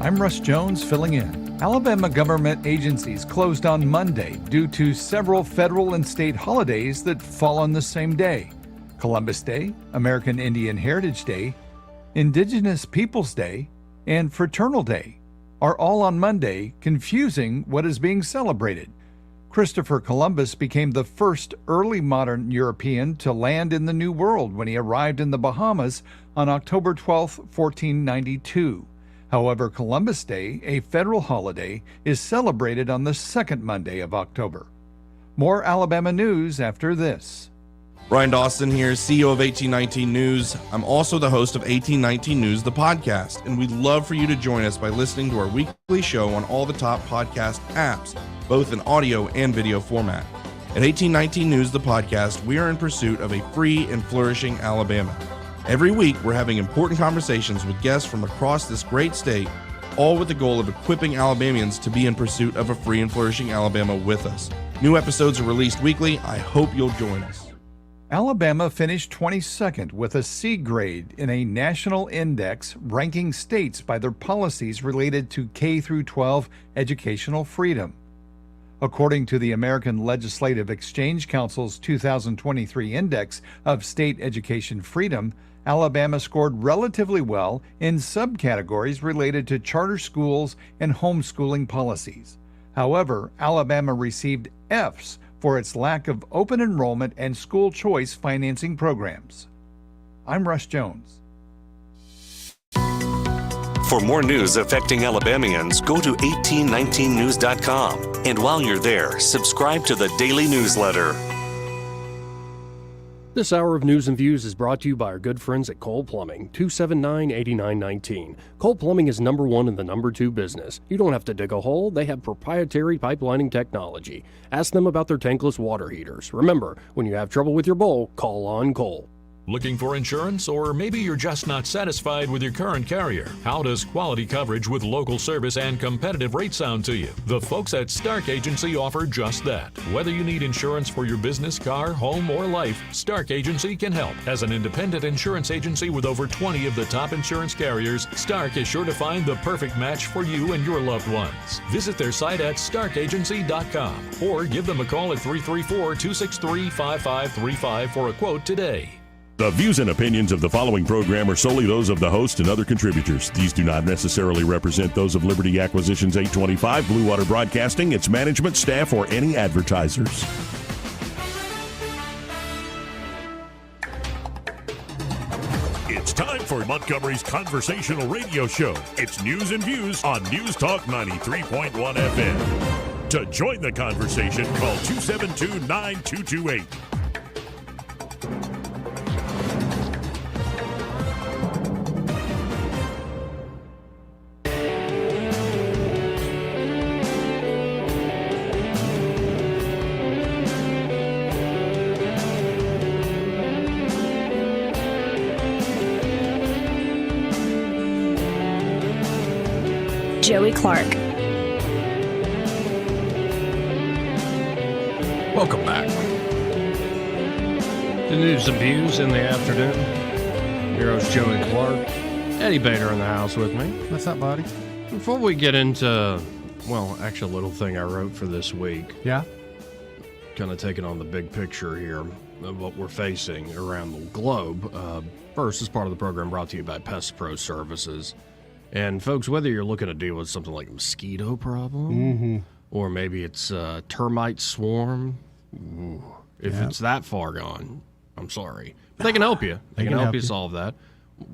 I'm Russ Jones filling in. Alabama government agencies closed on Monday due to several federal and state holidays that fall on the same day. Columbus Day, American Indian Heritage Day, Indigenous Peoples Day, and Fraternal Day are all on Monday, confusing what is being celebrated. Christopher Columbus became the first early modern European to land in the New World when he arrived in the Bahamas on October 12, 1492. However, Columbus Day, a federal holiday, is celebrated on the second Monday of October. More Alabama news after this. Ryan Dawson here, CEO of 1819 News. I'm also the host of 1819 News, the podcast, and we'd love for you to join us by listening to our weekly show on all the top podcast apps, both in audio and video format. At 1819 News, the podcast, we are in pursuit of a free and flourishing Alabama. Every week, we're having important conversations with guests from across this great state, all with the goal of equipping Alabamians to be in pursuit of a free and flourishing Alabama with us. New episodes are released weekly. I hope you'll join us. Alabama finished 22nd with a C grade in a national index ranking states by their policies related to K-12 educational freedom. According to the American Legislative Exchange Council's 2023 Index of State Education Freedom, Alabama scored relatively well in subcategories related to charter schools and homeschooling policies. However, Alabama received Fs for its lack of open enrollment and school choice financing programs. I'm Russ Jones. For more news affecting Alabamians, go to 1819news.com. And while you're there, subscribe to the daily newsletter. This hour of News and Views is brought to you by our good friends at Cole Plumbing, 279-8919. Cole Plumbing is number one in the number two business. You don't have to dig a hole. They have proprietary pipelining technology. Ask them about their tankless water heaters. Remember, when you have trouble with your bowl, call on Cole. Looking for insurance, or maybe you're just not satisfied with your current carrier? How does quality coverage with local service and competitive rates sound to you? The folks at Stark Agency offer just that. Whether you need insurance for your business, car, home, or life, Stark Agency can help. As an independent insurance agency with over 20 of the top insurance carriers, Stark is sure to find the perfect match for you and your loved ones. Visit their site at starkagency.com or give them a call at 334-263-5535 for a quote today. The views and opinions of the following program are solely those of the host and other contributors. These do not necessarily represent those of Liberty Acquisitions 825, Blue Water Broadcasting, its management, staff, or any advertisers. It's time for Montgomery's conversational radio show. It's News and Views on News Talk 93.1 FM. To join the conversation, call 272-9228. Joey Clark. Welcome back to News and Views in the afternoon. Your host, Joey Clark. Eddie Bader in the house with me. What's up, buddy? Before we get into, well, actually a little thing I wrote for this week. Yeah? Kind of taking on the big picture here of what we're facing around the globe. First, as part of the program brought to you by Pest Pro Services. And folks, whether you're looking to deal with something like a mosquito problem, or maybe it's a termite swarm, if it's that far gone, I'm sorry. But they can help you. They can help you solve that.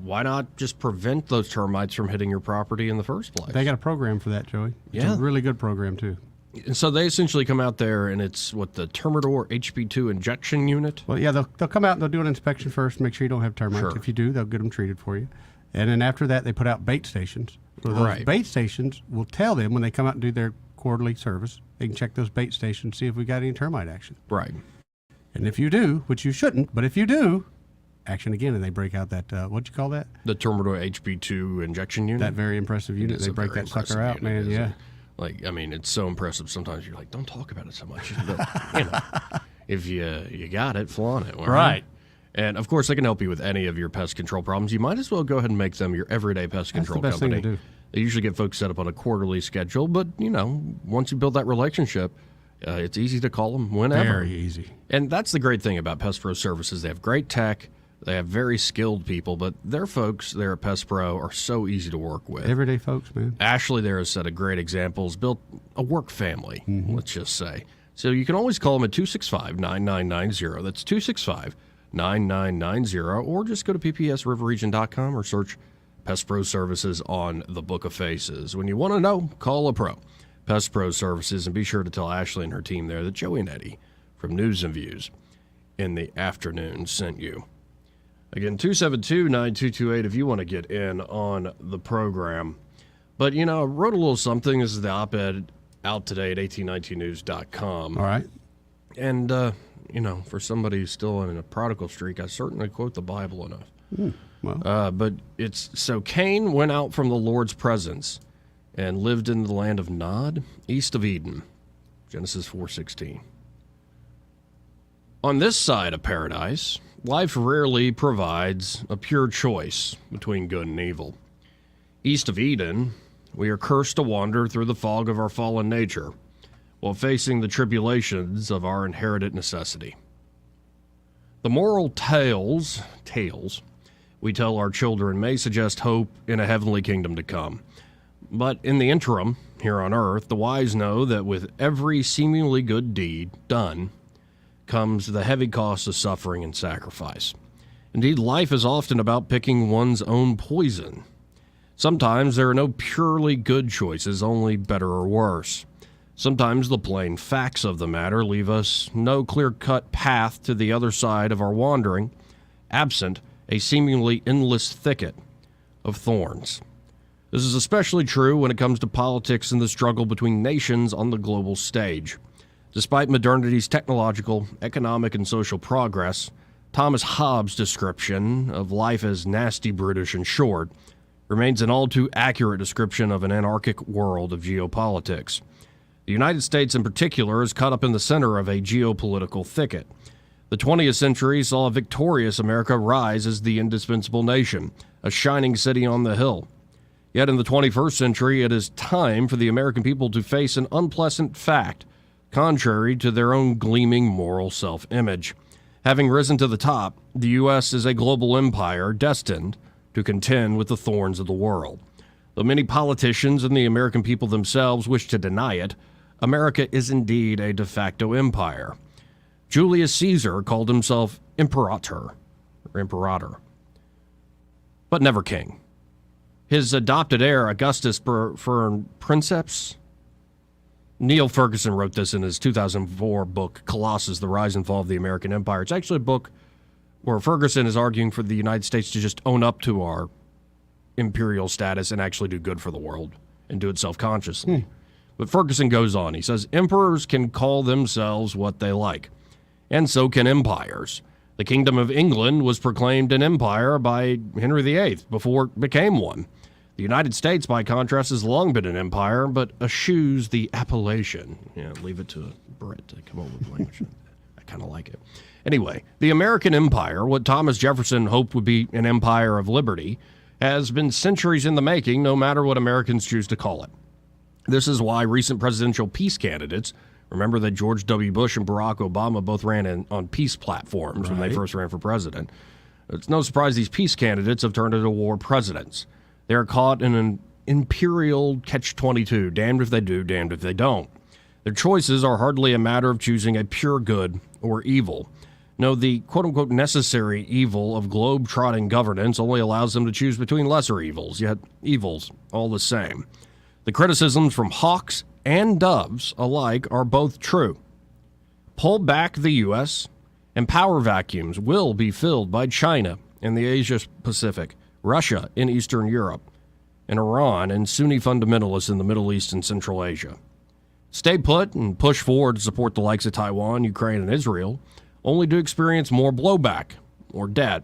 Why not just prevent those termites from hitting your property in the first place? They got a program for that, Joey. It's a really good program, too. And so they essentially come out there, and it's what the Termidor HP2 injection unit? Well, yeah, they'll come out and they'll do an inspection first, make sure you don't have termites. Sure. If you do, they'll get them treated for you. And then after that, they put out bait stations. So those bait stations will tell them when they come out and do their quarterly service, they can check those bait stations, see if we got any termite action. Right. And if you do, which you shouldn't, but if you do, action again, and they break out that, what'd you call that? The Termidor HP2 injection unit? That very impressive unit. They break that sucker out, man, yeah. Like, I mean, it's so impressive. Sometimes you're like, don't talk about it so much. But, you know, if you got it, flaunt it. Right. And, of course, they can help you with any of your pest control problems. You might as well go ahead and make them your everyday pest control That's the best company. thing to do. They usually get folks set up on a quarterly schedule, but, you know, once you build that relationship, it's easy to call them whenever. Very easy. And that's the great thing about Pest Pro Services. They have great tech. They have very skilled people, but their folks there at Pest Pro are so easy to work with. Everyday folks, man. Ashley there has set a great examples, built a work family, let's just say. So you can always call them at 265-9990. That's 265-9990, or just go to ppsriverregion.com or search Pest Pro Services on the Book of Faces. When you want to know, call a pro. Pest Pro Services, and be sure to tell Ashley and her team there that Joey and Eddie from News and Views in the afternoon sent you. Again, 272-9228 if you want to get in on the program. But, I wrote a little something. This is the op-ed out today at 1819news.com. All right. And, for somebody who's still in a prodigal streak, I certainly quote the Bible enough. But it's, so Cain went out from the Lord's presence and lived in the land of Nod, east of Eden. Genesis 4:16. On this side of paradise, life rarely provides a pure choice between good and evil. East of Eden, we are cursed to wander through the fog of our fallen nature while facing the tribulations of our inherited necessity. The moral tales we tell our children may suggest hope in a heavenly kingdom to come. But in the interim, here on earth, the wise know that with every seemingly good deed done comes the heavy cost of suffering and sacrifice. Indeed, life is often about picking one's own poison. Sometimes there are no purely good choices, only better or worse. Sometimes the plain facts of the matter leave us no clear-cut path to the other side of our wandering, absent a seemingly endless thicket of thorns. This is especially true when it comes to politics and the struggle between nations on the global stage. Despite modernity's technological, economic, and social progress, Thomas Hobbes' description of life as nasty, brutish, and short remains an all too accurate description of an anarchic world of geopolitics. The United States in particular is caught up in the center of a geopolitical thicket. The 20th century saw a victorious America rise as the indispensable nation, a shining city on the hill. Yet in the 21st century, it is time for the American people to face an unpleasant fact, contrary to their own gleaming moral self-image. Having risen to the top, the U.S. is a global empire destined to contend with the thorns of the world. Though many politicians and the American people themselves wish to deny it, America is indeed a de facto empire. Julius Caesar called himself imperator, but never king. His adopted heir, Augustus Princeps, Neil Ferguson wrote this in his 2004 book, Colossus, The Rise and Fall of the American Empire. It's actually a book where Ferguson is arguing for the United States to just own up to our imperial status and actually do good for the world and do it self-consciously. But Ferguson goes on. He says, emperors can call themselves what they like, and so can empires. The Kingdom of England was proclaimed an empire by Henry VIII before it became one. The United States, by contrast, has long been an empire, but eschews the appellation. Leave it to Brett to come up with language. I kind of like it. Anyway, the American empire, what Thomas Jefferson hoped would be an empire of liberty, has been centuries in the making, no matter what Americans choose to call it. This is why recent presidential peace candidates, remember that George W. Bush and Barack Obama both ran on peace platforms when they first ran for president. It's no surprise these peace candidates have turned into war presidents. They are caught in an imperial catch-22, damned if they do, damned if they don't. Their choices are hardly a matter of choosing a pure good or evil. No, the quote-unquote necessary evil of globe-trotting governance only allows them to choose between lesser evils, yet evils all the same. The criticisms from hawks and doves alike are both true. Pull back the U.S., and power vacuums will be filled by China in the Asia-Pacific, Russia in Eastern Europe, and Iran and Sunni fundamentalists in the Middle East and Central Asia. Stay put and push forward to support the likes of Taiwan, Ukraine, and Israel, only to experience more blowback, more debt,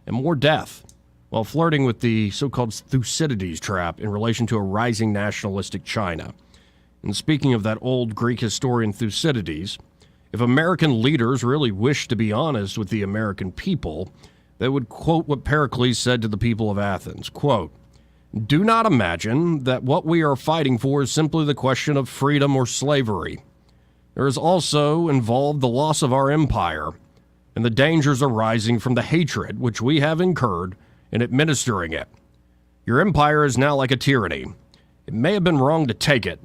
and more death, while flirting with the so-called Thucydides trap in relation to a rising nationalistic China. And speaking of that old Greek historian Thucydides, if American leaders really wished to be honest with the American people, they would quote what Pericles said to the people of Athens, quote, "Do not imagine that what we are fighting for is simply the question of freedom or slavery. There is also involved the loss of our empire and the dangers arising from the hatred which we have incurred in administering it. Your empire is now like a tyranny. It may have been wrong to take it.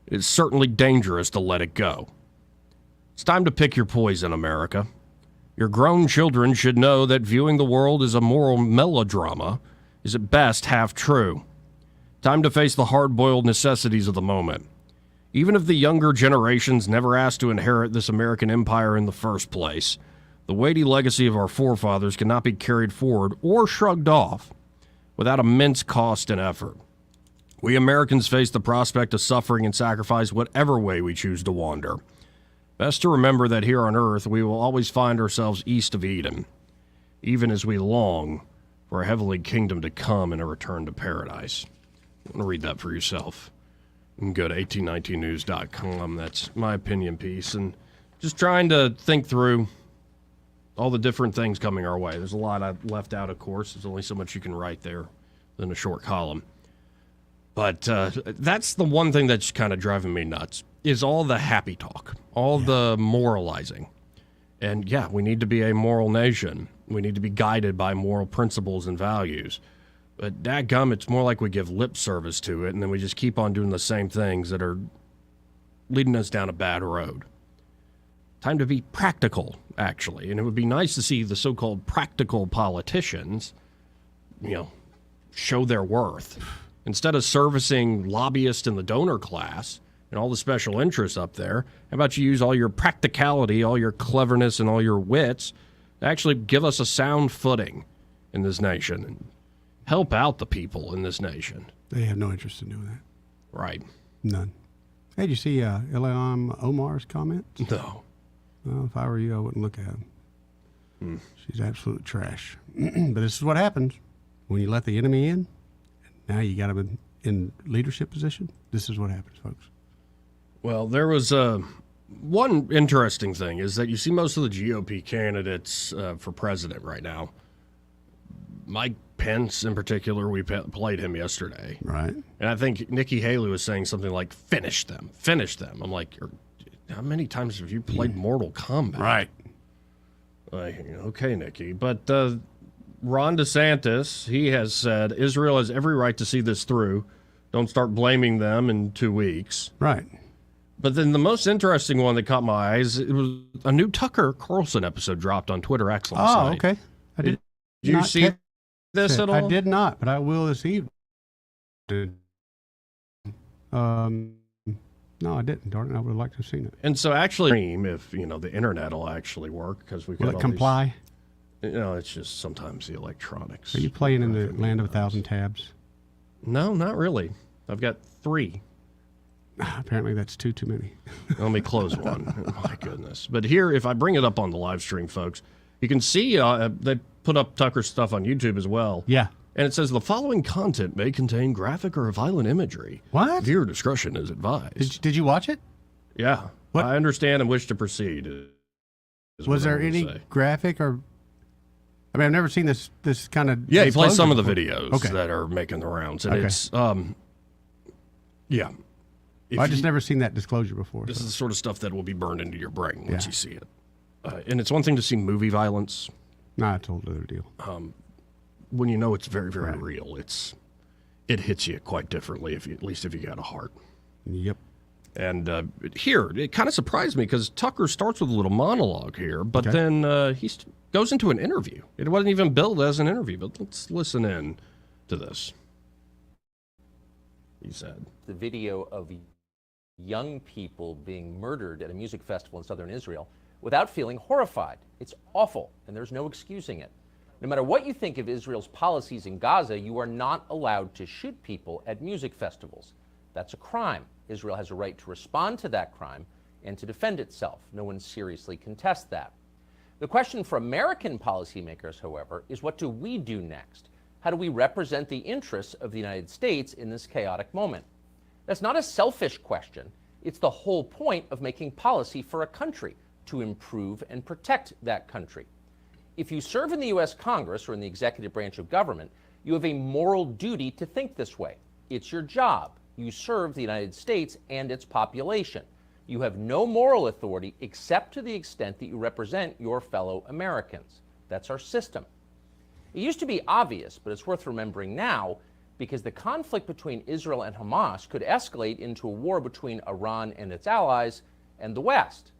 It is certainly dangerous to let it go. It's time to pick your poison, America. Your grown children should know that viewing the world as a moral melodrama is at best half true. Time to face the hard-boiled necessities of the moment. Even if the younger generations never asked to inherit this American empire in the first place, The weighty legacy of our forefathers cannot be carried forward or shrugged off without immense cost and effort. We Americans face the prospect of suffering and sacrifice whatever way we choose to wander. Best to remember that here on earth we will always find ourselves east of Eden, even as we long for a heavenly kingdom to come and a return to paradise. You want to read that for yourself. You can go to 1819news.com. That's my opinion piece. And just trying to think through all the different things coming our way. There's a lot I've left out, of course. There's only so much you can write there in a short column. But that's the one thing that's kind of driving me nuts, is all the happy talk, all the moralizing. And yeah, we need to be a moral nation. We need to be guided by moral principles and values. But dadgum, it's more like we give lip service to it, and then we just keep on doing the same things that are leading us down a bad road. Time to be practical, actually. And it would be nice to see the so-called practical politicians, show their worth. Instead of servicing lobbyists in the donor class and all the special interests up there, how about you use all your practicality, all your cleverness, and all your wits to actually give us a sound footing in this nation and help out the people in this nation. They have no interest in doing that. Right. None. Hey, did you see Ilhan Omar's comments? No. Well, if I were you, I wouldn't look at them. She's absolute trash. But this is what happens when you let the enemy in. Now you got them in leadership position. This is what happens, folks. Well, there was one interesting thing is that you see most of the GOP candidates for president right now. Mike Pence, in particular, we played him yesterday. Right. And I think Nikki Haley was saying something like, finish them. I'm like, how many times have you played Mortal Kombat? Right. Like, okay, Nikki. But Ron DeSantis, he has said Israel has every right to see this through. Don't start blaming them in 2 weeks. Right. But then the most interesting one that caught my eyes, it was a new Tucker Carlson episode dropped on Twitter X last night. Okay. Did you see this at all? I did not, but I will this evening. No, I didn't, darn it. I would have liked to have seen it. And so actually, if, the internet will actually work, because we've got Will it comply? It's just sometimes the electronics. Are you playing in the land of 1,000 tabs? No, not really. I've got 3. Apparently that's too many. Let me close one. My goodness. But here, if I bring it up on the live stream, folks, you can see they put up Tucker's stuff on YouTube as well. Yeah. And it says the following content may contain graphic or violent imagery. What? Viewer discretion is advised. Did you watch it? Yeah. What? I understand and wish to proceed. Was there any graphic or... I mean, I've never seen this kind of... Yeah, he plays some of the videos that are making the rounds. And it's... yeah. I just never seen that disclosure before. This is the sort of stuff that will be burned into your brain once you see it. And it's one thing to see movie violence. Nah, it's a whole other deal. When you know it's very, very real, it hits you quite differently, at least if you got a heart. Yep. And here, it kind of surprised me because Tucker starts with a little monologue here, but then he goes into an interview. It wasn't even billed as an interview, but let's listen in to this. He said, the video of young people being murdered at a music festival in southern Israel without feeling horrified. It's awful, and there's no excusing it. No matter what you think of Israel's policies in Gaza, you are not allowed to shoot people at music festivals. That's a crime. Israel has a right to respond to that crime and to defend itself. No one seriously contests that. The question for American policymakers, however, is what do we do next? How do we represent the interests of the United States in this chaotic moment? That's not a selfish question. It's the whole point of making policy for a country, to improve and protect that country. If you serve in the U.S. Congress or in the executive branch of government, you have a moral duty to think this way. It's your job. You serve the United States and its population. You have no moral authority except to the extent that you represent your fellow Americans. That's our system. It used to be obvious, but it's worth remembering now, because the conflict between Israel and Hamas could escalate into a war between Iran and its allies and the West.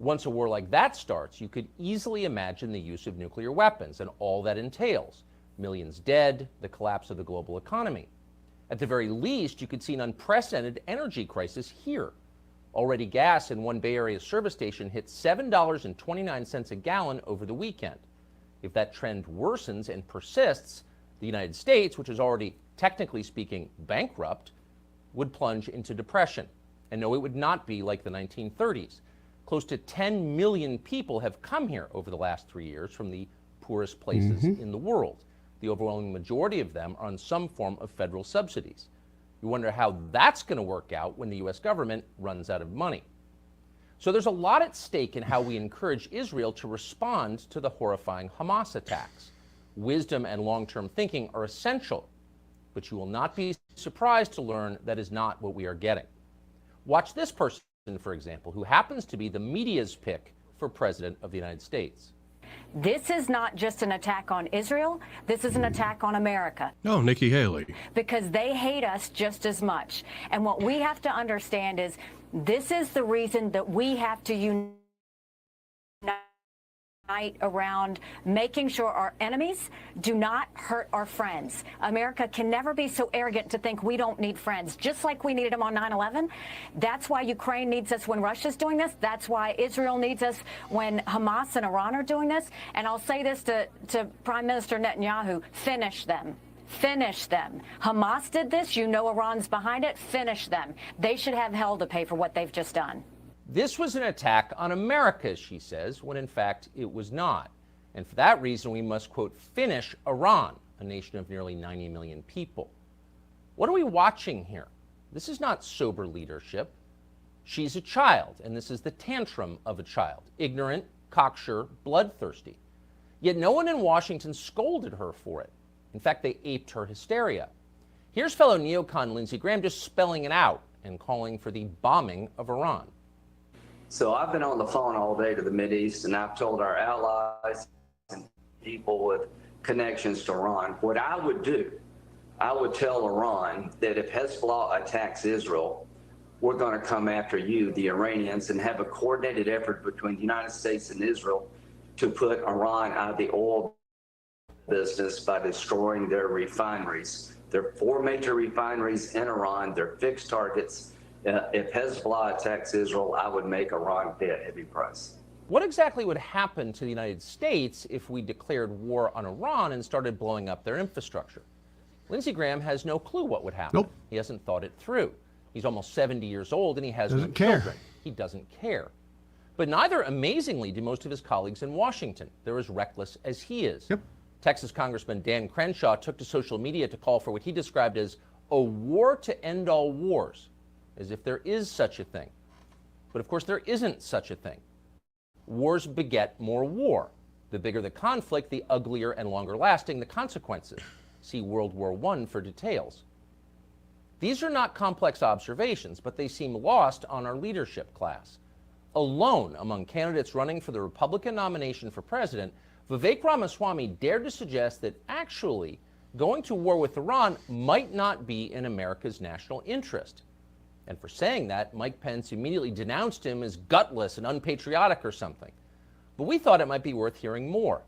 Once a war like that starts, you could easily imagine the use of nuclear weapons and all that entails. Millions dead, the collapse of the global economy. At the very least, you could see an unprecedented energy crisis here. Already, gas in one Bay Area service station hit $7.29 a gallon over the weekend. If that trend worsens and persists, the United States, which is already, technically speaking, bankrupt, would plunge into depression. And no, it would not be like the 1930s. Close to 10 million people have come here over the last 3 years from the poorest places in the world. The overwhelming majority of them are on some form of federal subsidies. You wonder how that's going to work out when the U.S. government runs out of money. So there's a lot at stake in how we encourage Israel to respond to the horrifying Hamas attacks. Wisdom and long-term thinking are essential, but you will not be surprised to learn that is not what we are getting. Watch this person, for example, who happens to be the media's pick for President of the United States. This is not just an attack on Israel. This is an attack on America. Oh, Nikki Haley. Because they hate us just as much. And what we have to understand is this is the reason that we have to unite around making sure our enemies do not hurt our friends. America can never be so arrogant to think we don't need friends, just like we needed them on 9/11. That's why Ukraine needs us when Russia's doing this. That's why Israel needs us when Hamas and Iran are doing this. And I'll say this to Prime Minister Netanyahu, finish them. Finish them. Hamas did this. You know Iran's behind it. Finish them. They should have hell to pay for what they've just done. This was an attack on America, she says, when in fact it was not. And for that reason, we must, quote, finish Iran, a nation of nearly 90 million people. What are we watching here? This is not sober leadership. She's a child, and this is the tantrum of a child, ignorant, cocksure, bloodthirsty. Yet no one in Washington scolded her for it. In fact, they aped her hysteria. Here's fellow neocon Lindsey Graham just spelling it out and calling for the bombing of Iran. So I've been on the phone all day to the Mideast, and I've told our allies and people with connections to Iran, what I would do, I would tell Iran that if Hezbollah attacks Israel, we're going to come after you, the Iranians, and have a coordinated effort between the United States and Israel to put Iran out of the oil business by destroying their refineries. There are 4 major refineries in Iran. They're fixed targets. If Hezbollah attacks Israel, I would make Iran pay a heavy price. What exactly would happen to the United States if we declared war on Iran and started blowing up their infrastructure? Lindsey Graham has no clue what would happen. Nope. He hasn't thought it through. He's almost 70 years old and he has Doesn't no care. children. He doesn't care. But neither, amazingly, do most of his colleagues in Washington. They're as reckless as he is. Yep. Texas Congressman Dan Crenshaw took to social media to call for what he described as a war to end all wars, as if there is such a thing. But of course, there isn't such a thing. Wars beget more war. The bigger the conflict, the uglier and longer lasting the consequences. See World War I for details. These are not complex observations, but they seem lost on our leadership class. Alone among candidates running for the Republican nomination for president, Vivek Ramaswamy dared to suggest that actually going to war with Iran might not be in America's national interest. And for saying that, Mike Pence immediately denounced him as gutless and unpatriotic or something. But we thought it might be worth hearing more.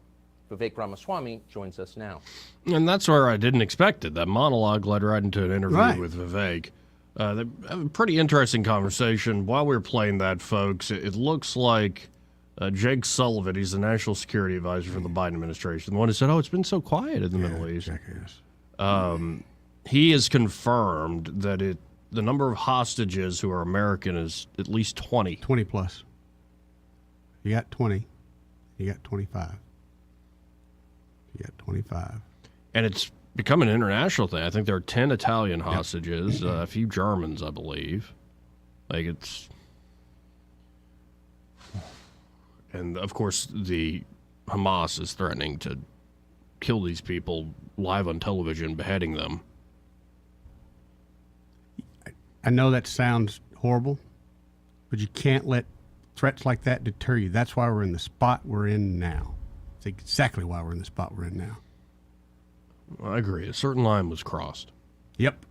Vivek Ramaswamy joins us now. And that's where I didn't expect it. That monologue led right into an interview Right. with Vivek. They have a pretty interesting conversation. While we were playing that, folks, it looks like Jake Sullivan, he's the national security advisor for the Biden administration, the one who said, oh, it's been so quiet in the Middle East. He has confirmed that the number of hostages who are American is at least 20. 20 plus. You got 20. You got 25. You got 25. And it's become an international thing. I think there are 10 Italian hostages, a few Germans, I believe. Like it's... And, of course, the Hamas is threatening to kill these people live on television, beheading them. I know that sounds horrible, but you can't let threats like that deter you. That's why we're in the spot we're in now. It's exactly why we're in the spot we're in now. I agree. A certain line was crossed. Yep.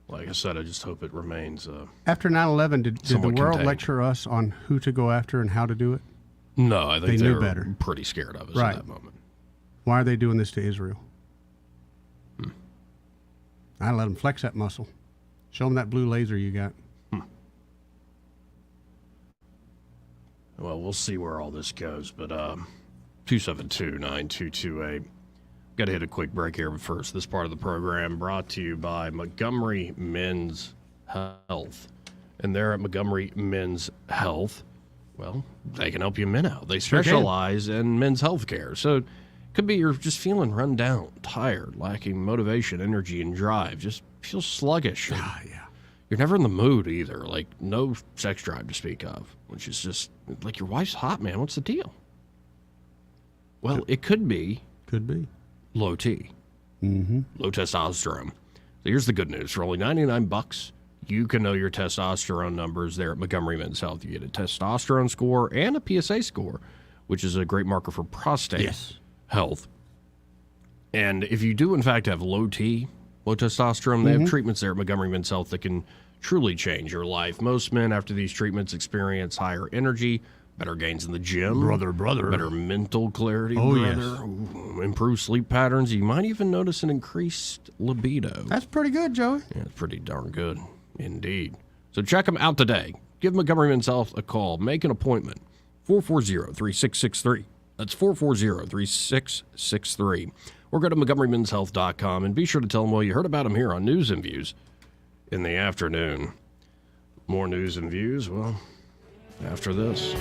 Like I said, I just hope it remains. After 9/11, did the somewhat world contained. lecture us on who to go after and how to do it? No, I think They they knew were better. pretty scared of us Right. at that moment. Why are they doing this to Israel? I let them flex that muscle. Show them that blue laser you got. Well, we'll see where all this goes, but 272-9228. Got to hit a quick break here, but first, this part of the program brought to you by Montgomery Men's Health. And they're at Montgomery Men's Health. Well, they can help you men out. They specialize in men's health care. So it could be you're just feeling run down, tired, lacking motivation, energy, and drive. Just feel sluggish. Yeah. You're never in the mood either. Like, no sex drive to speak of, which is just like, your wife's hot, man. What's the deal? Well, it could be. Could be. Low T. Mm-hmm. Low testosterone. So here's the good news. For only $99, you can know your testosterone numbers there at Montgomery Men's Health. You get a testosterone score and a PSA score, which is a great marker for prostate health. And if you do, in fact, have low T, low testosterone, they have treatments there at Montgomery Men's Health that can truly change your life. Most men, after these treatments, experience higher energy, better gains in the gym. Brother. Better mental clarity, Oh, brother. yes. Ooh, improved sleep patterns. You might even notice an increased libido. That's pretty good, Joey. Yeah, it's pretty darn good indeed. So check them out today. Give Montgomery Men's Health a call. Make an appointment. 440-3663. That's 440-3663. Or go to MontgomeryMen'sHealth.com and be sure to tell them, well, you heard about them here on News and Views in the afternoon. More news and views, well, after this.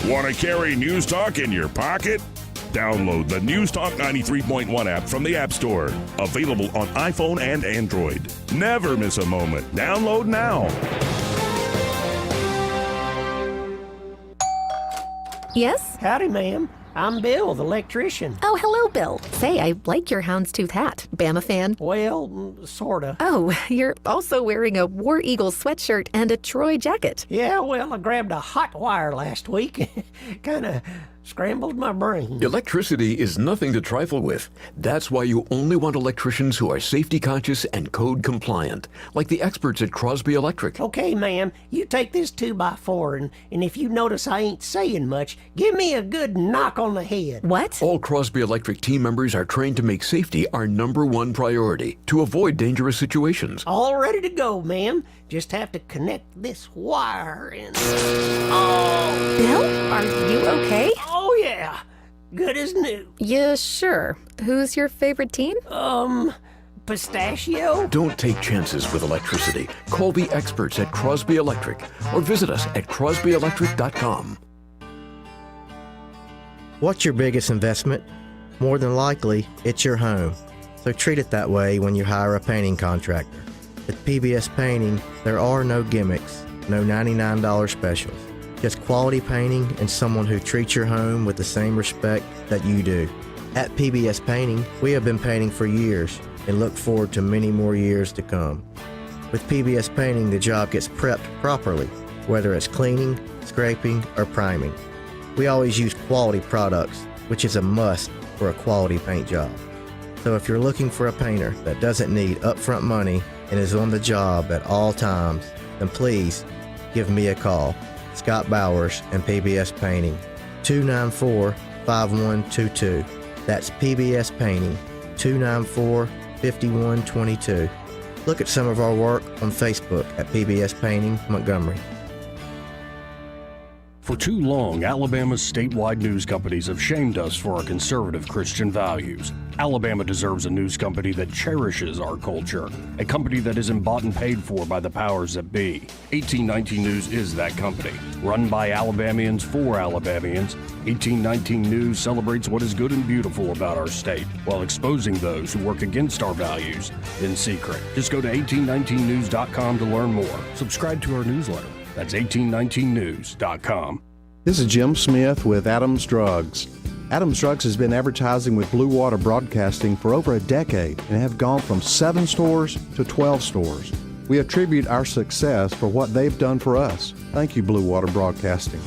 Want to carry News Talk in your pocket? Download the News Talk 93.1 app from the App Store. Available on iPhone and Android. Never miss a moment. Download now. Yes? Howdy, ma'am. I'm Bill, the electrician. Oh, hello, Bill. Say, I like your houndstooth hat. Bama fan? Well, sorta. Oh, you're also wearing a War Eagle sweatshirt and a Troy jacket. Yeah, well, I grabbed a hot wire last week. Kinda scrambled my brain. Electricity is nothing to trifle with. That's why you only want electricians who are safety conscious and code compliant, like the experts at Crosby Electric. Okay, ma'am, you take this 2x4, and if you notice I ain't saying much, give me a good knock on the head. What? All Crosby Electric team members are trained to make safety our #1 priority to avoid dangerous situations. All ready to go, ma'am. Just have to connect this wire and... Oh! Bill, are you okay? Oh, yeah. Good as new. Yeah, sure. Who's your favorite team? Pistachio? Don't take chances with electricity. Call the experts at Crosby Electric or visit us at crosbyelectric.com. What's your biggest investment? More than likely, it's your home. So treat it that way when you hire a painting contractor. With PBS Painting, there are no gimmicks, no $99 specials. Just quality painting and someone who treats your home with the same respect that you do. At PBS Painting, we have been painting for years and look forward to many more years to come. With PBS Painting, the job gets prepped properly, whether it's cleaning, scraping, or priming. We always use quality products, which is a must for a quality paint job. So if you're looking for a painter that doesn't need upfront money and is on the job at all times, then please give me a call. Scott Bowers and PBS Painting, 294-5122. That's PBS Painting, 294-5122. Look at some of our work on Facebook at PBS Painting Montgomery. For too long, Alabama's statewide news companies have shamed us for our conservative Christian values. Alabama deserves a news company that cherishes our culture, a company that isn't bought and paid for by the powers that be. 1819 News is that company. Run by Alabamians for Alabamians, 1819 News celebrates what is good and beautiful about our state, while exposing those who work against our values in secret. Just go to 1819news.com to learn more. Subscribe to our newsletter. That's 1819news.com. This is Jim Smith with Adams Drugs. Adams Drugs has been advertising with Blue Water Broadcasting for over a decade and have gone from 7 stores to 12 stores. We attribute our success for what they've done for us. Thank you, Blue Water Broadcasting.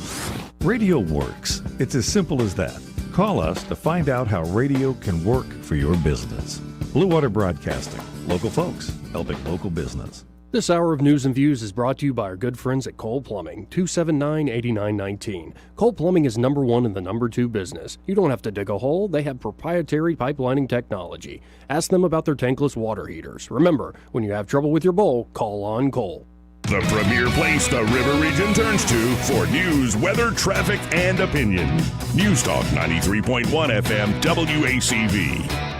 Radio works. It's as simple as that. Call us to find out how radio can work for your business. Blue Water Broadcasting. Local folks helping local business. This hour of News and Views is brought to you by our good friends at Cole Plumbing, 279-8919. Cole Plumbing is number 1 in the number 2 business. You don't have to dig a hole. They have proprietary pipelining technology. Ask them about their tankless water heaters. Remember, when you have trouble with your bowl, call on Cole. The premier place the River Region turns to for news, weather, traffic, and opinion. News Talk 93.1 FM WACV.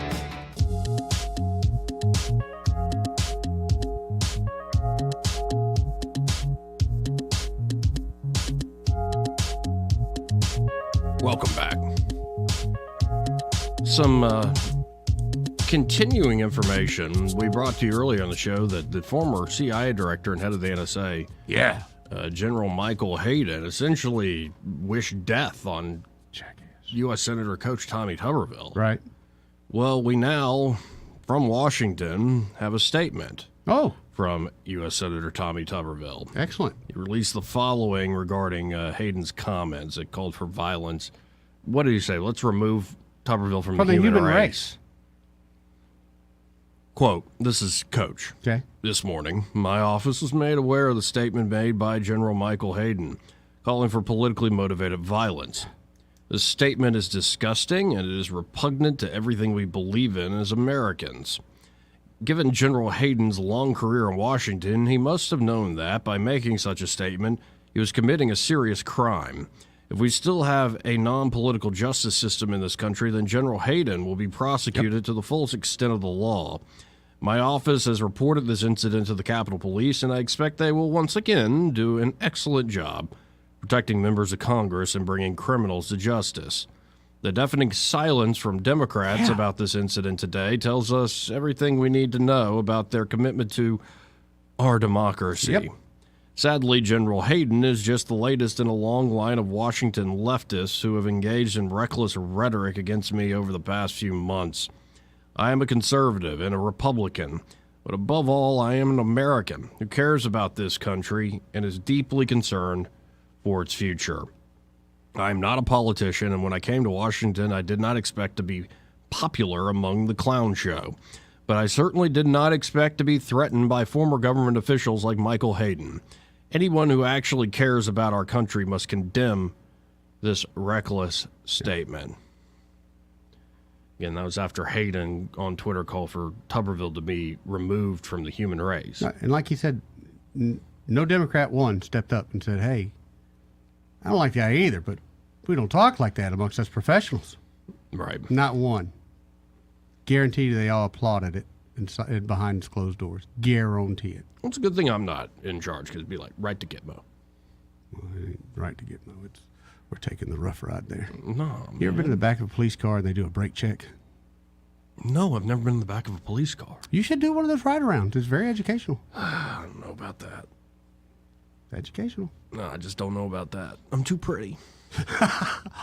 Welcome back. Some continuing information. We brought to you earlier on the show that the former CIA director and head of the NSA, General Michael Hayden, essentially wished death on U.S. Senator Coach Tommy Tuberville. Right. Well, we now, from Washington, have a statement. From U.S. Senator Tommy Tuberville. Excellent. He released the following regarding Hayden's comments. It called for violence. What did he say? Let's remove Tuberville from the human race. Quote, this is Coach. Okay. This morning, my office was made aware of the statement made by General Michael Hayden, calling for politically motivated violence. This statement is disgusting, and it is repugnant to everything we believe in as Americans. Given General Hayden's long career in Washington, he must have known that, by making such a statement, he was committing a serious crime. If we still have a non-political justice system in this country, then General Hayden will be prosecuted to the fullest extent of the law. My office has reported this incident to the Capitol Police, and I expect they will once again do an excellent job protecting members of Congress and bringing criminals to justice. The deafening silence from Democrats about this incident today tells us everything we need to know about their commitment to our democracy. Sadly, General Hayden is just the latest in a long line of Washington leftists who have engaged in reckless rhetoric against me over the past few months. I am a conservative and a Republican, but above all, I am an American who cares about this country and is deeply concerned for its future. I am not a politician, and when I came to Washington, I did not expect to be popular among the clown show. But I certainly did not expect to be threatened by former government officials like Michael Hayden. Anyone who actually cares about our country must condemn this reckless statement. Again, that was after Hayden on Twitter called for Tuberville to be removed from the human race. And like he said, no Democrat one stepped up and said, hey, I don't like the guy either, but we don't talk like that amongst us professionals. Right. Not one. Guaranteed they all applauded it inside, behind closed doors. Guarantee it. Well, it's a good thing I'm not in charge, because it'd be like, right to Gitmo. Well, it ain't right to Gitmo. We're taking the rough ride there. No, You ever been in the back of a police car and they do a brake check? No, I've never been in the back of a police car. You should do one of those ride-arounds. It's very educational. I don't know about that. Educational. No, I just don't know about that. I'm too pretty.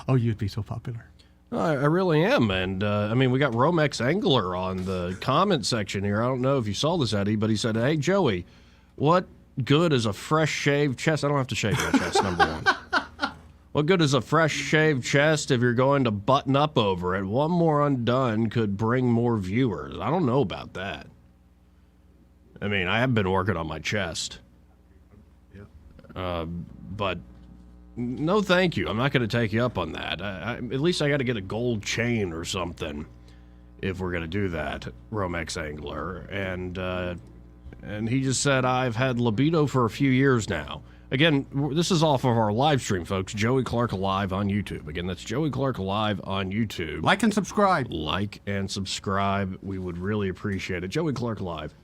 Oh, you'd be so popular. I really am. And, I mean, we got Romex Angler on the comment section here. I don't know if you saw this, Eddie, but he said, hey, Joey, what good is a fresh shaved chest? I don't have to shave my chest, number one. What good is a fresh shaved chest if you're going to button up over it? One more undone could bring more viewers. I don't know about that. I mean, I have been working on my chest. But no, thank you. I'm not going to take you up on that. At least I got to get a gold chain or something if we're going to do that, Romex Angler. And he just said, I've had libido for a few years now. Again, this is off of our live stream, folks. Joey Clark Live on YouTube. Again, that's Joey Clark Live on YouTube. Like and subscribe. Like and subscribe. We would really appreciate it. Joey Clark Live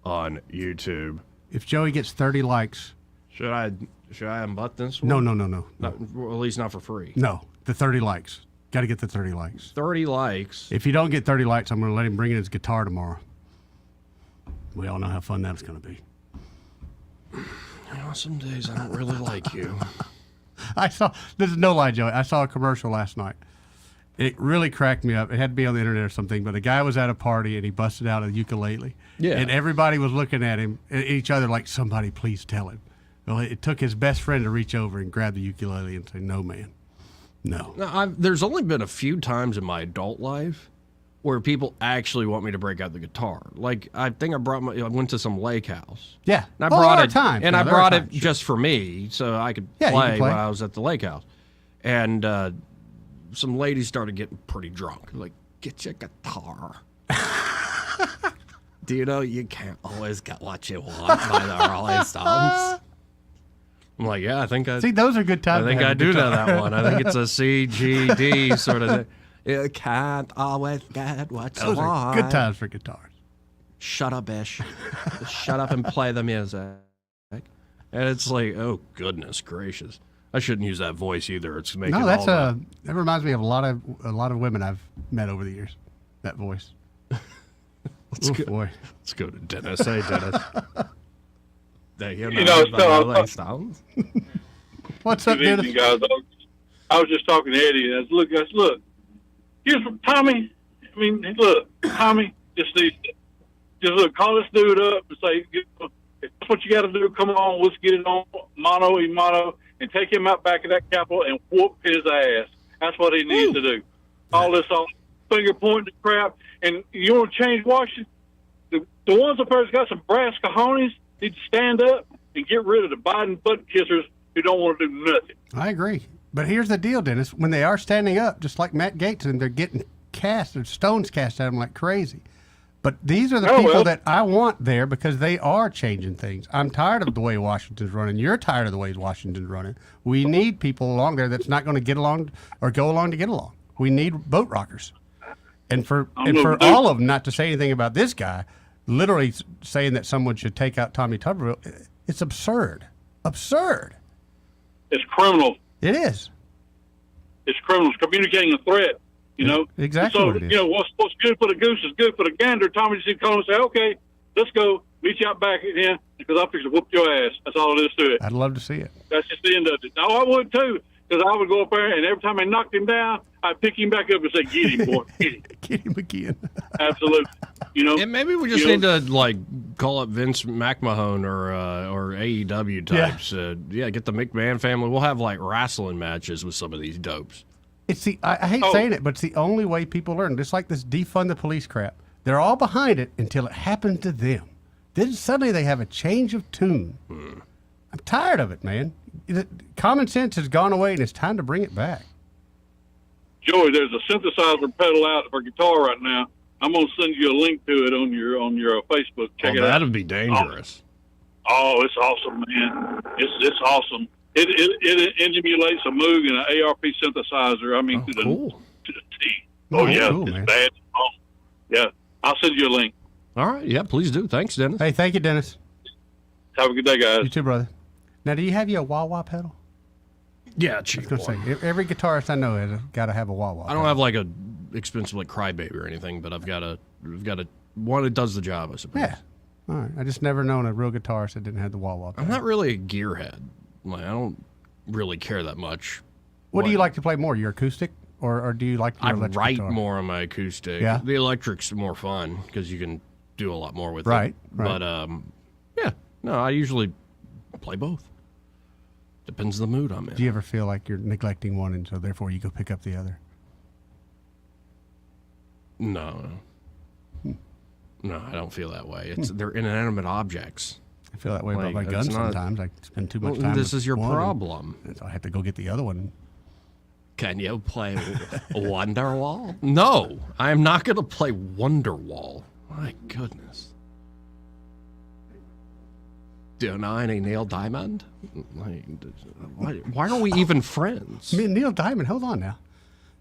on YouTube. If Joey gets 30 likes. Should I unbut this one? No. Not, well, at least not for free. No, the 30 likes. Got to get the 30 likes. 30 likes. If you don't get 30 likes, I'm going to let him bring in his guitar tomorrow. We all know how fun that's going to be. You know, some days I don't really like you. This is no lie, Joey. I saw a commercial last night. It really cracked me up. It had to be on the internet or something, but a guy was at a party and he busted out a ukulele. Yeah. And everybody was looking at him, at each other, like, somebody please tell him. Well, it took his best friend to reach over and grab the ukulele and say, no, man. No. Now, there's only been a few times in my adult life where people actually want me to break out the guitar. Like, I think I went to some lake house. Yeah. And I brought it, times. and Yeah, I there are brought it times. just for me so I could Yeah, you can play play. when I was at the lake house. And some ladies started getting pretty drunk. Like, get your guitar. Do you know you can't always get what you want by the Rolling Stones? I'm like, yeah, I think I... See, those are good times. I think to I have a do know guitar. that one. I think it's a C, G, D sort of thing. You can't always get what you Those are want. good times for guitars. Shut up, Ish. Just shut up and play the music. And it's like, oh, goodness gracious. I shouldn't use that voice either. It's making No, that's all that reminds me of a lot of women I've met over the years. That voice. Boy. Let's go to Dennis. Hey, Dennis. You know, Rolling Stones? What's up, Good evening, guys. I was just talking to Eddie, and I said, look, here's Tommy. I mean, look, Tommy just needs to call this dude up and say, if that's what you got to do, come on, let's get it on mano y mano, and take him out back of that Capitol and whoop his ass. That's what he needs to do. All this finger pointing crap, and you want to change Washington? The ones up there that's got some brass cojones need to stand up and get rid of the Biden butt kissers who don't want to do nothing. I agree. But here's the deal, Dennis. When they are standing up, just like Matt Gaetz, and they're getting stones cast at them like crazy. But these are the people that I want there because they are changing things. I'm tired of the way Washington's running. You're tired of the way Washington's running. We need people along there that's not going to get along or go along to get along. We need boat rockers. And for all of them not to say anything about this guy, literally saying that someone should take out Tommy Tuberville, it's absurd. Absurd. It's criminal. It is. It's criminals communicating a threat. You know exactly So what it is. you know what's good for the goose is good for the gander. Tommy just need to call and say, "Okay, let's go. Meet you out back again because I'm fixing to whoop your ass." That's all it is to it. I'd love to see it. That's just the end of it. No, I would too, because I would go up there and every time I knocked him down, I'd pick him back up and say, "Get him, boy, get him, get him again." Absolutely. You know. And maybe we just need to like call up Vince McMahon or AEW types. Yeah, get the McMahon family. We'll have like wrestling matches with some of these dopes. It's I hate saying it, but it's the only way people learn. Just like this defund the police crap. They're all behind it until it happens to them. Then suddenly they have a change of tune. I'm tired of it, man. Common sense has gone away, and it's time to bring it back. Joey, there's a synthesizer pedal out for guitar right now. I'm gonna send you a link to it on your Facebook. Check it out. That'd be dangerous. Oh, it's awesome, man. It's awesome. It emulates a Moog and an ARP synthesizer. I mean, to the T. Oh, yeah, cool, it's man. bad. Oh, yeah, I'll send you a link. All right, yeah, please do. Thanks, Dennis. Hey, thank you, Dennis. Have a good day, guys. You too, brother. Now, do you have your wah-wah pedal? Yeah, I cheap was going to say, every guitarist I know has got to have a wah-wah. I don't have like a expensive like Crybaby or anything, but I've got a one that does the job, I suppose. Yeah. All right. I just never known a real guitarist that didn't have the wah-wah pedal. I'm not really a gearhead. Like, I don't really care that much. What do you like to play more, your acoustic, or do you like your I electric write guitar? more on my acoustic. Yeah? The electric's more fun because you can do a lot more with Right, it. right. But yeah, no, I usually play both. Depends on the mood I'm in. Do you ever feel like you're neglecting one and so therefore you go pick up the other? No. No, I don't feel that way. They're inanimate objects. I feel that way about my Like, gun it's not- sometimes. I spend too much Well, time this with is your one, problem. and so I have to go get the other one. Can you play Wonderwall? No, I am not going to play Wonderwall. My goodness. denying Neil Diamond? Like, why are we even friends? Me and Neil Diamond, hold on now.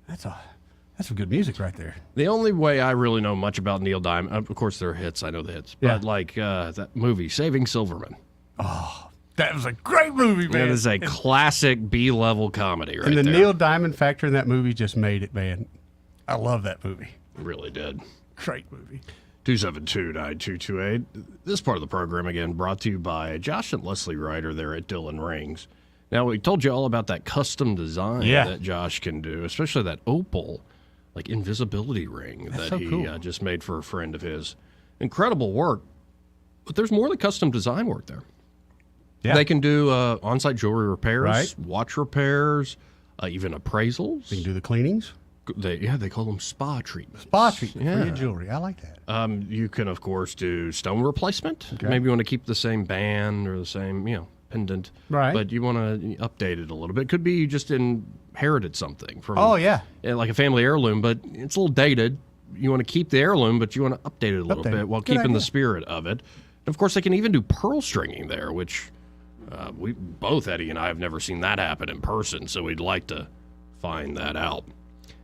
That's some good music right there. The only way I really know much about Neil Diamond, of course there are hits, I know the hits, but like that movie, Saving Silverman. Oh, that was a great movie, man. That is a classic B-level comedy right and the there. Neil Diamond factor in that movie just made it, man. I love that movie. Really did. Great movie. 272-9228. This part of the program, again, brought to you by Josh and Leslie Ryder there at Dillon Rings. Now, we told you all about that custom design that Josh can do, especially that opal, like invisibility ring that he just made for a friend of his. Incredible work, but there's more than custom design work there. Yeah. They can do on-site jewelry repairs, watch repairs, even appraisals. They can do the cleanings. They call them spa treatments. Spa treatment for your jewelry. I like that. You can, of course, do stone replacement. Okay. Maybe you want to keep the same band or the same, pendant. Right. But you want to update it a little bit. Could be you just inherited something from. Oh, yeah. Like a family heirloom, but it's a little dated. You want to keep the heirloom, but you want to update it a little bit while keeping the spirit of it. And of course, they can even do pearl stringing there, which we both, Eddie and I, have never seen that happen in person. So we'd like to find that out.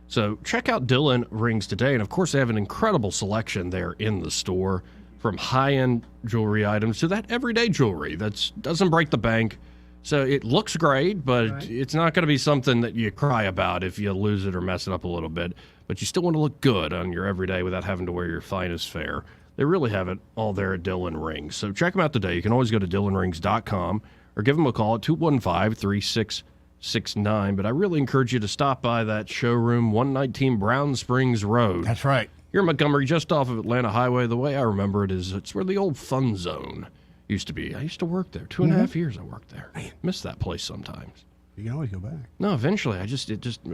So check out Dillon Rings today. And, of course, they have an incredible selection there in the store, from high-end jewelry items to that everyday jewelry that doesn't break the bank. So it looks great, but it's not going to be something that you cry about if you lose it or mess it up a little bit. But you still want to look good on your everyday without having to wear your finest fare. They really have it all there at Dillon Rings. So check them out today. You can always go to DillonRings.com or give them a call at 215-3669. But I really encourage you to stop by that showroom, 119 Brown Springs Road. That's right. Here in Montgomery, just off of Atlanta Highway. The way I remember it is it's where the old Fun Zone used to be. I used to work there. 2.5 years I worked there. Man, miss that place sometimes. You can always go back. No, eventually.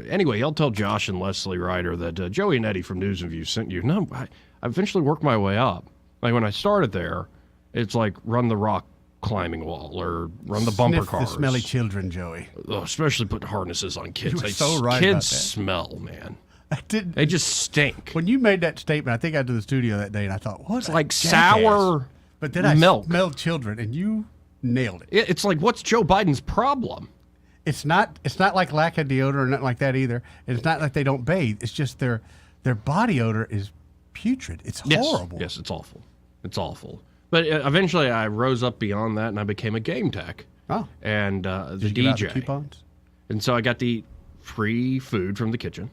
Anyway, I'll tell Josh and Leslie Ryder that Joey and Eddie from News and Views sent you. No, I eventually worked my way up. Like when I started there, it's like run the rock climbing wall or run the bumper Sniff cars. the smelly children, Joey. Oh, especially putting harnesses on kids. You were so right kids about that. smell, man. I didn't. They just stink. When you made that statement, I think I got to the studio that day and I thought, what? It's like sour But then I milk. smelled children, and you nailed it. It's like, what's Joe Biden's problem? It's not like lack of deodorant or nothing like that either. It's not like they don't bathe. It's just their body odor is putrid. It's horrible. Yes, it's awful. It's awful. But eventually, I rose up beyond that, and I became a game tech. Oh. And the Did you give out the DJ. coupons? And so I got to eat free food from the kitchen.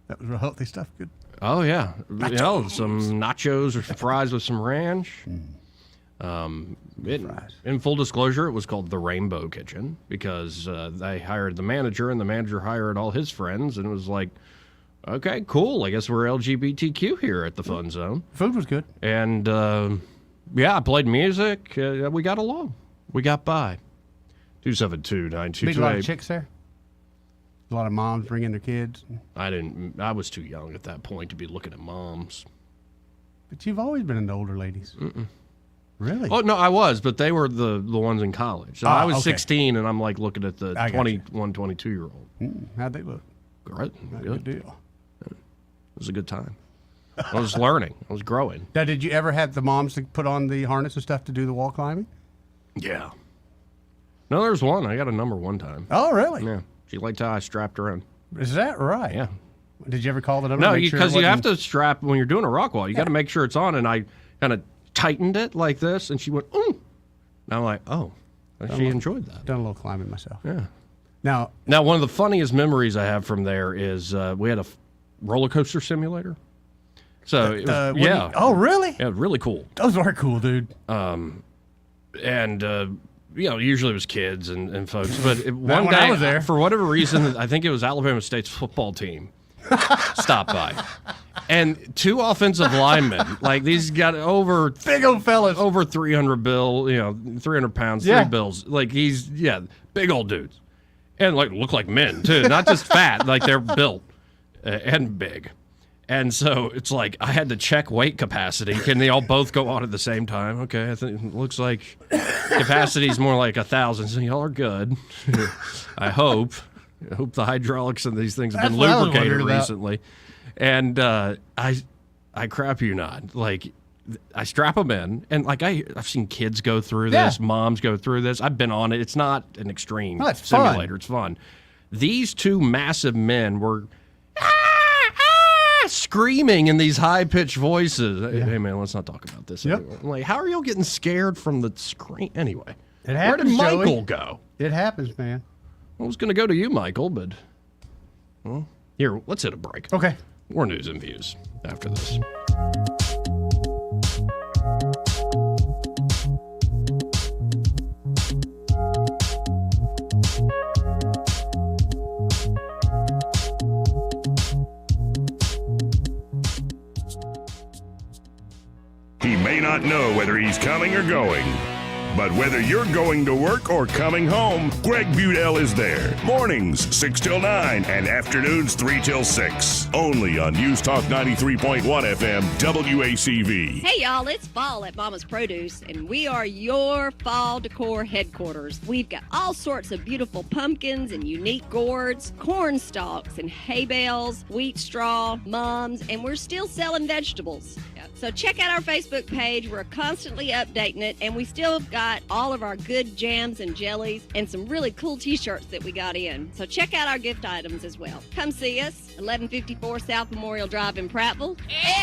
That was real healthy stuff. Good. Oh, yeah. Some nachos or fries with some ranch. In full disclosure, it was called the Rainbow Kitchen because they hired the manager, and the manager hired all his friends, and it was like, okay, cool. I guess we're LGBTQ here at the Fun Zone. Food was good. And, I played music. We got along. We got by. 272-9228. Meet a lot of chicks there? A lot of moms bringing their kids? I was too young at that point to be looking at moms. But you've always been into older ladies. Mm-mm. Really? Oh, no, I was, but they were the ones in college. So I was okay. 16, and I'm like looking at the I got you. 21, 22-year-old. How'd they look? Great. Good deal. It was a good time. I was learning. I was growing. Now, did you ever have the moms to put on the harness and stuff to do the wall climbing? Yeah. No, there's one. I got a number one time. Oh, really? Yeah. She liked how I strapped her in. Is that right? Yeah. Did you ever call the number? No, to make sure because it you have wasn't- to strap when you're doing a rock wall. You got to make sure it's on. And I kind of tightened it like this, and she went, ooh. And I'm like, oh. And she enjoyed that. Done a little climbing myself. Yeah. Now, one of the funniest memories I have from there is we had a roller coaster simulator. So, it was, yeah. Oh, really? Yeah, really cool. Those are cool, dude. Usually it was kids and folks. But one when day, I was there. for whatever reason, I think it was Alabama State's football team stopped by. And two offensive linemen, like these got big old fellas, over 300 pounds, Yeah. 3 bills. Like big old dudes. And look like men too, not just fat, like they're built and big. And so it's like I had to check weight capacity. Can they all both go on at the same time? Okay, I think it looks like capacity is more like 1,000. So y'all are good. I hope the hydraulics in these things have been That's what I was lubricated wondering about. recently. And I crap you not. Like I strap them in, and like I've seen kids go through this, moms go through this. I've been on it. It's not an extreme simulator. It's fun. These two massive men were screaming in these high-pitched voices. Hey, man, let's not talk about this anymore. I'm like, how are y'all getting scared from the screen? Anyway, it happens, where did Michael Joey. go? It happens, man. I was going to go to you, Michael, but well, here, let's hit a break. Okay. More news and views after this. He may not know whether he's coming or going, but whether you're going to work or coming home, Greg Budell is there. Mornings 6 till 9 and afternoons 3 till 6. Only on News Talk 93.1 FM WACV. Hey y'all, it's fall at Mama's Produce, and we are your fall decor headquarters. We've got all sorts of beautiful pumpkins and unique gourds, corn stalks and hay bales, wheat straw, mums, and we're still selling vegetables. So check out our Facebook page. We're constantly updating it, and we still got all of our good jams and jellies and some really cool t-shirts that we got in. So check out our gift items as well. Come see us, 1154 South Memorial Drive in Prattville.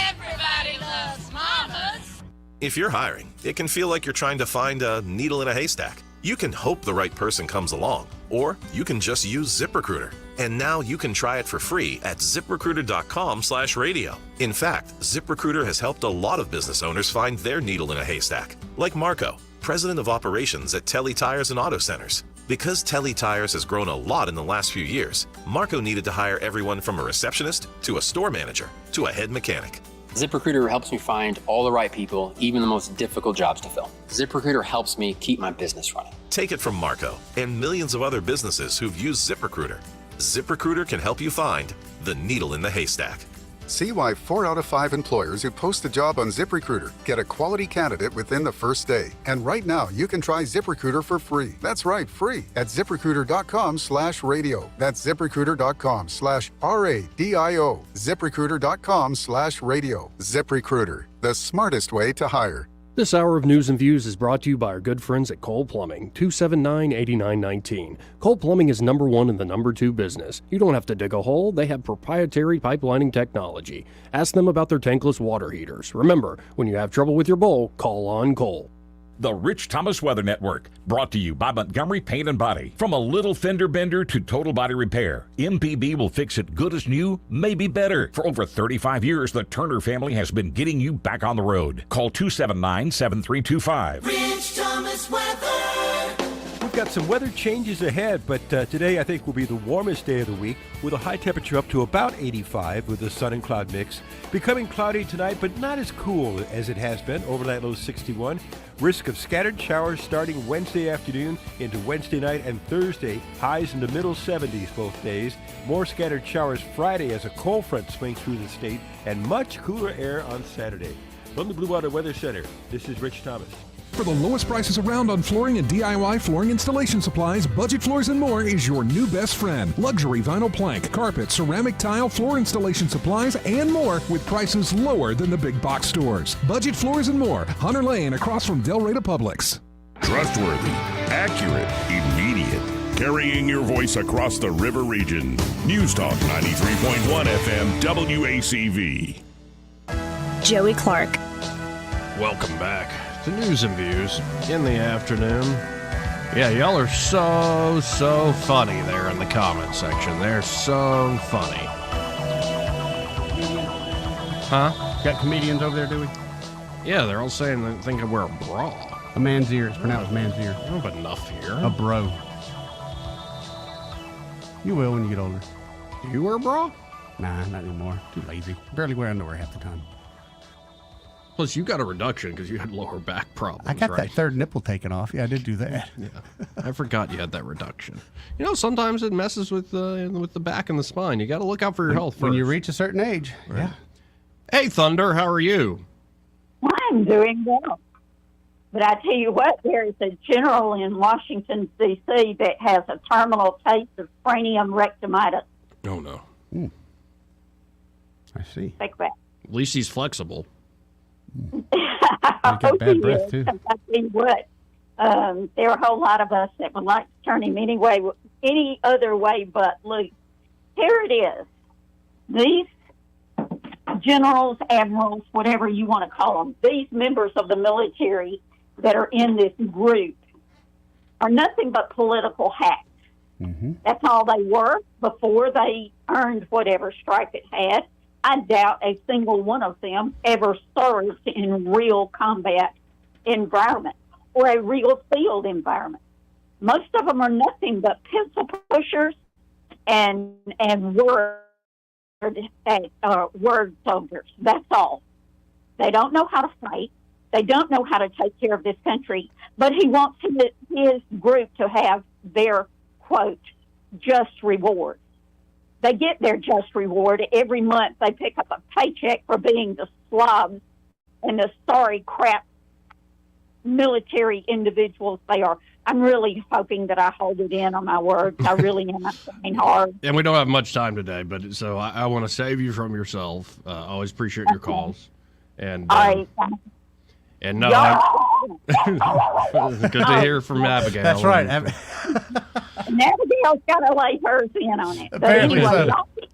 Everybody loves Mamas. If you're hiring, it can feel like you're trying to find a needle in a haystack. You can hope the right person comes along, or you can just use ZipRecruiter. And now you can try it for free at ZipRecruiter.com/radio. In fact, ZipRecruiter has helped a lot of business owners find their needle in a haystack, like Marco, president of operations at Telly Tires and Auto Centers. Because Telly Tires has grown a lot in the last few years, Marco needed to hire everyone from a receptionist to a store manager to a head mechanic. ZipRecruiter helps me find all the right people, even the most difficult jobs to fill. ZipRecruiter helps me keep my business running. Take it from Marco and millions of other businesses who've used ZipRecruiter. ZipRecruiter can help you find the needle in the haystack. See why 4 out of 5 employers who post a job on ZipRecruiter get a quality candidate within the first day. And right now, you can try ZipRecruiter for free. That's right, free at ZipRecruiter.com/radio. That's ZipRecruiter.com/RADIO. ZipRecruiter.com/radio. ZipRecruiter, the smartest way to hire. This hour of News and Views is brought to you by our good friends at Cole Plumbing, 279-8919. Cole Plumbing is number 1 in the number 2 business. You don't have to dig a hole. They have proprietary pipelining technology. Ask them about their tankless water heaters. Remember, when you have trouble with your bowl, call on Cole. The Rich Thomas Weather Network, brought to you by Montgomery Paint and Body. From a little fender bender to total body repair, MPB will fix it good as new, maybe better. For over 35 years, the Turner family has been getting you back on the road. Call 279-7325. Rich Thomas Weather. We've got some weather changes ahead, but today I think will be the warmest day of the week, with a high temperature up to about 85 with a sun and cloud mix. Becoming cloudy tonight, but not as cool as it has been. Overnight low 61. Risk of scattered showers starting Wednesday afternoon into Wednesday night and Thursday. Highs in the middle 70s both days. More scattered showers Friday as a cold front swings through the state, and much cooler air on Saturday. From the Blue Water Weather Center, this is Rich Thomas. For the lowest prices around on flooring and DIY flooring installation supplies, Budget Floors and More is your new best friend. Luxury vinyl plank, carpet, ceramic tile, floor installation supplies, and more with prices lower than the big box stores. Budget Floors and More, Hunter Lane across from Del Rey Publix. Trustworthy, accurate, immediate. Carrying your voice across the river region. News Talk 93.1 FM WACV. Joey Clark. Welcome back to News and Views in the afternoon. Yeah, y'all are so funny there in the comment section. They're so funny. Huh? Got comedians over there, do we? Yeah, they're all saying they think I wear a bra. A man's ear. It's pronounced man's ear. I don't have enough here. A bro. You will when you get older. Do you wear a bra? Nah, not anymore. Too lazy. Barely wear underwear half the time. Plus, you got a reduction because you had lower back problems. I got right? that third nipple taken off. Yeah, I did do that. Yeah, I forgot you had that reduction. You know, sometimes it messes with the back and the spine. You got to look out for your health first. When you reach a certain age. Right. Yeah. Hey, Thunder, how are you? I'm doing well. But I tell you what, there is a general in Washington, D.C. that has a terminal case of cranium rectomitis. Oh, no. I see. Think about it. At least he's flexible. I got hope bad he breath, is, too. 'cause I tell you what, there are a whole lot of us that would like to turn him any other way but loose. Here it is. These generals, admirals, whatever you want to call them, these members of the military that are in this group are nothing but political hacks. Mm-hmm. That's all they were before they earned whatever stripe it had. I doubt a single one of them ever served in real combat environment or a real field environment. Most of them are nothing but pencil pushers and word soldiers. That's all. They don't know how to fight. They don't know how to take care of this country. But he wants his group to have their, quote, just reward. They get their just reward every month. They pick up a paycheck for being the slobs and the sorry crap military individuals they are. I'm really hoping that I hold it in on my words. I really am. I'm trying hard. And we don't have much time today, but so I want to save you from yourself. I always appreciate your calls. And All right. and no, good to hear from Abigail. That's right. And Abigail's got to lay hers in on it. But Apparently anyway, so.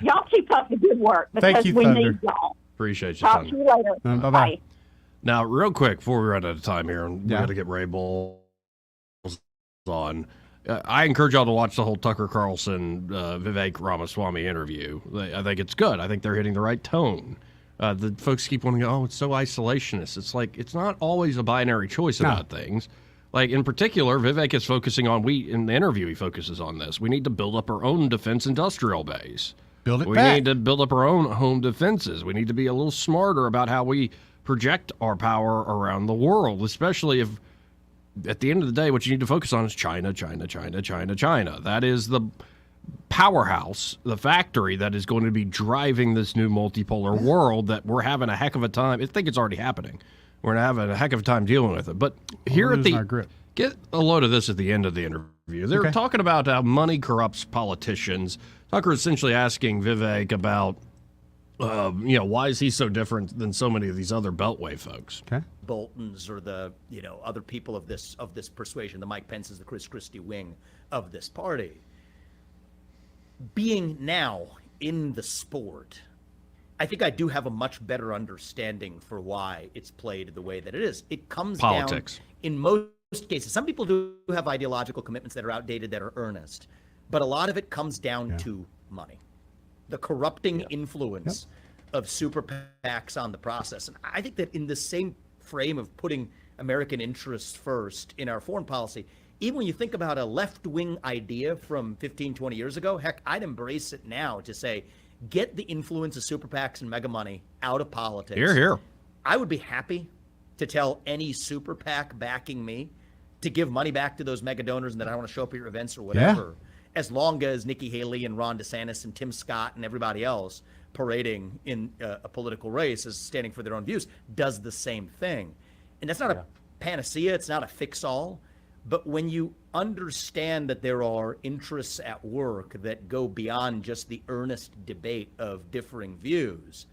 y'all keep up the good work because Thank you, we Thunder. need y'all. Appreciate you, Talk Thunder. to you later. Bye-bye. Bye. Now, real quick, before we run out of time here, and we Yeah. got to get Ray Bowles on. I encourage y'all to watch the whole Tucker Carlson, Vivek Ramaswamy interview. I think it's good. I think they're hitting the right tone. The folks keep wanting to go, oh, it's so isolationist. It's like, it's not always a binary choice about things. Like, in particular, Vivek is focusing on, in the interview, he focuses on this. We need to build up our own defense industrial base. Build it We back. need to build up our own home defenses. We need to be a little smarter about how we project our power around the world, especially if, at the end of the day, what you need to focus on is China, China, China, China, China. That is the powerhouse, the factory that is going to be driving this new multipolar world that we're having a heck of a time. I think it's already happening. We're having a heck of a time dealing with it. But here at our grip. Get a load of this at the end of the interview. They're talking about how money corrupts politicians. Tucker essentially asking Vivek about, why is he so different than so many of these other Beltway folks? Okay. Boltons or the other people of this persuasion, the Mike Pence's, the Chris Christie wing of this party. Being now in the sport, I think I do have a much better understanding for why it's played the way that it is. It comes Politics. down in most cases. Some people do have ideological commitments that are outdated, that are earnest, but a lot of it comes down to money, the corrupting influence of super PACs on the process. And I think that in the same frame of putting American interests first in our foreign policy, even when you think about a left-wing idea from 15, 20 years ago, heck, I'd embrace it now to say, get the influence of super PACs and mega money out of politics. Hear, hear. I would be happy to tell any super PAC backing me to give money back to those mega donors and that I want to show up at your events or whatever, as long as Nikki Haley and Ron DeSantis and Tim Scott and everybody else parading in a political race as standing for their own views does the same thing. And that's not a panacea. It's not a fix-all. But when you understand that there are interests at work that go beyond just the earnest debate of differing views,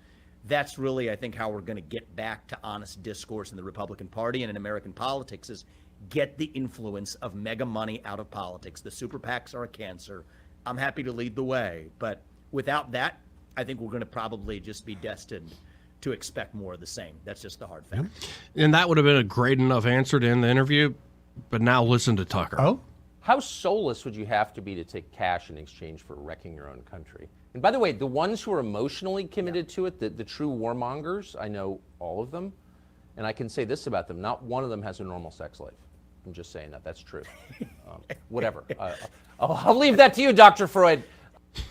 that's really, I think, how we're going to get back to honest discourse in the Republican Party and in American politics is get the influence of mega money out of politics. The super PACs are a cancer. I'm happy to lead the way. But without that, I think we're going to probably just be destined to expect more of the same. That's just the hard fact. And that would have been a great enough answer to end the interview. But now listen to Tucker. Oh? How soulless would you have to be to take cash in exchange for wrecking your own country? And by the way, the ones who are emotionally committed to it, the true warmongers, I know all of them. And I can say this about them. Not one of them has a normal sex life. I'm just saying that. That's true. Whatever. I'll leave that to you, Dr. Freud.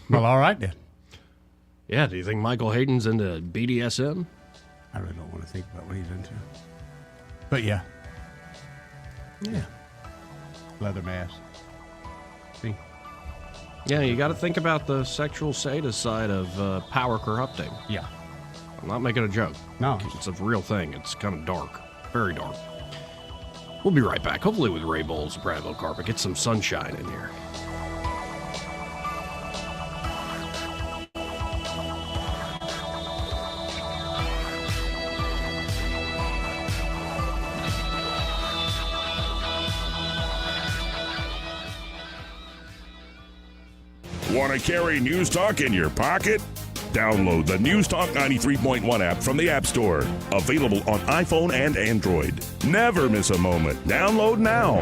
Well, all right then. Yeah, do you think Michael Hayden's into BDSM? I really don't want to think about what he's into. But yeah. Yeah. Leather mask. See? Yeah, you got to think about the sexual sadist side of power corrupting. Yeah. I'm not making a joke. No. It's a real thing. It's kind of dark. Very dark. We'll be right back, hopefully with Ray Bowles and Bradville Carpet. Get some sunshine in here. Want to carry News Talk in your pocket? Download the News Talk 93.1 app from the App Store. Available on iPhone and Android. Never miss a moment. Download now.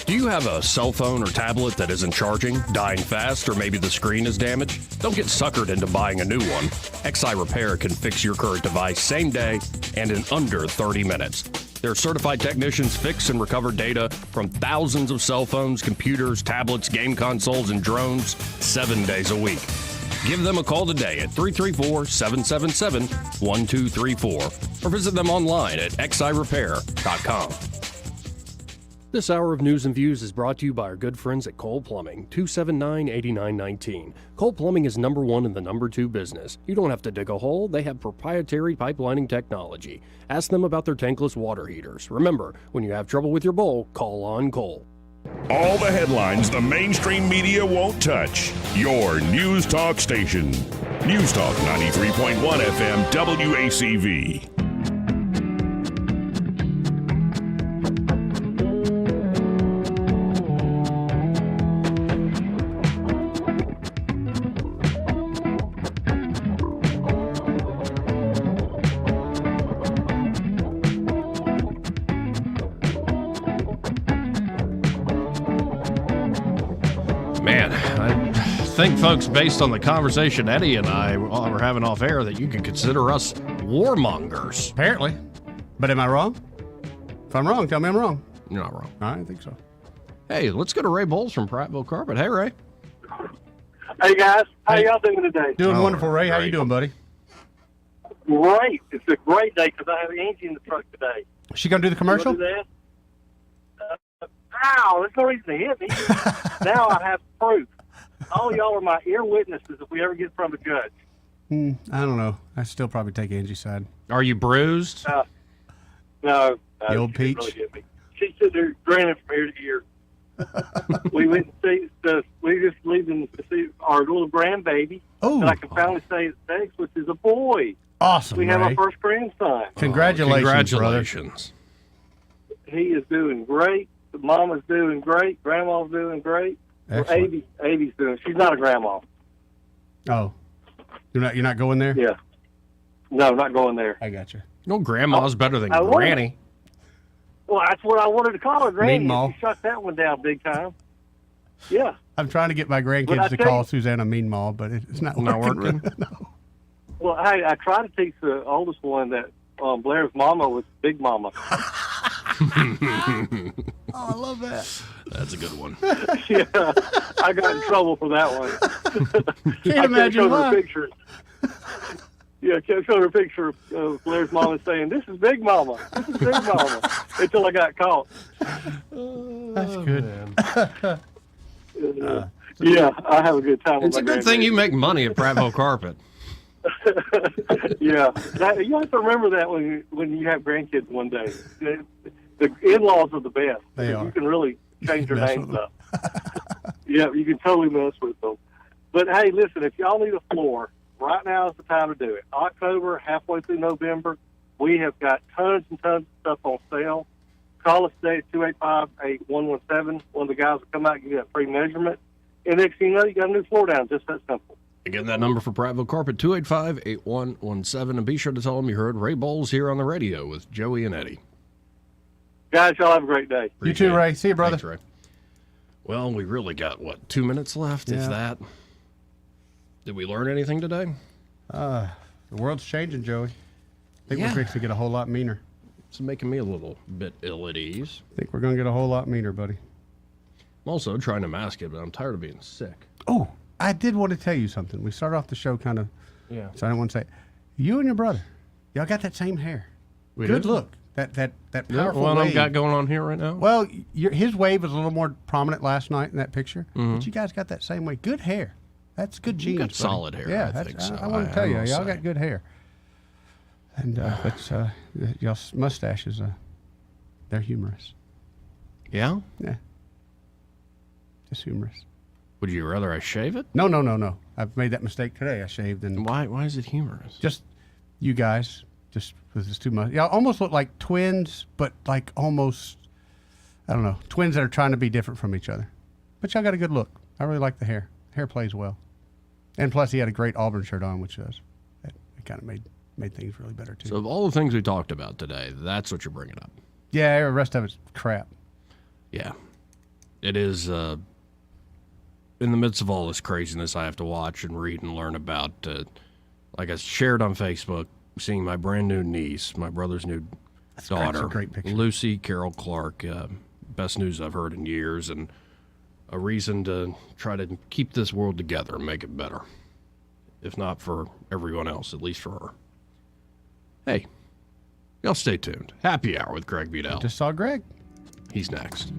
Do you have a cell phone or tablet that isn't charging, dying fast, or maybe the screen is damaged? Don't get suckered into buying a new one. XI Repair can fix your current device same day and in under 30 minutes. Their certified technicians fix and recover data from thousands of cell phones, computers, tablets, game consoles, and drones 7 days a week. Give them a call today at 334-777-1234 or visit them online at xirepair.com. This hour of News and Views is brought to you by our good friends at Cole Plumbing, 279-8919. Cole Plumbing is number one in the number two business. You don't have to dig a hole. They have proprietary pipelining technology. Ask them about their tankless water heaters. Remember, when you have trouble with your bowl, call on Cole. All the headlines the mainstream media won't touch. Your News Talk station. News Talk 93.1 FM WACV. I think, folks, based on the conversation Eddie and I were having off air, that you can consider us warmongers. Apparently. But am I wrong? If I'm wrong, tell me I'm wrong. You're not wrong. I don't think so. Hey, let's go to Ray Bowles from Prattville Carpet. Hey, Ray. Hey, guys. How y'all doing today? Doing wonderful, Ray. How you doing, buddy? Great. It's a great day because I have Angie in the truck today. Is she going to do the commercial? You wanna do that? Ow, there's no reason to hit me. Now I have proof. All y'all are my ear witnesses if we ever get in front of a judge. I don't know. I still probably take Angie's side. Are you bruised? No. The old she peach? Really hit me. She stood there grinning from ear to ear. We went and we just leaving to see our little grandbaby. Oh. And I can finally say it's sex, which is a boy. Awesome, We have Ray. our first grandson. Congratulations, He is doing great. The mama's doing great. Grandma's doing great. Excellent. Avi's doing. She's not a grandma. Oh. You're not going there? Yeah. No, not going there. I got you. No, grandma's better than I wanted- granny. Well, that's what I wanted to call her, Granny. Mean Ma. She shut that one down big time. Yeah. I'm trying to get my But I grandkids to tell call you- Susanna Mean Ma, but it's not Not working. working? No. Well, hey, I try to teach the oldest one that Blair's mama was Big Mama. Oh, I love that. That's a good one. Yeah, I got in trouble for that one. Can't I imagine showed her why. pictures. Yeah, I showed her a picture of Blair's mama saying, "This is Big Mama. This is Big Mama," until I got caught. That's good. Yeah, I have a good time. It's with a my good thing grandbaby. you make money at Prattville Carpet. Yeah, you have to remember that when you have grandkids one day. The in-laws are the best. They are. You can really change their Mess names with them. up. Yeah, you can totally mess with them. But hey, listen, if y'all need a floor, right now is the time to do it. October, halfway through November, we have got tons and tons of stuff on sale. Call us today at 285-8117. One of the guys will come out and give you a free measurement. And next thing you know, you got a new floor down. Just that simple. Again, that number for Prattville Carpet, 285-8117. And be sure to tell them you heard Ray Bowles here on the radio with Joey and Eddie. Guys, y'all have a great day. You too, Ray. See you, brother. Thanks, Ray. Well, we really got, 2 minutes left, if Yeah. that. Did we learn anything today? The world's changing, Joey. I think Yeah. we're fixing to get a whole lot meaner. It's making me a little bit ill at ease. I think we're going to get a whole lot meaner, buddy. I'm also trying to mask it, but I'm tired of being sick. Oh, I did want to tell you something. We started off the show kind of, Yeah. so I didn't want to say, you and your brother, y'all got that same hair. We Good do? look. That Yeah, powerful what wave. I've got going on here right now? Well, his wave was a little more prominent last night in that picture, Mhm. but you guys got that same way. Good hair. That's good genes. You got buddy. solid hair, Yeah, I that's, think so. I want I to tell you, will y'all say. got good hair. And y'all's mustaches, they're humorous. Yeah? Yeah. Just humorous. Would you rather I shave it? No. I've made that mistake today. I shaved and Why is it humorous? just you guys just with this too much. Y'all almost look like twins, but like almost I don't know, twins that are trying to be different from each other. But y'all got a good look. I really like the hair. Hair plays well. And plus, he had a great Auburn shirt on, which does. It kind of made things really better, too. So of all the things we talked about today, that's what you're bringing up. Yeah, the rest of it's crap. Yeah. It is, in the midst of all this craziness I have to watch and read and learn about, like I shared on Facebook, seeing my brand new niece, my brother's new daughter, That's a great picture. Lucy Carol Clark, best news I've heard in years, and a reason to try to keep this world together and make it better. If not for everyone else, at least for her. Hey, y'all stay tuned. Happy Hour with Greg Budell. Just saw Greg. He's next.